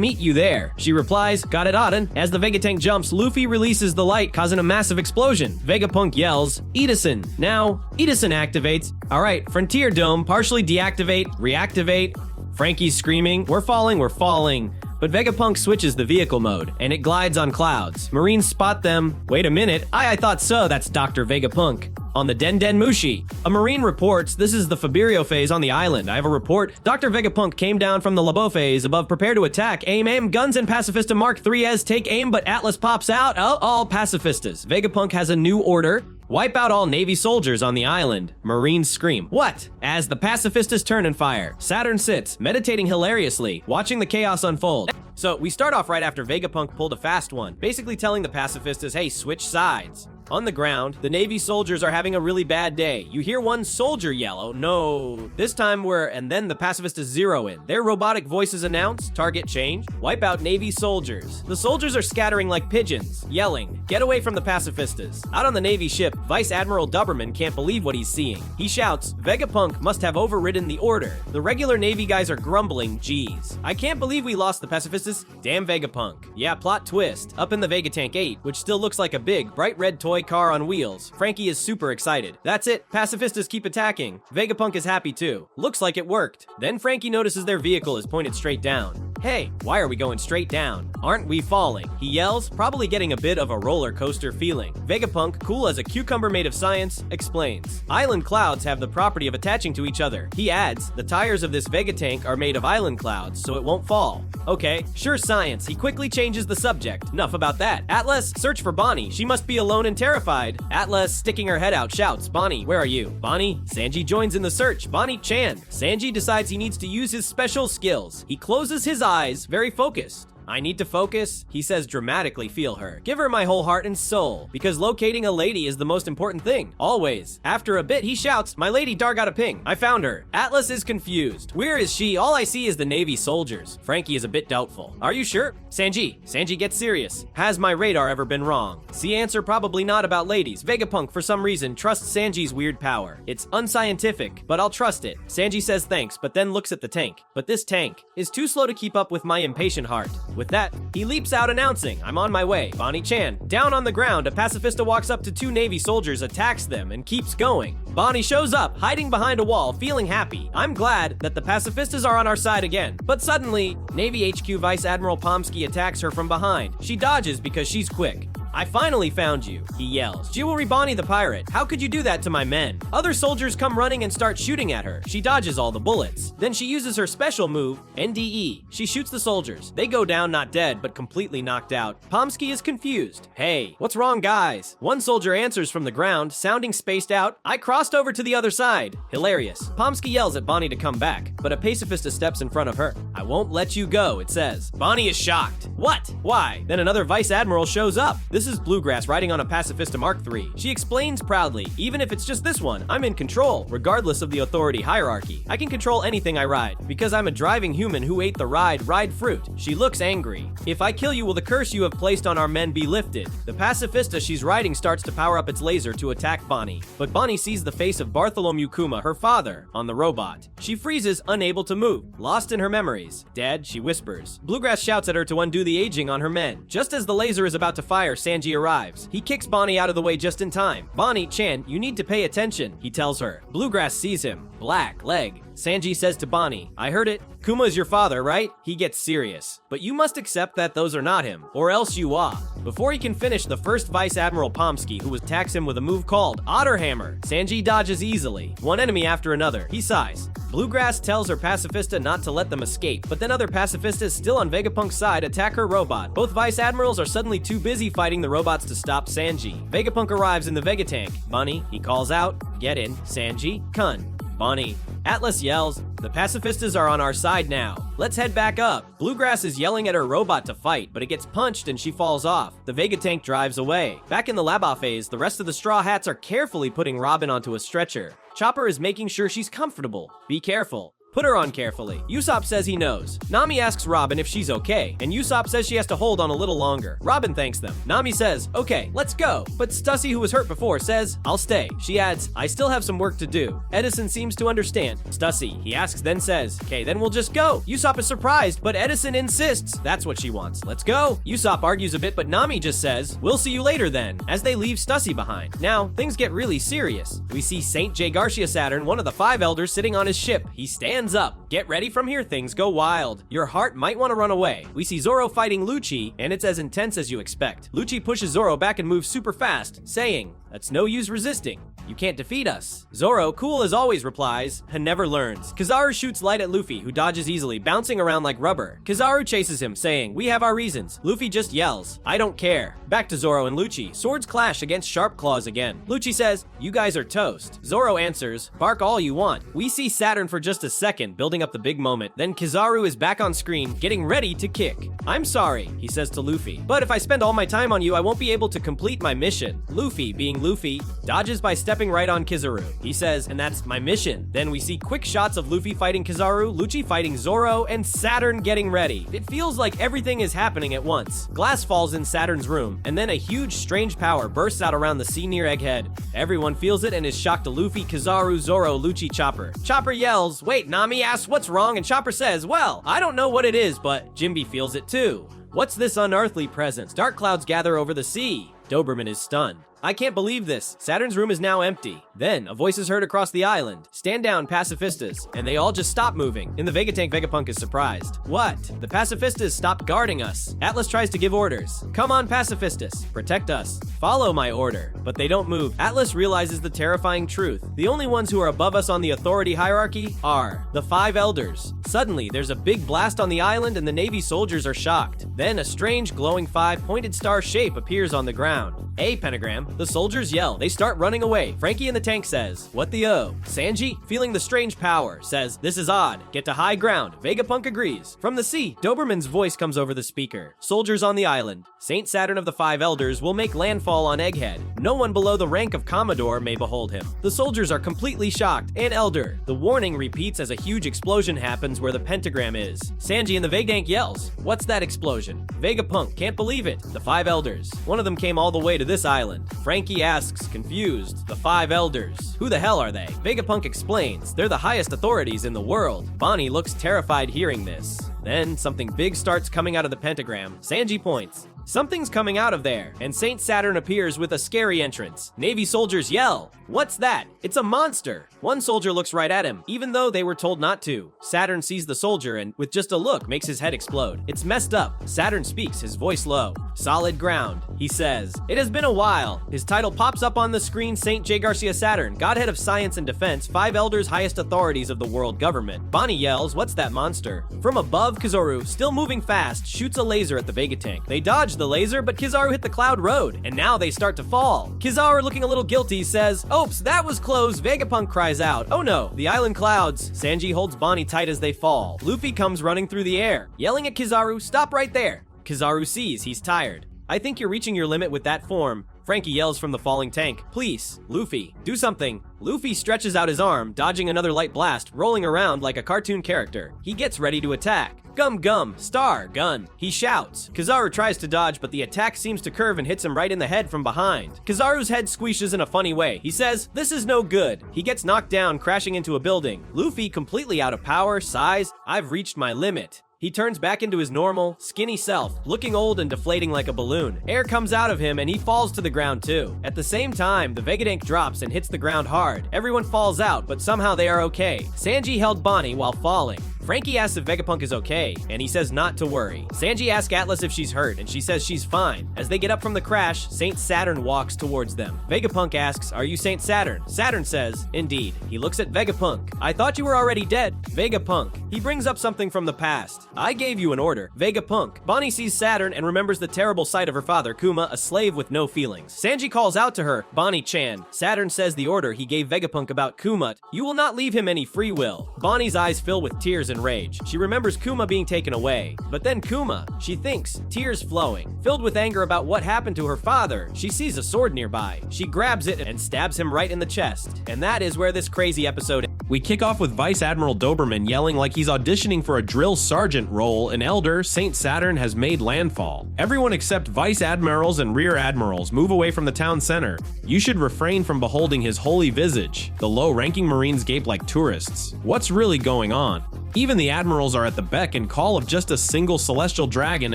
meet you there. She replies, got it, Auden. As the Vegatank jumps, Luffy releases the light, causing a massive explosion. Vegapunk yells, Edison. Now, Edison activates. All right, Frontier Dome, partially deactivate, reactivate. Frankie's screaming, we're falling, we're falling. But Vegapunk switches the vehicle mode, and it glides on clouds. Marines spot them. Wait a minute, I thought so, that's Dr. Vegapunk. On the Den Den Mushi, a Marine reports, this is the Faberio phase on the island. I have a report. Dr. Vegapunk came down from the Labo phase above, prepare to attack. Aim, guns and Pacifista Mark III as take aim, but Atlas pops out. Oh, all Pacifistas. Vegapunk has a new order. Wipe out all Navy soldiers on the island. Marines scream, what? As the Pacifistas turn and fire. Saturn sits, meditating hilariously, watching the chaos unfold. So we start off right after Vegapunk pulled a fast one, basically telling the Pacifistas, hey, switch sides. On the ground, the Navy soldiers are having a really bad day. You hear one soldier yell, oh no. This time and then the Pacifistas zero in. Their robotic voices announce, target change, wipe out Navy soldiers. The soldiers are scattering like pigeons, yelling, get away from the Pacifistas. Out on the Navy ship, Vice Admiral Doberman can't believe what he's seeing. He shouts, Vegapunk must have overridden the order. The regular Navy guys are grumbling, geez. I can't believe we lost the Pacifistas. Damn Vegapunk. Yeah, plot twist. Up in the Vegatank 8, which still looks like a big, bright red toy car on wheels. Frankie is super excited. That's it. Pacifistas keep attacking. Vegapunk is happy too. Looks like it worked. Then Frankie notices their vehicle is pointed straight down. Hey, why are we going straight down? Aren't we falling? He yells, probably getting a bit of a roller coaster feeling. Vegapunk, cool as a cucumber made of science, explains. Island clouds have the property of attaching to each other. He adds, the tires of this Vegatank are made of island clouds, so it won't fall. Okay, sure science. He quickly changes the subject. Enough about that. Atlas, search for Bonnie. She must be alone and terrified. Atlas, sticking her head out, shouts, Bonnie, where are you? Bonnie? Sanji joins in the search. Bonnie Chan. Sanji decides he needs to use his special skills. He closes his eyes, very focused. I need to focus, he says dramatically, feel her. Give her my whole heart and soul, because locating a lady is the most important thing, always. After a bit, he shouts, my lady dar got a ping. I found her. Atlas is confused. Where is she? All I see is the Navy soldiers. Frankie is a bit doubtful. Are you sure? Sanji gets serious. Has my radar ever been wrong? See answer, probably not about ladies. Vegapunk, for some reason, trusts Sanji's weird power. It's unscientific, but I'll trust it. Sanji says thanks, but then looks at the tank. But this tank is too slow to keep up with my impatient heart. With that, he leaps out announcing, I'm on my way. Bonnie Chan. Down on the ground, a pacifista walks up to two Navy soldiers, attacks them, and keeps going. Bonnie shows up, hiding behind a wall, feeling happy. I'm glad that the pacifistas are on our side again. But suddenly, Navy HQ Vice Admiral Pomsky attacks her from behind. She dodges because she's quick. I finally found you, he yells. Jewelry Bonnie the pirate, how could you do that to my men? Other soldiers come running and start shooting at her. She dodges all the bullets. Then she uses her special move, NDE. She shoots the soldiers. They go down not dead, but completely knocked out. Pomsky is confused. Hey, what's wrong, guys? One soldier answers from the ground, sounding spaced out. I crossed over to the other side. Hilarious. Pomsky yells at Bonnie to come back, but a pacifista steps in front of her. I won't let you go, it says. Bonnie is shocked. What? Why? Then another vice admiral shows up. This This is Bluegrass riding on a Pacifista Mark III. She explains proudly, even if it's just this one, I'm in control, regardless of the authority hierarchy. I can control anything I ride, because I'm a driving human who ate the ride fruit. She looks angry. If I kill you, will the curse you have placed on our men be lifted? The Pacifista she's riding starts to power up its laser to attack Bonnie, but Bonnie sees the face of Bartholomew Kuma, her father, on the robot. She freezes, unable to move, lost in her memories. Dad, she whispers. Bluegrass shouts at her to undo the aging on her men. Just as the laser is about to fire, Sanji arrives. He kicks Bonnie out of the way just in time. Bonnie, Chan, you need to pay attention, he tells her. Bluegrass sees him. Black leg. Sanji says to Bonnie, I heard it. Kuma is your father, right? He gets serious. But you must accept that those are not him, or else you are. Before he can finish, the first Vice Admiral Pomsky, who attacks him with a move called Otter Hammer. Sanji dodges easily, one enemy after another. He sighs. Bluegrass tells her Pacifista not to let them escape, but then other Pacifistas still on Vegapunk's side attack her robot. Both Vice Admirals are suddenly too busy fighting the robots to stop Sanji. Vegapunk arrives in the Vegatank. Bonnie, he calls out, get in, Sanji, Kun. Bonnie. Atlas yells, the Pacifistas are on our side now. Let's head back up. Bluegrass is yelling at her robot to fight, but it gets punched and she falls off. The Vegatank drives away. Back in the Laba phase, the rest of the Straw Hats are carefully putting Robin onto a stretcher. Chopper is making sure she's comfortable. Be careful. Put her on carefully. Usopp says he knows. Nami asks Robin if she's okay, and Usopp says she has to hold on a little longer. Robin thanks them. Nami says, okay, let's go. But Stussy, who was hurt before, says, I'll stay. She adds, I still have some work to do. Edison seems to understand. Stussy, he asks, then says, okay, then we'll just go. Usopp is surprised, but Edison insists. That's what she wants. Let's go. Usopp argues a bit, but Nami just says, we'll see you later then, as they leave Stussy behind. Now, things get really serious. We see Saint J. Garcia Saturn, one of the 5 elders, sitting on his ship. He stands up. Get ready, from here things go wild. Your heart might want to run away. We see Zoro fighting Lucci, and it's as intense as you expect. Lucci pushes Zoro back and moves super fast, saying, that's no use resisting. You can't defeat us. Zoro, cool as always, replies, and never learns. Kizaru shoots light at Luffy, who dodges easily, bouncing around like rubber. Kizaru chases him, saying, we have our reasons. Luffy just yells, I don't care. Back to Zoro and Lucci. Swords clash against Sharp Claws again. Lucci says, you guys are toast. Zoro answers, bark all you want. We see Saturn for just a second, building up the big moment. Then Kizaru is back on screen, getting ready to kick. I'm sorry, he says to Luffy, but if I spend all my time on you, I won't be able to complete my mission. Luffy, being Luffy, dodges by stepping right on Kizaru. He says, and that's my mission. Then we see quick shots of Luffy fighting Kizaru, Lucci fighting Zoro, and Saturn getting ready. It feels like everything is happening at once. Glass falls in Saturn's room, and then a huge strange power bursts out around the sea near Egghead. Everyone feels it and is shocked to Luffy, Kizaru, Zoro, Lucci, Chopper. Chopper yells, wait, Nami asks what's wrong, and Chopper says, well, I don't know what it is, but Jinbe feels it too. What's this unearthly presence? Dark clouds gather over the sea. Doberman is stunned. I can't believe this. Saturn's room is now empty. Then, a voice is heard across the island. Stand down, Pacifistas. And they all just stop moving. In the Vegatank, Vegapunk is surprised. What? The Pacifistas stopped guarding us. Atlas tries to give orders. Come on, Pacifistas. Protect us. Follow my order. But they don't move. Atlas realizes the terrifying truth. The only ones who are above us on the authority hierarchy are the 5 elders. Suddenly, there's a big blast on the island and the Navy soldiers are shocked. Then, a strange glowing 5-pointed star shape appears on the ground. A pentagram. The soldiers yell. They start running away. Frankie in the tank says, what the oh? Sanji, feeling the strange power, says, this is odd. Get to high ground. Vegapunk agrees. From the sea, Doberman's voice comes over the speaker. Soldiers on the island. Saint Saturn of the 5 elders will make landfall on Egghead. No one below the rank of Commodore may behold him. The soldiers are completely shocked. And Elder. The warning repeats as a huge explosion happens where the pentagram is. Sanji in the Vegatank yells, what's that explosion? Vegapunk can't believe it. The 5 elders. One of them came all the way to this island. Frankie asks, confused, the 5 elders. Who the hell are they? Vegapunk explains, they're the highest authorities in the world. Bonnie looks terrified hearing this. Then, something big starts coming out of the pentagram. Sanji points. Something's coming out of there, and Saint Saturn appears with a scary entrance. Navy soldiers yell, what's that? It's a monster. One soldier looks right at him, even though they were told not to. Saturn sees the soldier and, with just a look, makes his head explode. It's messed up. Saturn speaks, his voice low. Solid ground. He says, it has been a while. His title pops up on the screen, Saint J. Garcia Saturn, Godhead of Science and Defense, 5 elders, highest authorities of the world government. Bonnie yells, what's that monster? From above, Kizaru, still moving fast, shoots a laser at the Vegatank. They dodge the laser, but Kizaru hit the cloud road, and now they start to fall. Kizaru, looking a little guilty, says, oops, that was close. Vegapunk cries out, oh no, the island clouds. Sanji holds Bonnie tight as they fall. Luffy comes running through the air, yelling at Kizaru, stop right there. Kizaru sees he's tired. I think you're reaching your limit with that form. Frankie yells from the falling tank. Please, Luffy, do something. Luffy stretches out his arm, dodging another light blast, rolling around like a cartoon character. He gets ready to attack. Gum gum, star, gun, he shouts. Kizaru tries to dodge, but the attack seems to curve and hits him right in the head from behind. Kizaru's head squeezes in a funny way. He says, "This is no good." He gets knocked down, crashing into a building. Luffy, completely out of power, sighs, "I've reached my limit." He turns back into his normal, skinny self, looking old and deflating like a balloon. Air comes out of him and he falls to the ground too. At the same time, the Vegapunk drops and hits the ground hard. Everyone falls out, but somehow they are okay. Sanji held Bonnie while falling. Frankie asks if Vegapunk is okay, and he says not to worry. Sanji asks Atlas if she's hurt, and she says she's fine. As they get up from the crash, Saint Saturn walks towards them. Vegapunk asks, "Are you Saint Saturn?" Saturn says, "Indeed." He looks at Vegapunk. "I thought you were already dead." Vegapunk. He brings up something from the past. "I gave you an order." Vegapunk. Bonnie sees Saturn and remembers the terrible sight of her father, Kuma, a slave with no feelings. Sanji calls out to her, "Bonnie-chan." Saturn says the order he gave Vegapunk about Kuma, "You will not leave him any free will." Bonnie's eyes fill with tears and rage. She remembers Kuma being taken away. But then Kuma, she thinks, tears flowing. Filled with anger about what happened to her father, she sees a sword nearby. She grabs it and stabs him right in the chest. And that is where this crazy episode ends. We kick off with Vice Admiral Doberman yelling like he's auditioning for a drill sergeant role. An elder, Saint Saturn, has made landfall. Everyone except Vice Admirals and Rear Admirals move away from the town center. You should refrain from beholding his holy visage. The low-ranking Marines gape like tourists. What's really going on? Even the admirals are at the beck and call of just a single celestial dragon.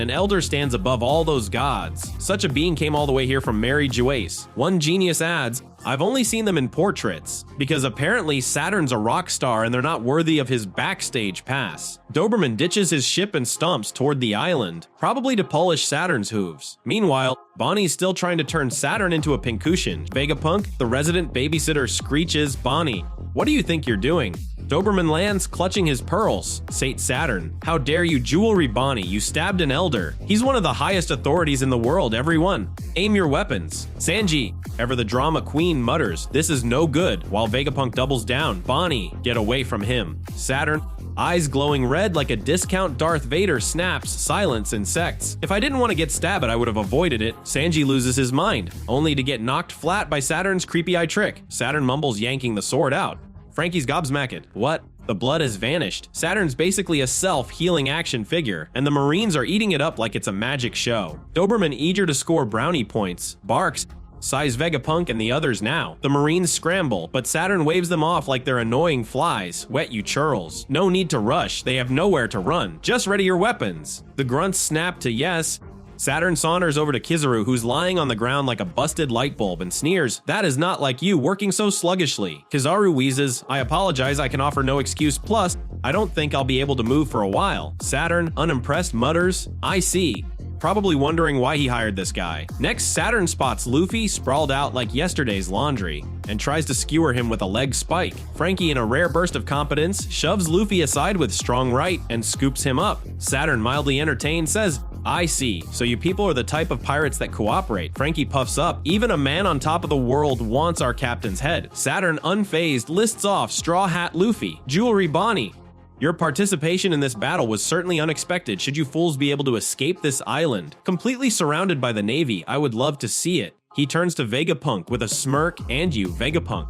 An elder stands above all those gods. Such a being came all the way here from Mary Joace. One genius adds, "I've only seen them in portraits," because apparently Saturn's a rock star and they're not worthy of his backstage pass. Doberman ditches his ship and stomps toward the island, probably to polish Saturn's hooves. Meanwhile, Bonnie's still trying to turn Saturn into a pincushion. Vegapunk, the resident babysitter, screeches, "Bonnie, what do you think you're doing?" Doberman lands, clutching his pearls. Saint Saturn, "How dare you, Jewelry Bonnie, you stabbed an elder. He's one of the highest authorities in the world, everyone. Aim your weapons." Sanji, ever the drama queen, mutters, "This is no good," while Vegapunk doubles down, "Bonnie, get away from him." Saturn, eyes glowing red like a discount Darth Vader, snaps, "Silence, insects. If I didn't want to get stabbed, I would have avoided it." Sanji loses his mind, only to get knocked flat by Saturn's creepy eye trick. Saturn mumbles, yanking the sword out. Frankie's gobsmacked. What? The blood has vanished. Saturn's basically a self-healing action figure, and the Marines are eating it up like it's a magic show. Doberman, eager to score brownie points, barks, sighs Vegapunk and the others now. The Marines scramble, but Saturn waves them off like they're annoying flies. "Wet you churls. No need to rush. They have nowhere to run. Just ready your weapons." The grunts snap to yes. Saturn saunters over to Kizaru, who's lying on the ground like a busted light bulb, and sneers, "That is not like you, working so sluggishly." Kizaru wheezes, "I apologize, I can offer no excuse, plus, I don't think I'll be able to move for a while." Saturn, unimpressed, mutters, "I see." Probably wondering why he hired this guy. Next, Saturn spots Luffy sprawled out like yesterday's laundry and tries to skewer him with a leg spike. Frankie, in a rare burst of competence, shoves Luffy aside with strong right and scoops him up. Saturn, mildly entertained, says, "I see. So you people are the type of pirates that cooperate." Frankie puffs up. "Even a man on top of the world wants our captain's head." Saturn, unfazed, lists off Straw Hat Luffy, Jewelry Bonnie. "Your participation in this battle was certainly unexpected. Should you fools be able to escape this island, completely surrounded by the Navy, I would love to see it." He turns to Vegapunk with a smirk, "And you, Vegapunk.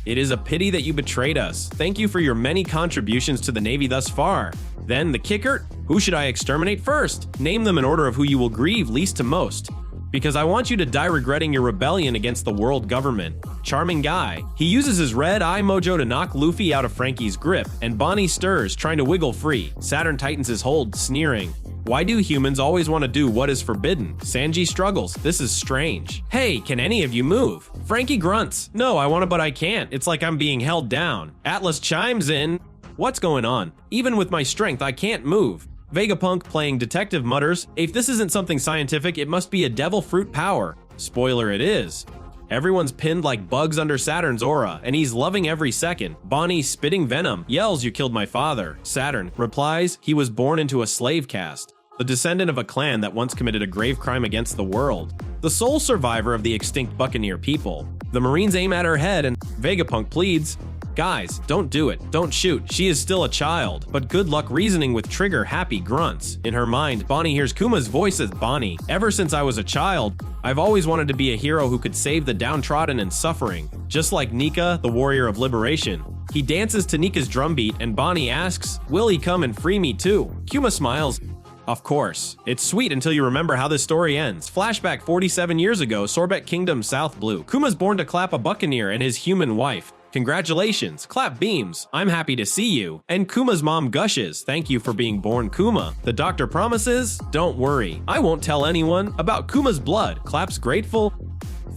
It is a pity that you betrayed us. Thank you for your many contributions to the Navy thus far." Then the kicker, "Who should I exterminate first? Name them in order of who you will grieve least to most, because I want you to die regretting your rebellion against the world government." Charming guy. He uses his red eye mojo to knock Luffy out of Frankie's grip, and Bonnie stirs, trying to wiggle free. Saturn tightens his hold, sneering, "Why do humans always want to do what is forbidden?" Sanji struggles. "This is strange. Hey, can any of you move?" Frankie grunts, "No, I want to, but I can't. It's like I'm being held down." Atlas chimes in, "What's going on? Even with my strength, I can't move." Vegapunk, playing detective, mutters, "If this isn't something scientific, it must be a devil fruit power." Spoiler, it is. Everyone's pinned like bugs under Saturn's aura, and he's loving every second. Bonnie, spitting venom, yells, "You killed my father." Saturn replies, "He was born into a slave caste, the descendant of a clan that once committed a grave crime against the world, the sole survivor of the extinct Buccaneer people." The Marines aim at her head, and Vegapunk pleads, Guys, don't do it. Don't shoot. She is still a child. But good luck reasoning with trigger-happy grunts. In her mind, Bonnie hears Kuma's voice as Bonnie. Ever since I was a child, I've always wanted to be a hero who could save the downtrodden and suffering. Just like Nika, the warrior of liberation. He dances to Nika's drumbeat and Bonnie asks, will he come and free me too? Kuma smiles. Of course. It's sweet until you remember how this story ends. Flashback 47 years ago, Sorbet Kingdom, South Blue. Kuma's born to clap a buccaneer and his human wife. Congratulations, clap beams, I'm happy to see you. And Kuma's mom gushes, thank you for being born Kuma. The doctor promises, don't worry, I won't tell anyone about Kuma's blood. Clap's grateful,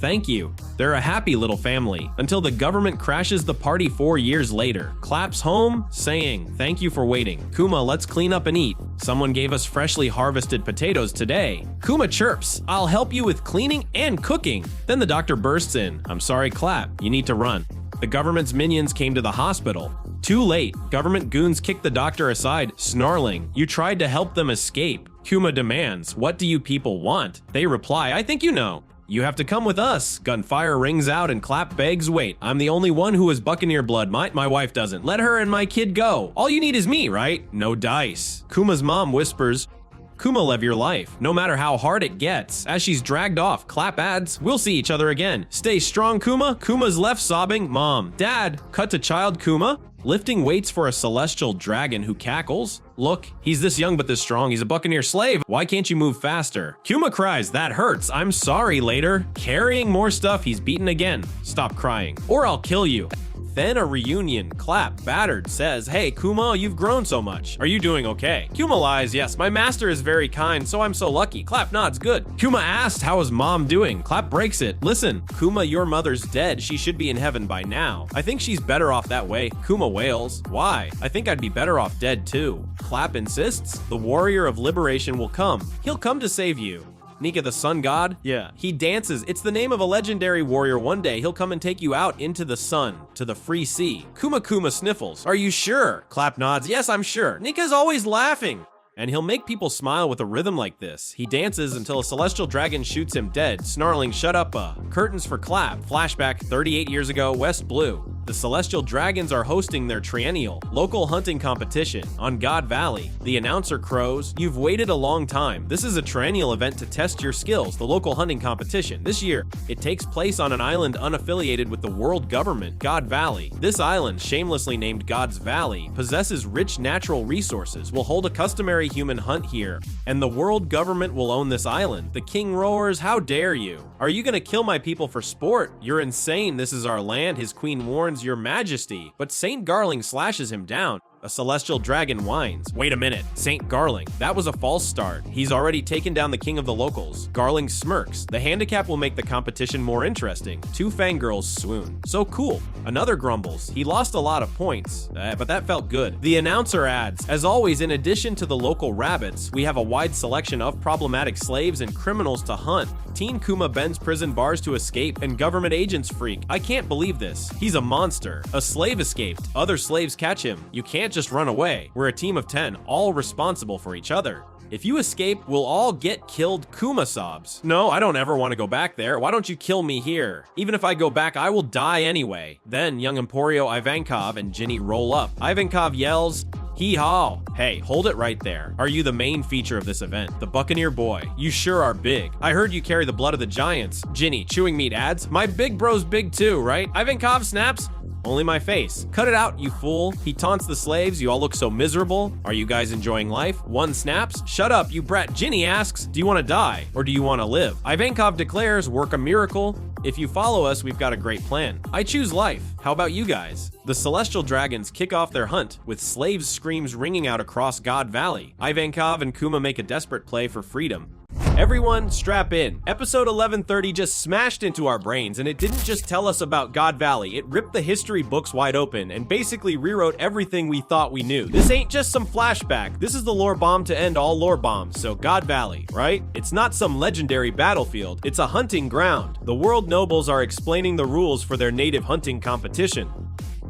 thank you. They're a happy little family until the government crashes the party 4 years later. Clap's home, saying, thank you for waiting. Kuma, let's clean up and eat. Someone gave us freshly harvested potatoes today. Kuma chirps, I'll help you with cleaning and cooking. Then the doctor bursts in, I'm sorry, Clap, you need to run. The government's minions came to the hospital. Too late, government goons kicked the doctor aside, snarling, you tried to help them escape. Kuma demands, what do you people want? They reply, I think you know. You have to come with us. Gunfire rings out and Clap begs, wait, I'm the only one who has Buccaneer blood. My wife doesn't. Let her and my kid go. All you need is me, right? No dice. Kuma's mom whispers, Kuma, live your life, no matter how hard it gets. As she's dragged off, Clap adds, we'll see each other again. Stay strong, Kuma. Kuma's left sobbing, Mom, Dad. Cut to child Kuma, lifting weights for a celestial dragon who cackles. Look, he's this young but this strong. He's a Buccaneer slave. Why can't you move faster? Kuma cries, that hurts. I'm sorry, later. Carrying more stuff, he's beaten again. Stop crying, or I'll kill you. Then a reunion. Clap, battered, says, hey, Kuma, you've grown so much. Are you doing okay? Kuma lies, yes, my master is very kind, so I'm so lucky. Clap nods, good. Kuma asks, how is mom doing? Clap breaks it. Listen, Kuma, your mother's dead. She should be in heaven by now. I think she's better off that way. Kuma wails. Why? I think I'd be better off dead too. Clap insists, the warrior of liberation will come. He'll come to save you. Nika, the sun god? Yeah. He dances. It's the name of a legendary warrior. One day, he'll come and take you out into the sun, to the free sea. Kuma sniffles. Are you sure? Clap nods. Yes, I'm sure. Nika's always laughing. And he'll make people smile with a rhythm like this. He dances until a celestial dragon shoots him dead, snarling, shut up, Curtains for Clap. Flashback 38 years ago, West Blue. The Celestial Dragons are hosting their triennial local hunting competition on God Valley. The announcer crows, you've waited a long time. This is a triennial event to test your skills, the local hunting competition. This year, it takes place on an island unaffiliated with the world government, God Valley. This island, shamelessly named God's Valley, possesses rich natural resources, will hold a customary human hunt here, and the world government will own this island. The king roars, how dare you? Are you gonna kill my people for sport? You're insane, this is our land, his queen warns, your majesty. But Saint Garling slashes him down. A celestial dragon whines. Wait a minute, Saint Garling, that was a false start. He's already taken down the king of the locals. Garling smirks. The handicap will make the competition more interesting. Two fangirls swoon. So cool. Another grumbles. He lost a lot of points, but that felt good. The announcer adds, as always, in addition to the local rabbits, we have a wide selection of problematic slaves and criminals to hunt. Teen Kuma bends prison bars to escape, and government agents freak. I can't believe this. He's a monster. A slave escaped. Other slaves catch him. You can't just run away. We're a team of 10, all responsible for each other. If you escape, we'll all get killed, Kuma sobs. No, I don't ever want to go back there. Why don't you kill me here? Even if I go back, I will die anyway. Then young Emporio Ivankov and Ginny roll up. Ivankov yells, hee-haw. Hey, hold it right there. Are you the main feature of this event? The Buccaneer boy. You sure are big. I heard you carry the blood of the giants. Ginny, chewing meat adds, my big bro's big too, right? Ivankov snaps, only my face. Cut it out, you fool. He taunts the slaves, you all look so miserable. Are you guys enjoying life? One snaps, shut up, you brat. Ginny asks, do you want to die or do you want to live? Ivankov declares, work a miracle. If you follow us, we've got a great plan. I choose life. How about you guys? The Celestial Dragons kick off their hunt, with slaves' screams ringing out across God Valley. Ivankov and Kuma make a desperate play for freedom. Everyone, strap in. Episode 1130 just smashed into our brains, and it didn't just tell us about God Valley, it ripped the history books wide open and basically rewrote everything we thought we knew. This ain't just some flashback, this is the lore bomb to end all lore bombs, so God Valley, right? It's not some legendary battlefield, it's a hunting ground. The world nobles are explaining the rules for their native hunting competition.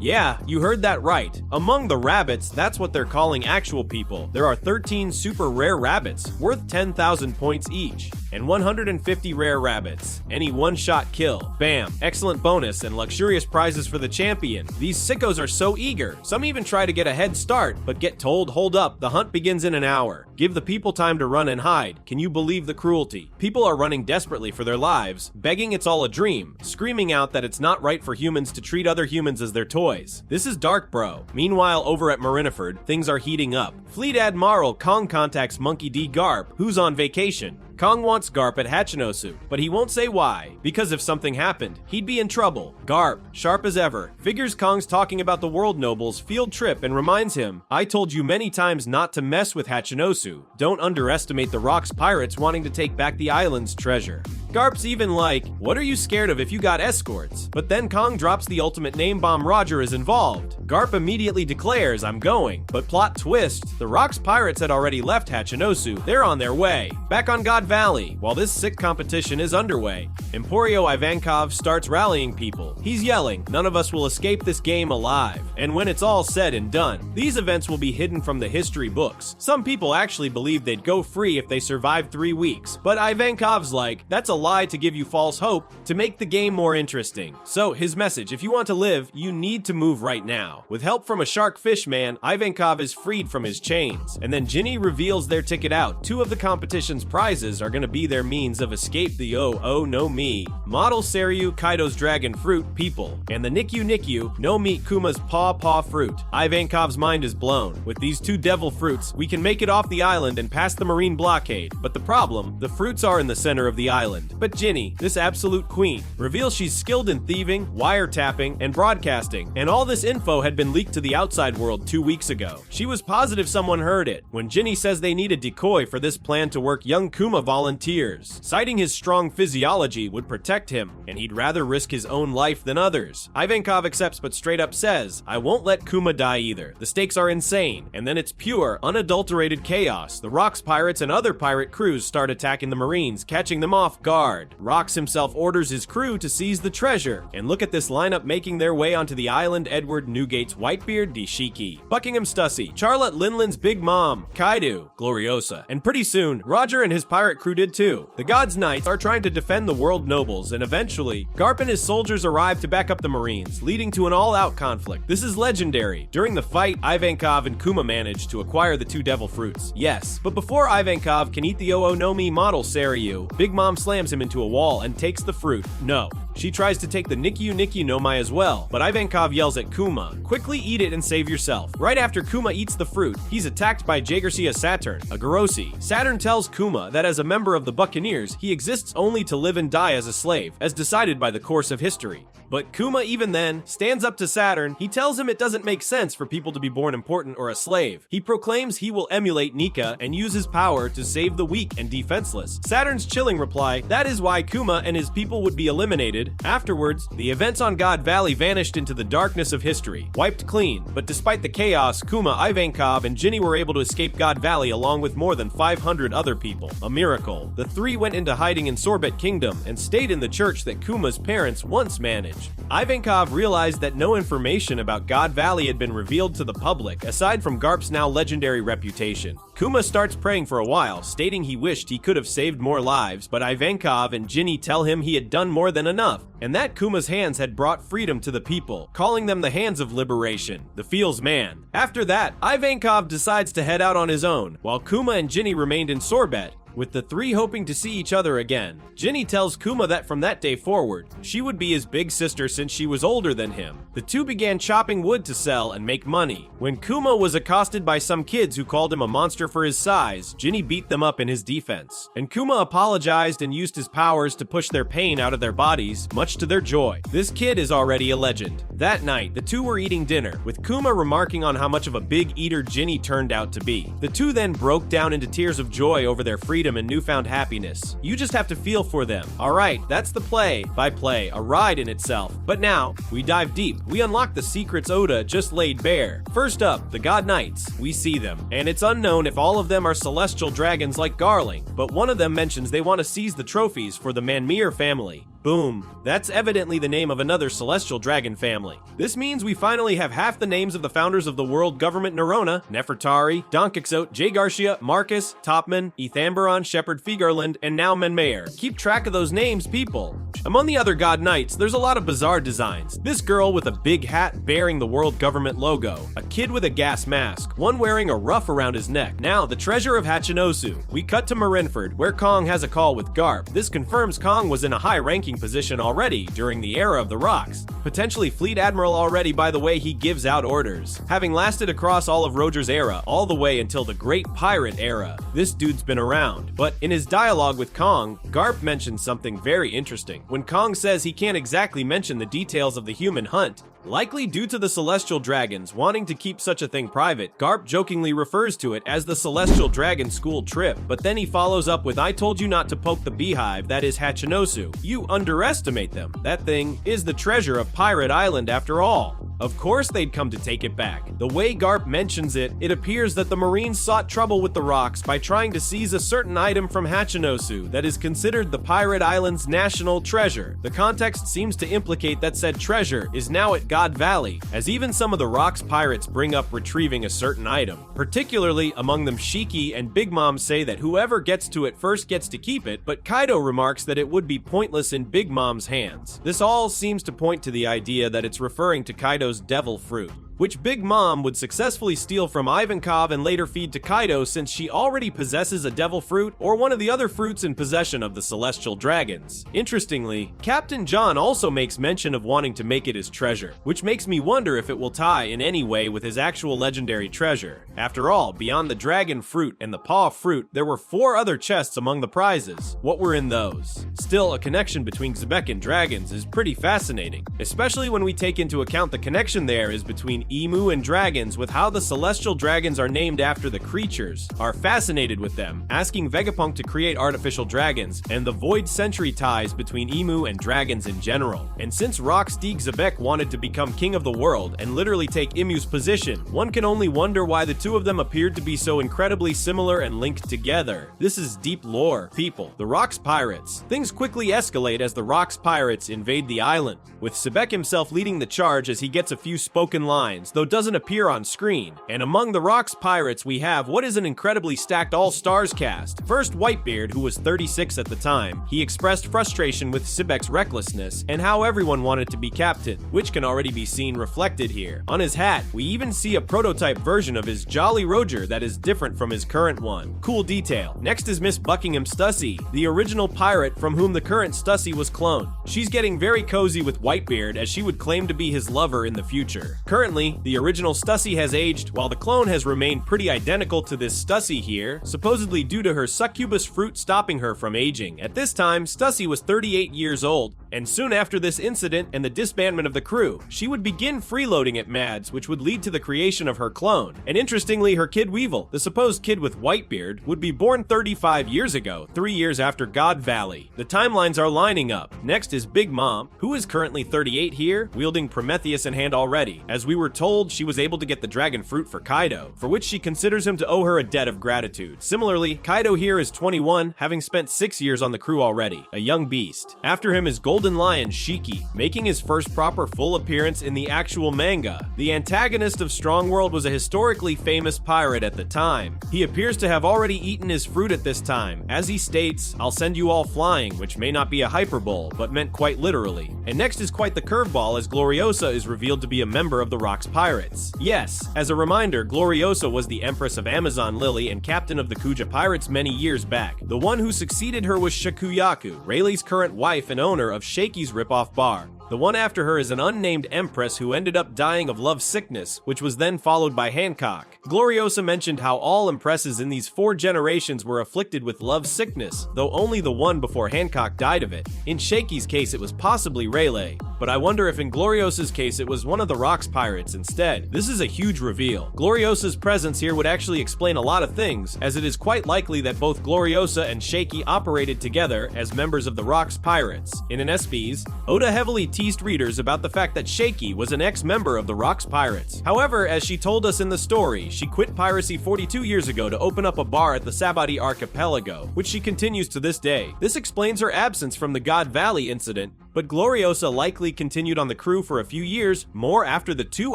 Yeah, you heard that right. Among the rabbits, that's what they're calling actual people. There are 13 super rare rabbits, worth 10,000 points each. and 150 rare rabbits. Any one-shot kill. Bam. Excellent bonus and luxurious prizes for the champion. These sickos are so eager. Some even try to get a head start, but get told, hold up, the hunt begins in an hour. Give the people time to run and hide. Can you believe the cruelty? People are running desperately for their lives, begging it's all a dream, screaming out that it's not right for humans to treat other humans as their toys. This is dark, bro. Meanwhile, over at Marineford, things are heating up. Fleet Admiral Kong contacts Monkey D. Garp, who's on vacation. Kong wants Garp at Hachinosu, but he won't say why, because if something happened, he'd be in trouble. Garp, sharp as ever, figures Kong's talking about the world nobles' field trip and reminds him, I told you many times not to mess with Hachinosu. Don't underestimate the Rock's pirates wanting to take back the island's treasure. Garp's even like, what are you scared of if you got escorts? But then Kong drops the ultimate name bomb, Roger is involved. Garp immediately declares, I'm going. But plot twist, the Rock's pirates had already left Hachinosu. They're on their way. Back on God Valley, while this sick competition is underway, Emporio Ivankov starts rallying people. He's yelling, none of us will escape this game alive. And when it's all said and done, these events will be hidden from the history books. Some people actually believe they'd go free if they survived 3 weeks, but Ivankov's like, that's a lie to give you false hope to make the game more interesting. So his message, if you want to live, you need to move right now. With help from a shark fish man, Ivankov is freed from his chains. And then Ginny reveals their ticket out. 2 of the competition's prizes are going to be their means of escape the oh no me. Model Seryu Kaido's dragon fruit, people. And the Nikyu no meat Kuma's paw fruit. Ivankov's mind is blown. With these 2 devil fruits, we can make it off the island and past the marine blockade. But the problem, the fruits are in the center of the island. But Ginny, this absolute queen, reveals she's skilled in thieving, wiretapping, and broadcasting, and all this info had been leaked to the outside world 2 weeks ago. She was positive someone heard it. When Ginny says they need a decoy for this plan to work, young Kuma volunteers, citing his strong physiology would protect him, and he'd rather risk his own life than others. Ivankov accepts but straight up says, I won't let Kuma die either. The stakes are insane. And then it's pure, unadulterated chaos. The Rock's pirates and other pirate crews start attacking the Marines, catching them off guard. Rox himself orders his crew to seize the treasure, and look at this lineup making their way onto the island: Edward Newgate's Whitebeard, Dishiki, Buckingham Stussy, Charlotte Linland's Big Mom, Kaido, Gloriosa, and pretty soon, Roger and his pirate crew did too. The God's Knights are trying to defend the world nobles, and eventually, Garp and his soldiers arrive to back up the Marines, leading to an all-out conflict. This is legendary. During the fight, Ivankov and Kuma manage to acquire the 2 devil fruits. Yes, but before Ivankov can eat the Oonomi model Seryu, Big Mom slams him into a wall and takes the fruit. No. She tries to take the Nikyu no Mai as well, but Ivankov yells at Kuma, quickly eat it and save yourself. Right after Kuma eats the fruit, he's attacked by Jagersia Saturn, a Gorosi. Saturn tells Kuma that as a member of the Buccaneers, he exists only to live and die as a slave, as decided by the course of history. But Kuma even then stands up to Saturn. He tells him it doesn't make sense for people to be born important or a slave. He proclaims he will emulate Nika and use his power to save the weak and defenseless. Saturn's chilling reply, that is why Kuma and his people would be eliminated. Afterwards, the events on God Valley vanished into the darkness of history, wiped clean. But despite the chaos, Kuma, Ivankov, and Ginny were able to escape God Valley along with more than 500 other people. A miracle. The 3 went into hiding in Sorbet Kingdom and stayed in the church that Kuma's parents once managed. Ivankov realized that no information about God Valley had been revealed to the public, aside from Garp's now legendary reputation. Kuma starts praying for a while, stating he wished he could have saved more lives, but Ivankov and Ginny tell him he had done more than enough, and that Kuma's hands had brought freedom to the people, calling them the hands of liberation, the Feels Man. After that, Ivankov decides to head out on his own, while Kuma and Ginny remained in Sorbet, with the 3 hoping to see each other again. Ginny tells Kuma that from that day forward, she would be his big sister since she was older than him. The 2 began chopping wood to sell and make money. When Kuma was accosted by some kids who called him a monster for his size, Ginny beat them up in his defense. And Kuma apologized and used his powers to push their pain out of their bodies, much to their joy. This kid is already a legend. That night, the 2 were eating dinner, with Kuma remarking on how much of a big eater Ginny turned out to be. The 2 then broke down into tears of joy over their freedom and newfound happiness. You just have to feel for them. Alright, that's the play. By play, a ride in itself. But now, we dive deep. We unlock the secrets Oda just laid bare. First up, the God Knights. We see them, and it's unknown if all of them are celestial dragons like Garling, but one of them mentions they want to seize the trophies for the Manmere family. Boom. That's evidently the name of another celestial dragon family. This means we finally have half the names of the founders of the world government Nerona: Nefertari, Donkixote, Jay Garcia, Marcus, Topman, Ethamberon, Shepard Figarland, and now Menmayer. Keep track of those names, people. Among the other god knights, there's a lot of bizarre designs. This girl with a big hat bearing the world government logo, a kid with a gas mask, one wearing a ruff around his neck. Now, the treasure of Hachinosu. We cut to Marineford, where Kong has a call with Garp. This confirms Kong was in a high-ranking position already during the era of the rocks. Potentially fleet admiral already by the way he gives out orders. Having lasted across all of Roger's era, all the way until the Great Pirate era. This dude's been around. But in his dialogue with Kong, Garp mentions something very interesting. When Kong says he can't exactly mention the details of the human hunt, likely due to the Celestial Dragons wanting to keep such a thing private, Garp jokingly refers to it as the Celestial Dragon School trip, but then he follows up with, "I told you not to poke the beehive, that is Hachinosu. You underestimate them. That thing is the treasure of Pirate Island after all." Of course they'd come to take it back. The way Garp mentions it, it appears that the Marines sought trouble with the rocks by trying to seize a certain item from Hachinosu that is considered the Pirate Island's national treasure. The context seems to implicate that said treasure is now at God Valley, as even some of the Rocks pirates bring up retrieving a certain item. Particularly among them, Shiki and Big Mom say that whoever gets to it first gets to keep it, but Kaido remarks that it would be pointless in Big Mom's hands. This all seems to point to the idea that it's referring to Kaido's devil fruit, which Big Mom would successfully steal from Ivankov and later feed to Kaido since she already possesses a devil fruit or one of the other fruits in possession of the Celestial Dragons. Interestingly, Captain John also makes mention of wanting to make it his treasure, which makes me wonder if it will tie in any way with his actual legendary treasure. After all, beyond the dragon fruit and the paw fruit, there were 4 other chests among the prizes. What were in those? Still, a connection between Xebec and dragons is pretty fascinating, especially when we take into account the connection there is between emu and dragons, with how the celestial dragons are named after the creatures, are fascinated with them, asking Vegapunk to create artificial dragons, and the void century ties between emu and dragons in general. And since Rocksteed Xebec wanted to become king of the world and literally take Emu's position, one can only wonder why the two of them appeared to be so incredibly similar and linked together. This is deep lore, people. The Rocks Pirates. Things quickly escalate as the Rocks Pirates invade the island, with Xebec himself leading the charge as he gets a few spoken lines, though doesn't appear on screen. And among the Rocks Pirates, we have what is an incredibly stacked all-stars cast. First, Whitebeard, who was 36 at the time. He expressed frustration with Xebec's recklessness and how everyone wanted to be captain, which can already be seen reflected here. On his hat, we even see a prototype version of his Jolly Roger that is different from his current one. Cool detail. Next is Miss Buckingham Stussy, the original pirate from whom the current Stussy was cloned. She's getting very cozy with Whitebeard as she would claim to be his lover in the future. Currently, the original Stussy has aged, while the clone has remained pretty identical to this Stussy here, supposedly due to her succubus fruit stopping her from aging. At this time, Stussy was 38 years old, and soon after this incident and the disbandment of the crew, she would begin freeloading at Mads, which would lead to the creation of her clone. And interestingly, her kid Weevil, the supposed kid with Whitebeard, would be born 35 years ago, 3 years after God Valley. The timelines are lining up. Next is Big Mom, who is currently 38 here, wielding Prometheus in hand already. As we were told, she was able to get the dragon fruit for Kaido, for which she considers him to owe her a debt of gratitude. Similarly, Kaido here is 21, having spent 6 years on the crew already, a young beast. After him is Golden Lion Shiki, making his first proper full appearance in the actual manga. The antagonist of Strong World was a historically famous pirate at the time. He appears to have already eaten his fruit at this time. As he states, "I'll send you all flying," which may not be a hyperbole, but meant quite literally. And next is quite the curveball as Gloriosa is revealed to be a member of the Rocks Pirates. Yes, as a reminder, Gloriosa was the Empress of Amazon Lily and captain of the Kuja Pirates many years back. The one who succeeded her was Shakuyaku, Rayleigh's current wife and owner of Shaky's ripoff bar. The one after her is an unnamed empress who ended up dying of love sickness, which was then followed by Hancock. Gloriosa mentioned how all empresses in these 4 generations were afflicted with love sickness, though only the one before Hancock died of it. In Shaky's case, it was possibly Rayleigh, but I wonder if in Gloriosa's case it was one of the Rocks Pirates instead. This is a huge reveal. Gloriosa's presence here would actually explain a lot of things, as it is quite likely that both Gloriosa and Shaky operated together as members of the Rocks Pirates. In an SBs, Oda heavily teased readers about the fact that Shaky was an ex-member of the Rock's Pirates. However, as she told us in the story, she quit piracy 42 years ago to open up a bar at the Sabati Archipelago, which she continues to this day. This explains her absence from the God Valley incident, but Gloriosa likely continued on the crew for a few years more after the two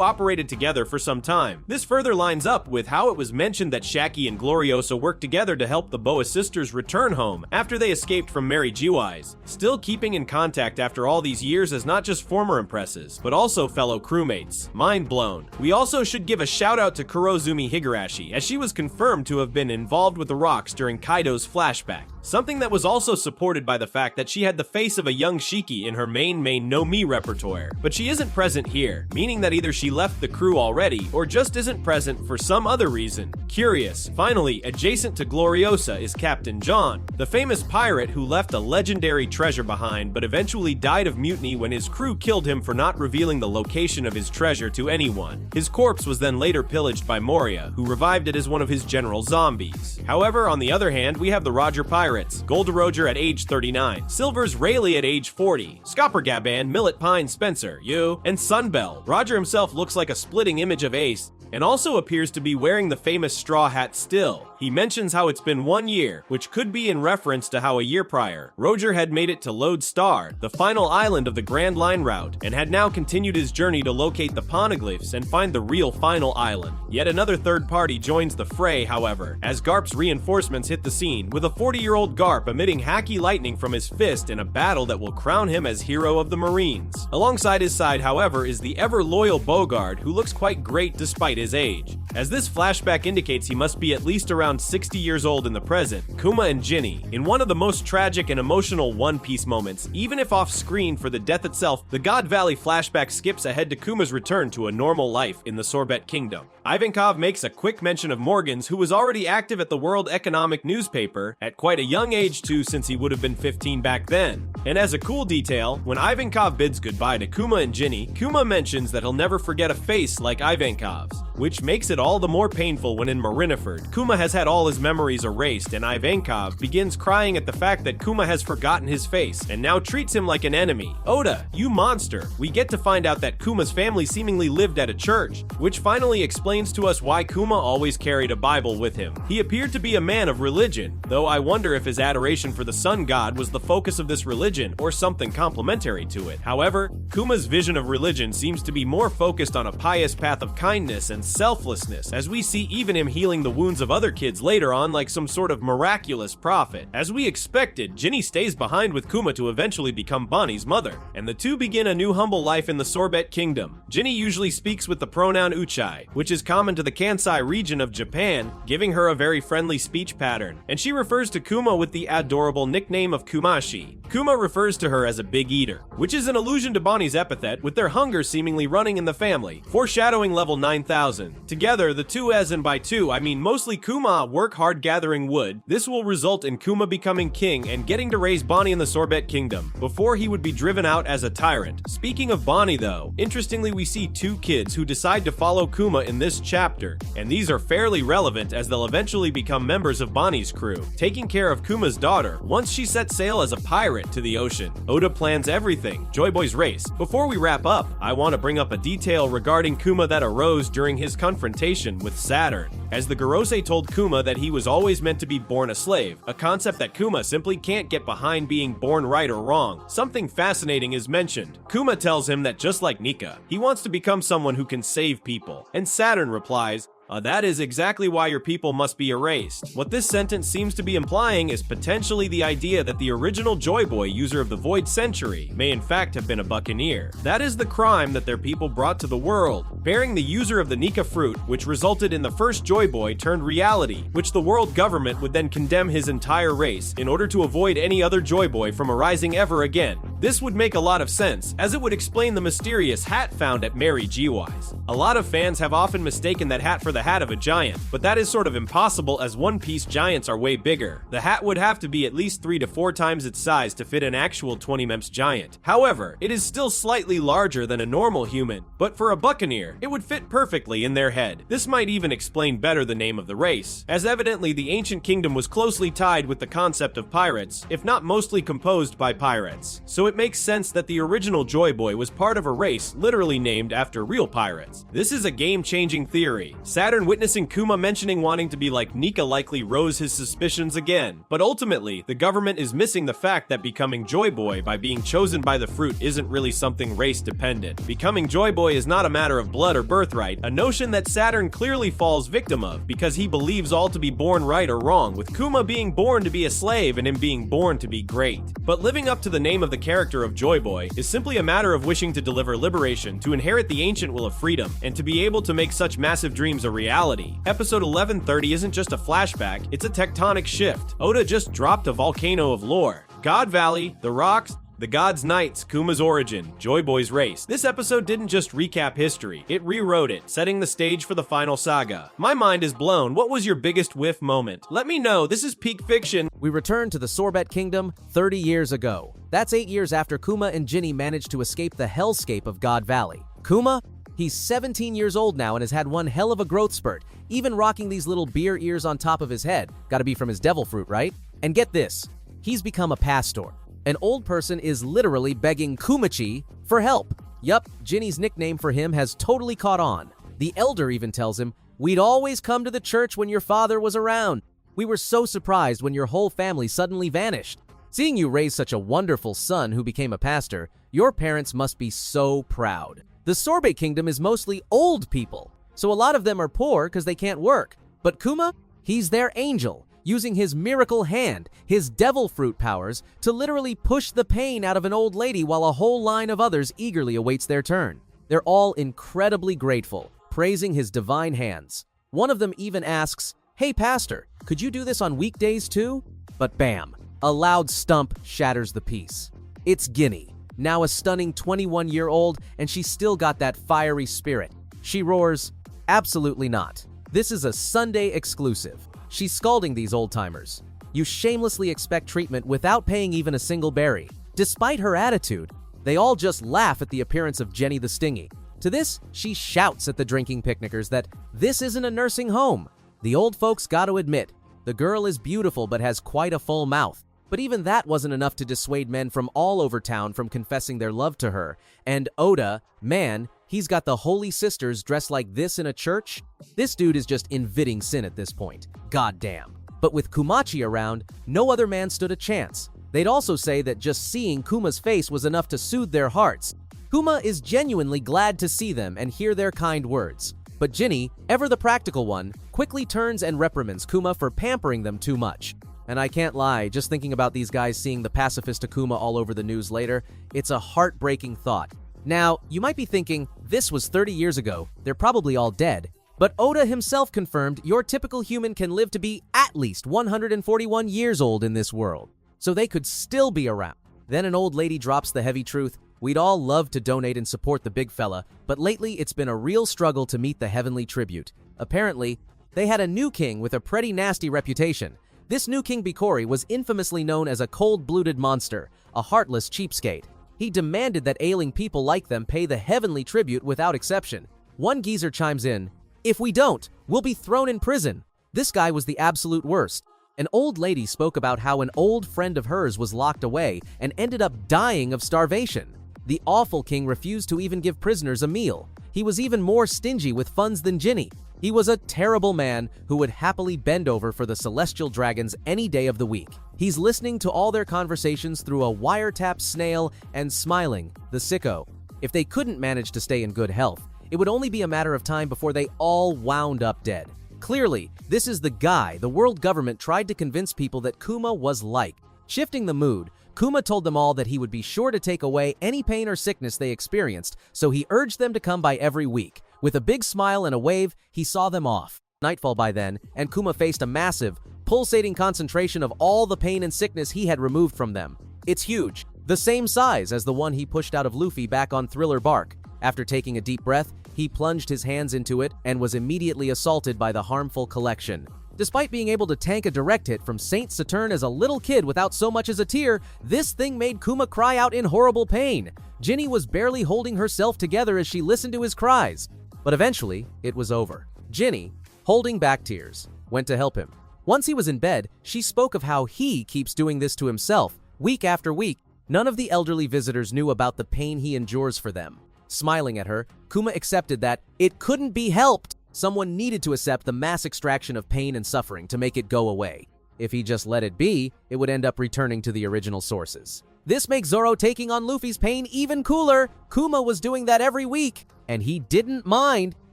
operated together for some time. This further lines up with how it was mentioned that Shaky and Gloriosa worked together to help the Boa sisters return home after they escaped from Mary Jiwai's, still keeping in contact after all these years as not just former impresses, but also fellow crewmates. Mind blown. We also should give a shout out to Kurozumi Higurashi, as she was confirmed to have been involved with the Rocks during Kaido's flashback. Something that was also supported by the fact that she had the face of a young Shiki in her main No Mi repertoire, but she isn't present here, meaning that either she left the crew already or just isn't present for some other reason. Curious. Finally, adjacent to Gloriosa is Captain John, the famous pirate who left a legendary treasure behind but eventually died of mutiny when his crew killed him for not revealing the location of his treasure to anyone. His corpse was then later pillaged by Moria, who revived it as one of his general zombies. However, on the other hand, we have the Roger Pirates, Golda Roger at age 39, Silver's Rayleigh at age 40, Scopper Gaban, Millet Pine Spencer, and Sunbell. Roger himself looks like a splitting image of Ace, and also appears to be wearing the famous straw hat still. He mentions how it's been 1 year, which could be in reference to how a year prior, Roger had made it to Lodestar, the final island of the Grand Line route, and had now continued his journey to locate the poneglyphs and find the real final island. Yet another third party joins the fray, however, as Garp's reinforcements hit the scene, with a 40-year-old Garp emitting hacky lightning from his fist in a battle that will crown him as hero of the Marines. Alongside his side, however, is the ever-loyal Bogard, who looks quite great despite his age. As this flashback indicates, he must be at least around 60 years old in the present. Kuma and Ginny, in one of the most tragic and emotional One Piece moments, even if off-screen for the death itself, the God Valley flashback skips ahead to Kuma's return to a normal life in the Sorbet Kingdom. Ivankov makes a quick mention of Morgans, who was already active at the World Economic newspaper at quite a young age too, since he would have been 15 back then. And as a cool detail, when Ivankov bids goodbye to Kuma and Ginny, Kuma mentions that he'll never forget a face like Ivankov's, which makes it all the more painful when in Marineford, Kuma has had all his memories erased and Ivankov begins crying at the fact that Kuma has forgotten his face and now treats him like an enemy. Oda, you monster! We get to find out that Kuma's family seemingly lived at a church, which finally explains to us why Kuma always carried a Bible with him. He appeared to be a man of religion, though I wonder if his adoration for the sun god was the focus of this religion or something complementary to it. However, Kuma's vision of religion seems to be more focused on a pious path of kindness and selflessness, as we see even him healing the wounds of other kids later on like some sort of miraculous prophet. As we expected, Ginny stays behind with Kuma to eventually become Bonnie's mother, and the two begin a new humble life in the Sorbet Kingdom. Ginny usually speaks with the pronoun uchai, which is common to the Kansai region of Japan, giving her a very friendly speech pattern, and she refers to Kuma with the adorable nickname of Kumashi. Kuma refers to her as a big eater, which is an allusion to Bonnie's epithet, with their hunger seemingly running in the family, foreshadowing level 9000. Together, the two, as in by two, I mean mostly Kuma, work hard gathering wood. This will result in Kuma becoming king and getting to raise Bonnie in the Sorbet Kingdom, before he would be driven out as a tyrant. Speaking of Bonnie though, interestingly we see two kids who decide to follow Kuma in this chapter, and these are fairly relevant as they'll eventually become members of Bonnie's crew, taking care of Kuma's daughter once she sets sail as a pirate to the ocean. Oda plans everything, Joy Boy's race. Before we wrap up, I want to bring up a detail regarding Kuma that arose during his confrontation with Saturn, as the Gorosei told Kuma that he was always meant to be born a slave, a concept that Kuma simply can't get behind being born right or wrong. Something fascinating is mentioned. Kuma tells him that just like Nika, he wants to become someone who can save people, and Saturn replies, that is exactly why your people must be erased. What this sentence seems to be implying is potentially the idea that the original Joy Boy user of the Void Century may in fact have been a buccaneer. That is the crime that their people brought to the world, bearing the user of the Nika fruit, which resulted in the first Joy Boy turned reality, which the world government would then condemn his entire race in order to avoid any other Joy Boy from arising ever again. This would make a lot of sense, as it would explain the mysterious hat found at Mary Jiwai's. A lot of fans have often mistaken that hat for the hat of a giant, but that is sort of impossible as One Piece giants are way bigger. The hat would have to be at least 3 to 4 times its size to fit an actual 20 memps giant. However, it is still slightly larger than a normal human, but for a buccaneer, here. It would fit perfectly in their head. This might even explain better the name of the race, as evidently the ancient kingdom was closely tied with the concept of pirates, if not mostly composed by pirates. So it makes sense that the original Joy Boy was part of a race literally named after real pirates. This is a game-changing theory. Saturn witnessing Kuma mentioning wanting to be like Nika likely rose his suspicions again, but ultimately, the government is missing the fact that becoming Joy Boy by being chosen by the fruit isn't really something race-dependent. Becoming Joy Boy is not a matter of blood or birthright, a notion that Saturn clearly falls victim of because he believes all to be born right or wrong, with Kuma being born to be a slave and him being born to be great. But living up to the name of the character of Joy Boy is simply a matter of wishing to deliver liberation, to inherit the ancient will of freedom, and to be able to make such massive dreams a reality. Episode 1130 isn't just a flashback, it's a tectonic shift. Oda just dropped a volcano of lore. God Valley, the rocks, the Gods' Knights, Kuma's origin, Joy Boy's race. This episode didn't just recap history, it rewrote it, setting the stage for the final saga. My mind is blown. What was your biggest whiff moment? Let me know. This is peak fiction. We return to the Sorbet Kingdom 30 years ago. That's 8 years after Kuma and Ginny managed to escape the hellscape of God Valley. Kuma? He's 17 years old now and has had one hell of a growth spurt, even rocking these little beer ears on top of his head. Gotta be from his devil fruit, right? And get this, he's become a pastor. An old person is literally begging Kumachi for help. Yup, Ginny's nickname for him has totally caught on. The elder even tells him, "We'd always come to the church when your father was around. We were so surprised when your whole family suddenly vanished. Seeing you raise such a wonderful son who became a pastor, your parents must be so proud." The Sorbet Kingdom is mostly old people, so a lot of them are poor because they can't work. But Kuma, he's their angel, using his miracle hand, his devil fruit powers, to literally push the pain out of an old lady while a whole line of others eagerly awaits their turn. They're all incredibly grateful, praising his divine hands. One of them even asks, "Hey pastor, could you do this on weekdays too?" But bam, a loud stump shatters the peace. It's Ginny, now a stunning 21-year-old, and she's still got that fiery spirit. She roars, "Absolutely not. This is a Sunday exclusive." She's scalding these old-timers. You shamelessly expect treatment without paying even a single berry. Despite her attitude, they all just laugh at the appearance of Jenny the Stingy. To this, she shouts at the drinking picnickers that this isn't a nursing home. The old folks gotta admit, the girl is beautiful but has quite a full mouth. But even that wasn't enough to dissuade men from all over town from confessing their love to her. And Oda, man, he's got the holy sisters dressed like this in a church? This dude is just inviting sin at this point. Goddamn. But with Kumachi around, no other man stood a chance. They'd also say that just seeing Kuma's face was enough to soothe their hearts. Kuma is genuinely glad to see them and hear their kind words. But Ginny, ever the practical one, quickly turns and reprimands Kuma for pampering them too much. And I can't lie, just thinking about these guys seeing the pacifist Akuma all over the news later, it's a heartbreaking thought. Now, you might be thinking, this was 30 years ago, they're probably all dead. But Oda himself confirmed your typical human can live to be at least 141 years old in this world. So they could still be around. Then an old lady drops the heavy truth, we'd all love to donate and support the big fella, but lately it's been a real struggle to meet the heavenly tribute. Apparently, they had a new king with a pretty nasty reputation. This new King Bikori was infamously known as a cold-blooded monster, a heartless cheapskate. He demanded that ailing people like them pay the heavenly tribute without exception. One geezer chimes in, "If we don't, we'll be thrown in prison." This guy was the absolute worst. An old lady spoke about how an old friend of hers was locked away and ended up dying of starvation. The awful king refused to even give prisoners a meal. He was even more stingy with funds than Ginny. He was a terrible man who would happily bend over for the celestial dragons any day of the week. He's listening to all their conversations through a wiretap snail and smiling, the sicko. If they couldn't manage to stay in good health, it would only be a matter of time before they all wound up dead. Clearly, this is the guy the world government tried to convince people that Kuma was like. Shifting the mood, Kuma told them all that he would be sure to take away any pain or sickness they experienced, so he urged them to come by every week. With a big smile and a wave, he saw them off. Nightfall by then, and Kuma faced a massive, pulsating concentration of all the pain and sickness he had removed from them. It's huge, the same size as the one he pushed out of Luffy back on Thriller Bark. After taking a deep breath, he plunged his hands into it and was immediately assaulted by the harmful collection. Despite being able to tank a direct hit from Saint Saturn as a little kid without so much as a tear, this thing made Kuma cry out in horrible pain. Ginny was barely holding herself together as she listened to his cries. But eventually, it was over. Ginny, holding back tears, went to help him. Once he was in bed, she spoke of how he keeps doing this to himself, week after week. None of the elderly visitors knew about the pain he endures for them. Smiling at her, Kuma accepted that it couldn't be helped. Someone needed to accept the mass extraction of pain and suffering to make it go away. If he just let it be, it would end up returning to the original sources. This makes Zoro taking on Luffy's pain even cooler. Kuma was doing that every week, and he didn't mind.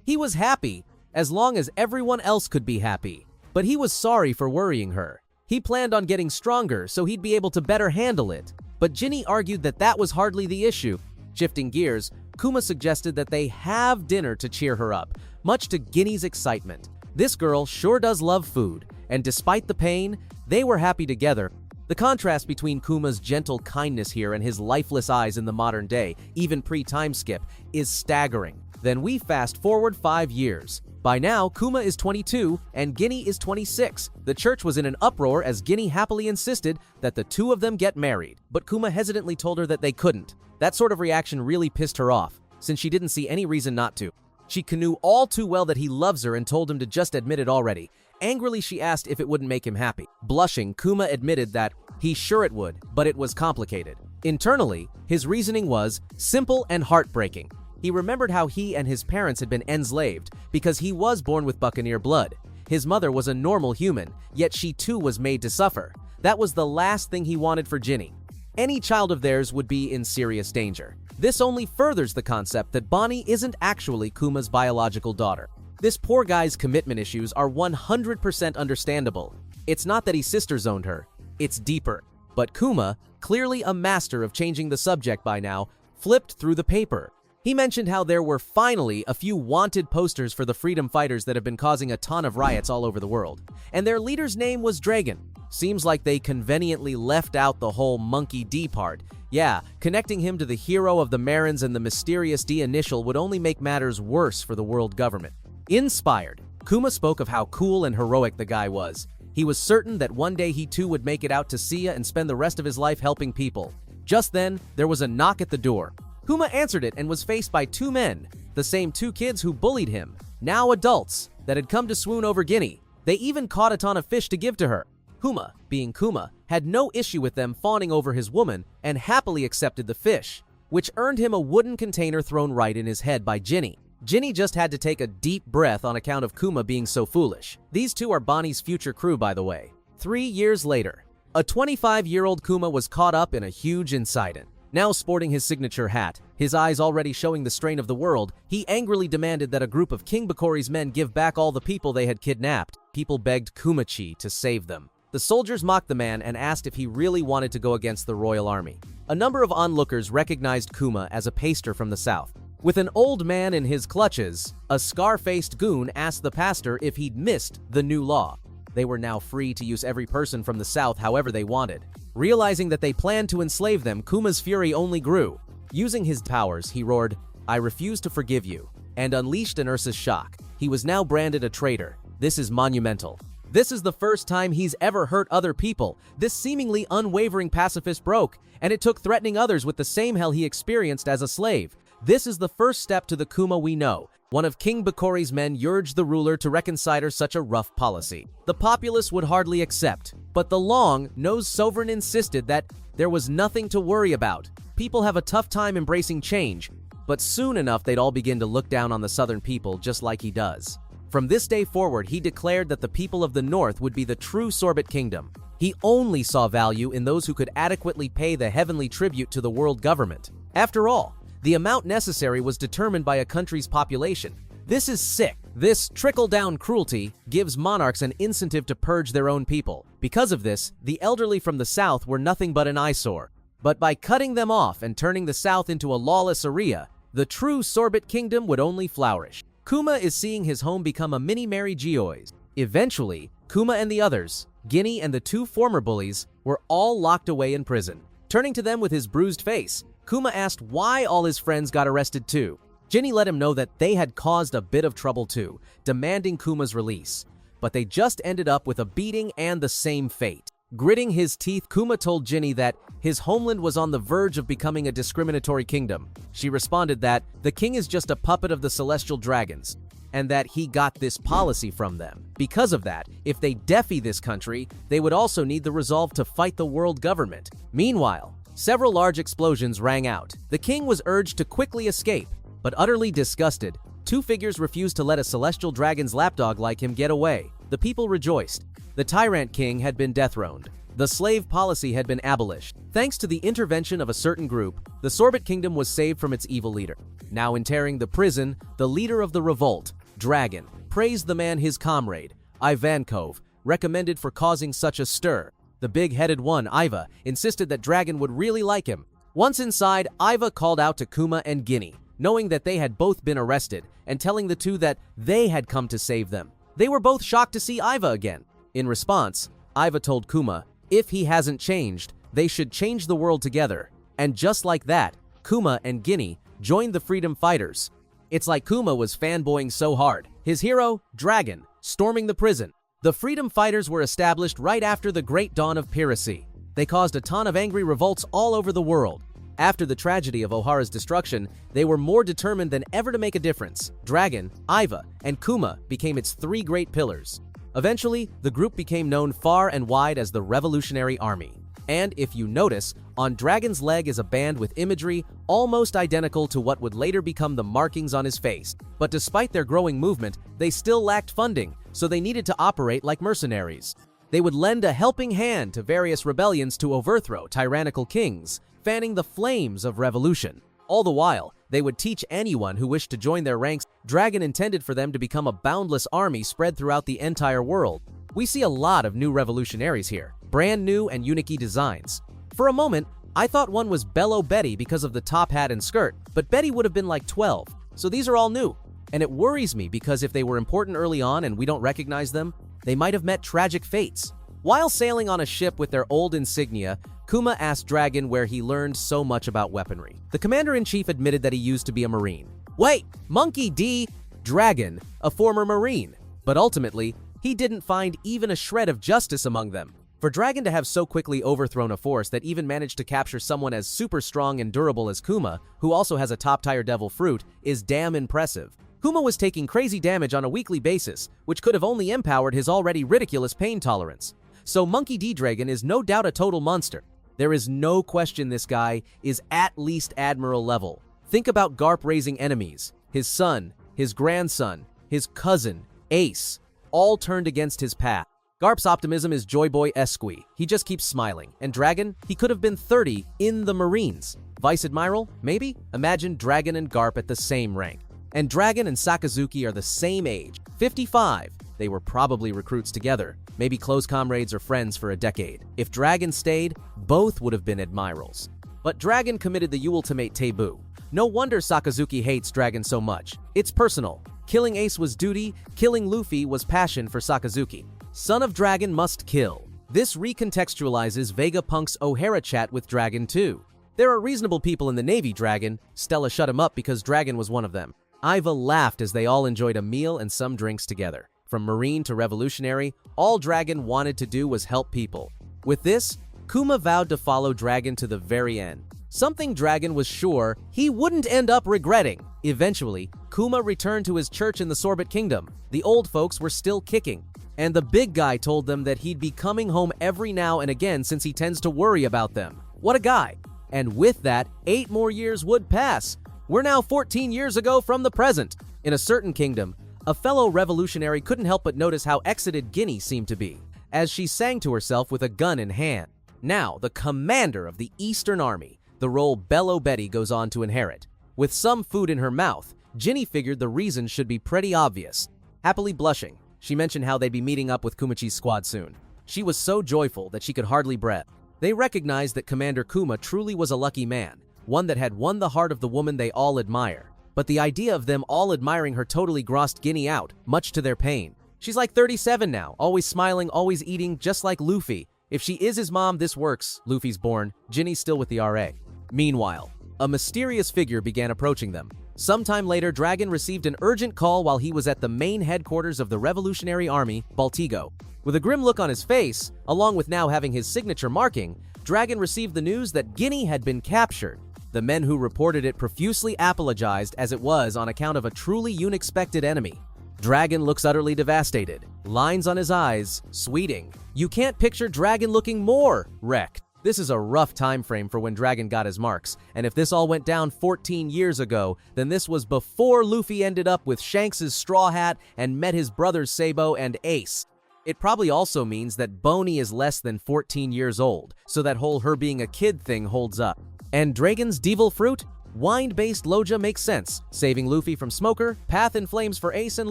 He was happy, as long as everyone else could be happy. But he was sorry for worrying her. He planned on getting stronger so he'd be able to better handle it. But Ginny argued that that was hardly the issue. Shifting gears, Kuma suggested that they have dinner to cheer her up, much to Ginny's excitement. This girl sure does love food, and despite the pain, they were happy together. The contrast between Kuma's gentle kindness here and his lifeless eyes in the modern day, even pre-time skip, is staggering. Then we fast forward 5 years. By now, Kuma is 22 and Ginny is 26. The church was in an uproar as Ginny happily insisted that the two of them get married, but Kuma hesitantly told her that they couldn't. That sort of reaction really pissed her off, since she didn't see any reason not to. She knew all too well that he loves her and told him to just admit it already. Angrily, she asked if it wouldn't make him happy. Blushing, Kuma admitted that he's sure it would, but it was complicated. Internally, his reasoning was simple and heartbreaking. He remembered how he and his parents had been enslaved because he was born with buccaneer blood. His mother was a normal human, yet she too was made to suffer. That was the last thing he wanted for Ginny. Any child of theirs would be in serious danger. This only furthers the concept that Bonnie isn't actually Kuma's biological daughter. This poor guy's commitment issues are 100% understandable. It's not that he sister-zoned her, it's deeper. But Kuma, clearly a master of changing the subject by now, flipped through the paper. He mentioned how there were finally a few wanted posters for the freedom fighters that have been causing a ton of riots all over the world. And their leader's name was Dragon. Seems like they conveniently left out the whole Monkey D part. Yeah, connecting him to the hero of the Marins and the mysterious D initial would only make matters worse for the world government. Inspired, Kuma spoke of how cool and heroic the guy was. He was certain that one day he too would make it out to Sia and spend the rest of his life helping people. Just then, there was a knock at the door. Kuma answered it and was faced by 2 men, the same 2 kids who bullied him, now adults, that had come to swoon over Ginny. They even caught a ton of fish to give to her. Kuma, being Kuma, had no issue with them fawning over his woman and happily accepted the fish, which earned him a wooden container thrown right in his head by Ginny. Ginny just had to take a deep breath on account of Kuma being so foolish. These two are Bonnie's future crew, by the way. 3 years later, a 25-year-old Kuma was caught up in a huge incident. Now sporting his signature hat, his eyes already showing the strain of the world, he angrily demanded that a group of King Bakori's men give back all the people they had kidnapped. People begged Kumachi to save them. The soldiers mocked the man and asked if he really wanted to go against the royal army. A number of onlookers recognized Kuma as a pastor from the south. With an old man in his clutches, a scar-faced goon asked the pastor if he'd missed the new law. They were now free to use every person from the south however they wanted. Realizing that they planned to enslave them, Kuma's fury only grew. Using his powers, he roared, "I refuse to forgive you," and unleashed an Ursus shock. He was now branded a traitor. This is monumental. This is the first time he's ever hurt other people. This seemingly unwavering pacifist broke, and it took threatening others with the same hell he experienced as a slave. This is the first step to the Kuma we know. One of King Bakori's men urged the ruler to reconsider such a rough policy. The populace would hardly accept, but the long-nosed sovereign insisted that there was nothing to worry about. People have a tough time embracing change, but soon enough they'd all begin to look down on the southern people just like he does. From this day forward, he declared that the people of the north would be the true Sorbet Kingdom. He only saw value in those who could adequately pay the heavenly tribute to the world government. After all, the amount necessary was determined by a country's population. This is sick. This trickle-down cruelty gives monarchs an incentive to purge their own people. Because of this, the elderly from the south were nothing but an eyesore. But by cutting them off and turning the south into a lawless area, the true Sorbet Kingdom would only flourish. Kuma is seeing his home become a mini Mary Geoise. Eventually, Kuma and the others, Ginny and the 2 former bullies, were all locked away in prison. Turning to them with his bruised face, Kuma asked why all his friends got arrested too. Ginny let him know that they had caused a bit of trouble too, demanding Kuma's release. But they just ended up with a beating and the same fate. Gritting his teeth, Kuma told Ginny that his homeland was on the verge of becoming a discriminatory kingdom. She responded that the king is just a puppet of the celestial dragons, and that he got this policy from them. Because of that, if they defy this country, they would also need the resolve to fight the world government. Meanwhile, several large explosions rang out. The king was urged to quickly escape, but utterly disgusted, two figures refused to let a celestial dragon's lapdog like him get away. The people rejoiced. The tyrant king had been dethroned. The slave policy had been abolished. Thanks to the intervention of a certain group, the Sorbet Kingdom was saved from its evil leader. Now entering the prison, the leader of the revolt, Dragon, praised the man his comrade, Ivankov, recommended for causing such a stir. The big-headed one, Iva, insisted that Dragon would really like him. Once inside, Iva called out to Kuma and Ginny, knowing that they had both been arrested, and telling the two that they had come to save them. They were both shocked to see Iva again. In response, Iva told Kuma, if he hasn't changed, they should change the world together. And just like that, Kuma and Ginny joined the freedom fighters. It's like Kuma was fanboying so hard. His hero, Dragon, storming the prison. The freedom fighters were established right after the great dawn of piracy. They caused a ton of angry revolts all over the world. After the tragedy of Ohara's destruction, they were more determined than ever to make a difference. Dragon, Iva, and Kuma became its three great pillars. Eventually, the group became known far and wide as the Revolutionary Army. And if you notice, on Dragon's leg is a band with imagery almost identical to what would later become the markings on his face. But despite their growing movement, they still lacked funding, so they needed to operate like mercenaries. They would lend a helping hand to various rebellions to overthrow tyrannical kings, fanning the flames of revolution. All the while, they would teach anyone who wished to join their ranks. Dragon intended for them to become a boundless army spread throughout the entire world. We see a lot of new revolutionaries here, brand new and unique designs. For a moment, I thought one was Bello Betty because of the top hat and skirt, but Betty would have been like 12, so these are all new. And it worries me because if they were important early on and we don't recognize them, they might have met tragic fates. While sailing on a ship with their old insignia, Kuma asked Dragon where he learned so much about weaponry. The commander-in-chief admitted that he used to be a Marine. Wait, Monkey D. Dragon, a former Marine. But ultimately, he didn't find even a shred of justice among them. For Dragon to have so quickly overthrown a force that even managed to capture someone as super strong and durable as Kuma, who also has a top-tier devil fruit, is damn impressive. Kuma was taking crazy damage on a weekly basis, which could have only empowered his already ridiculous pain tolerance. So Monkey D. Dragon is no doubt a total monster. There is no question this guy is at least Admiral level. Think about Garp raising enemies. His son, his grandson, his cousin, Ace, all turned against his path. Garp's optimism is Joy Boy Esque. He just keeps smiling. And Dragon, he could have been 30 in the Marines. Vice Admiral, maybe? Imagine Dragon and Garp at the same rank. And Dragon and Sakazuki are the same age, 55. They were probably recruits together, maybe close comrades or friends for a decade. If Dragon stayed, both would have been admirals. But Dragon committed the ultimate taboo. No wonder Sakazuki hates Dragon so much. It's personal. Killing Ace was duty, killing Luffy was passion for Sakazuki. Son of Dragon must kill. This recontextualizes Vegapunk's O'Hara chat with Dragon too. There are reasonable people in the Navy, Dragon. Stella shut him up because Dragon was one of them. Iva laughed as they all enjoyed a meal and some drinks together. From Marine to Revolutionary, all Dragon wanted to do was help people. With this, Kuma vowed to follow Dragon to the very end. Something Dragon was sure he wouldn't end up regretting. Eventually, Kuma returned to his church in the Sorbet Kingdom. The old folks were still kicking, and the big guy told them that he'd be coming home every now and again since he tends to worry about them. What a guy. And with that, 8 more years would pass. We're now 14 years ago from the present. In a certain kingdom, a fellow revolutionary couldn't help but notice how exited Ginny seemed to be, as she sang to herself with a gun in hand. Now, the commander of the Eastern Army, the role Bello Betty goes on to inherit. With some food in her mouth, Ginny figured the reason should be pretty obvious. Happily blushing, she mentioned how they'd be meeting up with Kumachi's squad soon. She was so joyful that she could hardly breathe. They recognized that Commander Kuma truly was a lucky man, one that had won the heart of the woman they all admire. But the idea of them all admiring her totally grossed Ginny out, much to their pain. She's like 37 now, always smiling, always eating, just like Luffy. If she is his mom, this works. Luffy's born. Ginny's still with the RA. Meanwhile, a mysterious figure began approaching them. Sometime later, Dragon received an urgent call while he was at the main headquarters of the Revolutionary Army, Baltigo. With a grim look on his face, along with now having his signature marking, Dragon received the news that Guinea had been captured. The men who reported it profusely apologized as it was on account of a truly unexpected enemy. Dragon looks utterly devastated, lines on his eyes, sweating. You can't picture Dragon looking more wrecked. This is a rough time frame for when Dragon got his marks, and if this all went down 14 years ago, then this was before Luffy ended up with Shanks' straw hat and met his brothers Sabo and Ace. It probably also means that Boney is less than 14 years old, so that whole her being a kid thing holds up. And Dragon's devil fruit? Wind-based Loja makes sense, saving Luffy from Smoker, Path in Flames for Ace and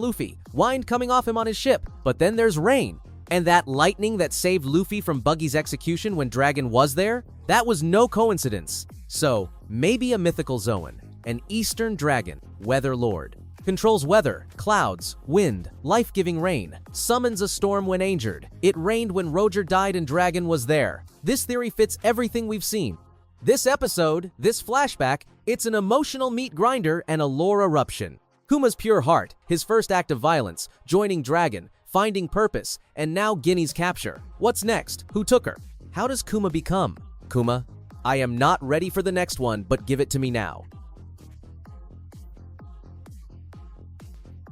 Luffy, Wind coming off him on his ship, but then there's Rain. And that lightning that saved Luffy from Buggy's execution when Dragon was there? That was no coincidence. So, maybe a mythical Zoan, an Eastern Dragon, Weather Lord. Controls weather, clouds, wind, life-giving rain, summons a storm when injured. It rained when Roger died and Dragon was there. This theory fits everything we've seen. This episode, this flashback, it's an emotional meat grinder and a lore eruption. Kuma's pure heart, his first act of violence, joining Dragon, finding purpose, and now Guinea's capture. What's next? Who took her? How does Kuma become? Kuma, I am not ready for the next one, but give it to me now.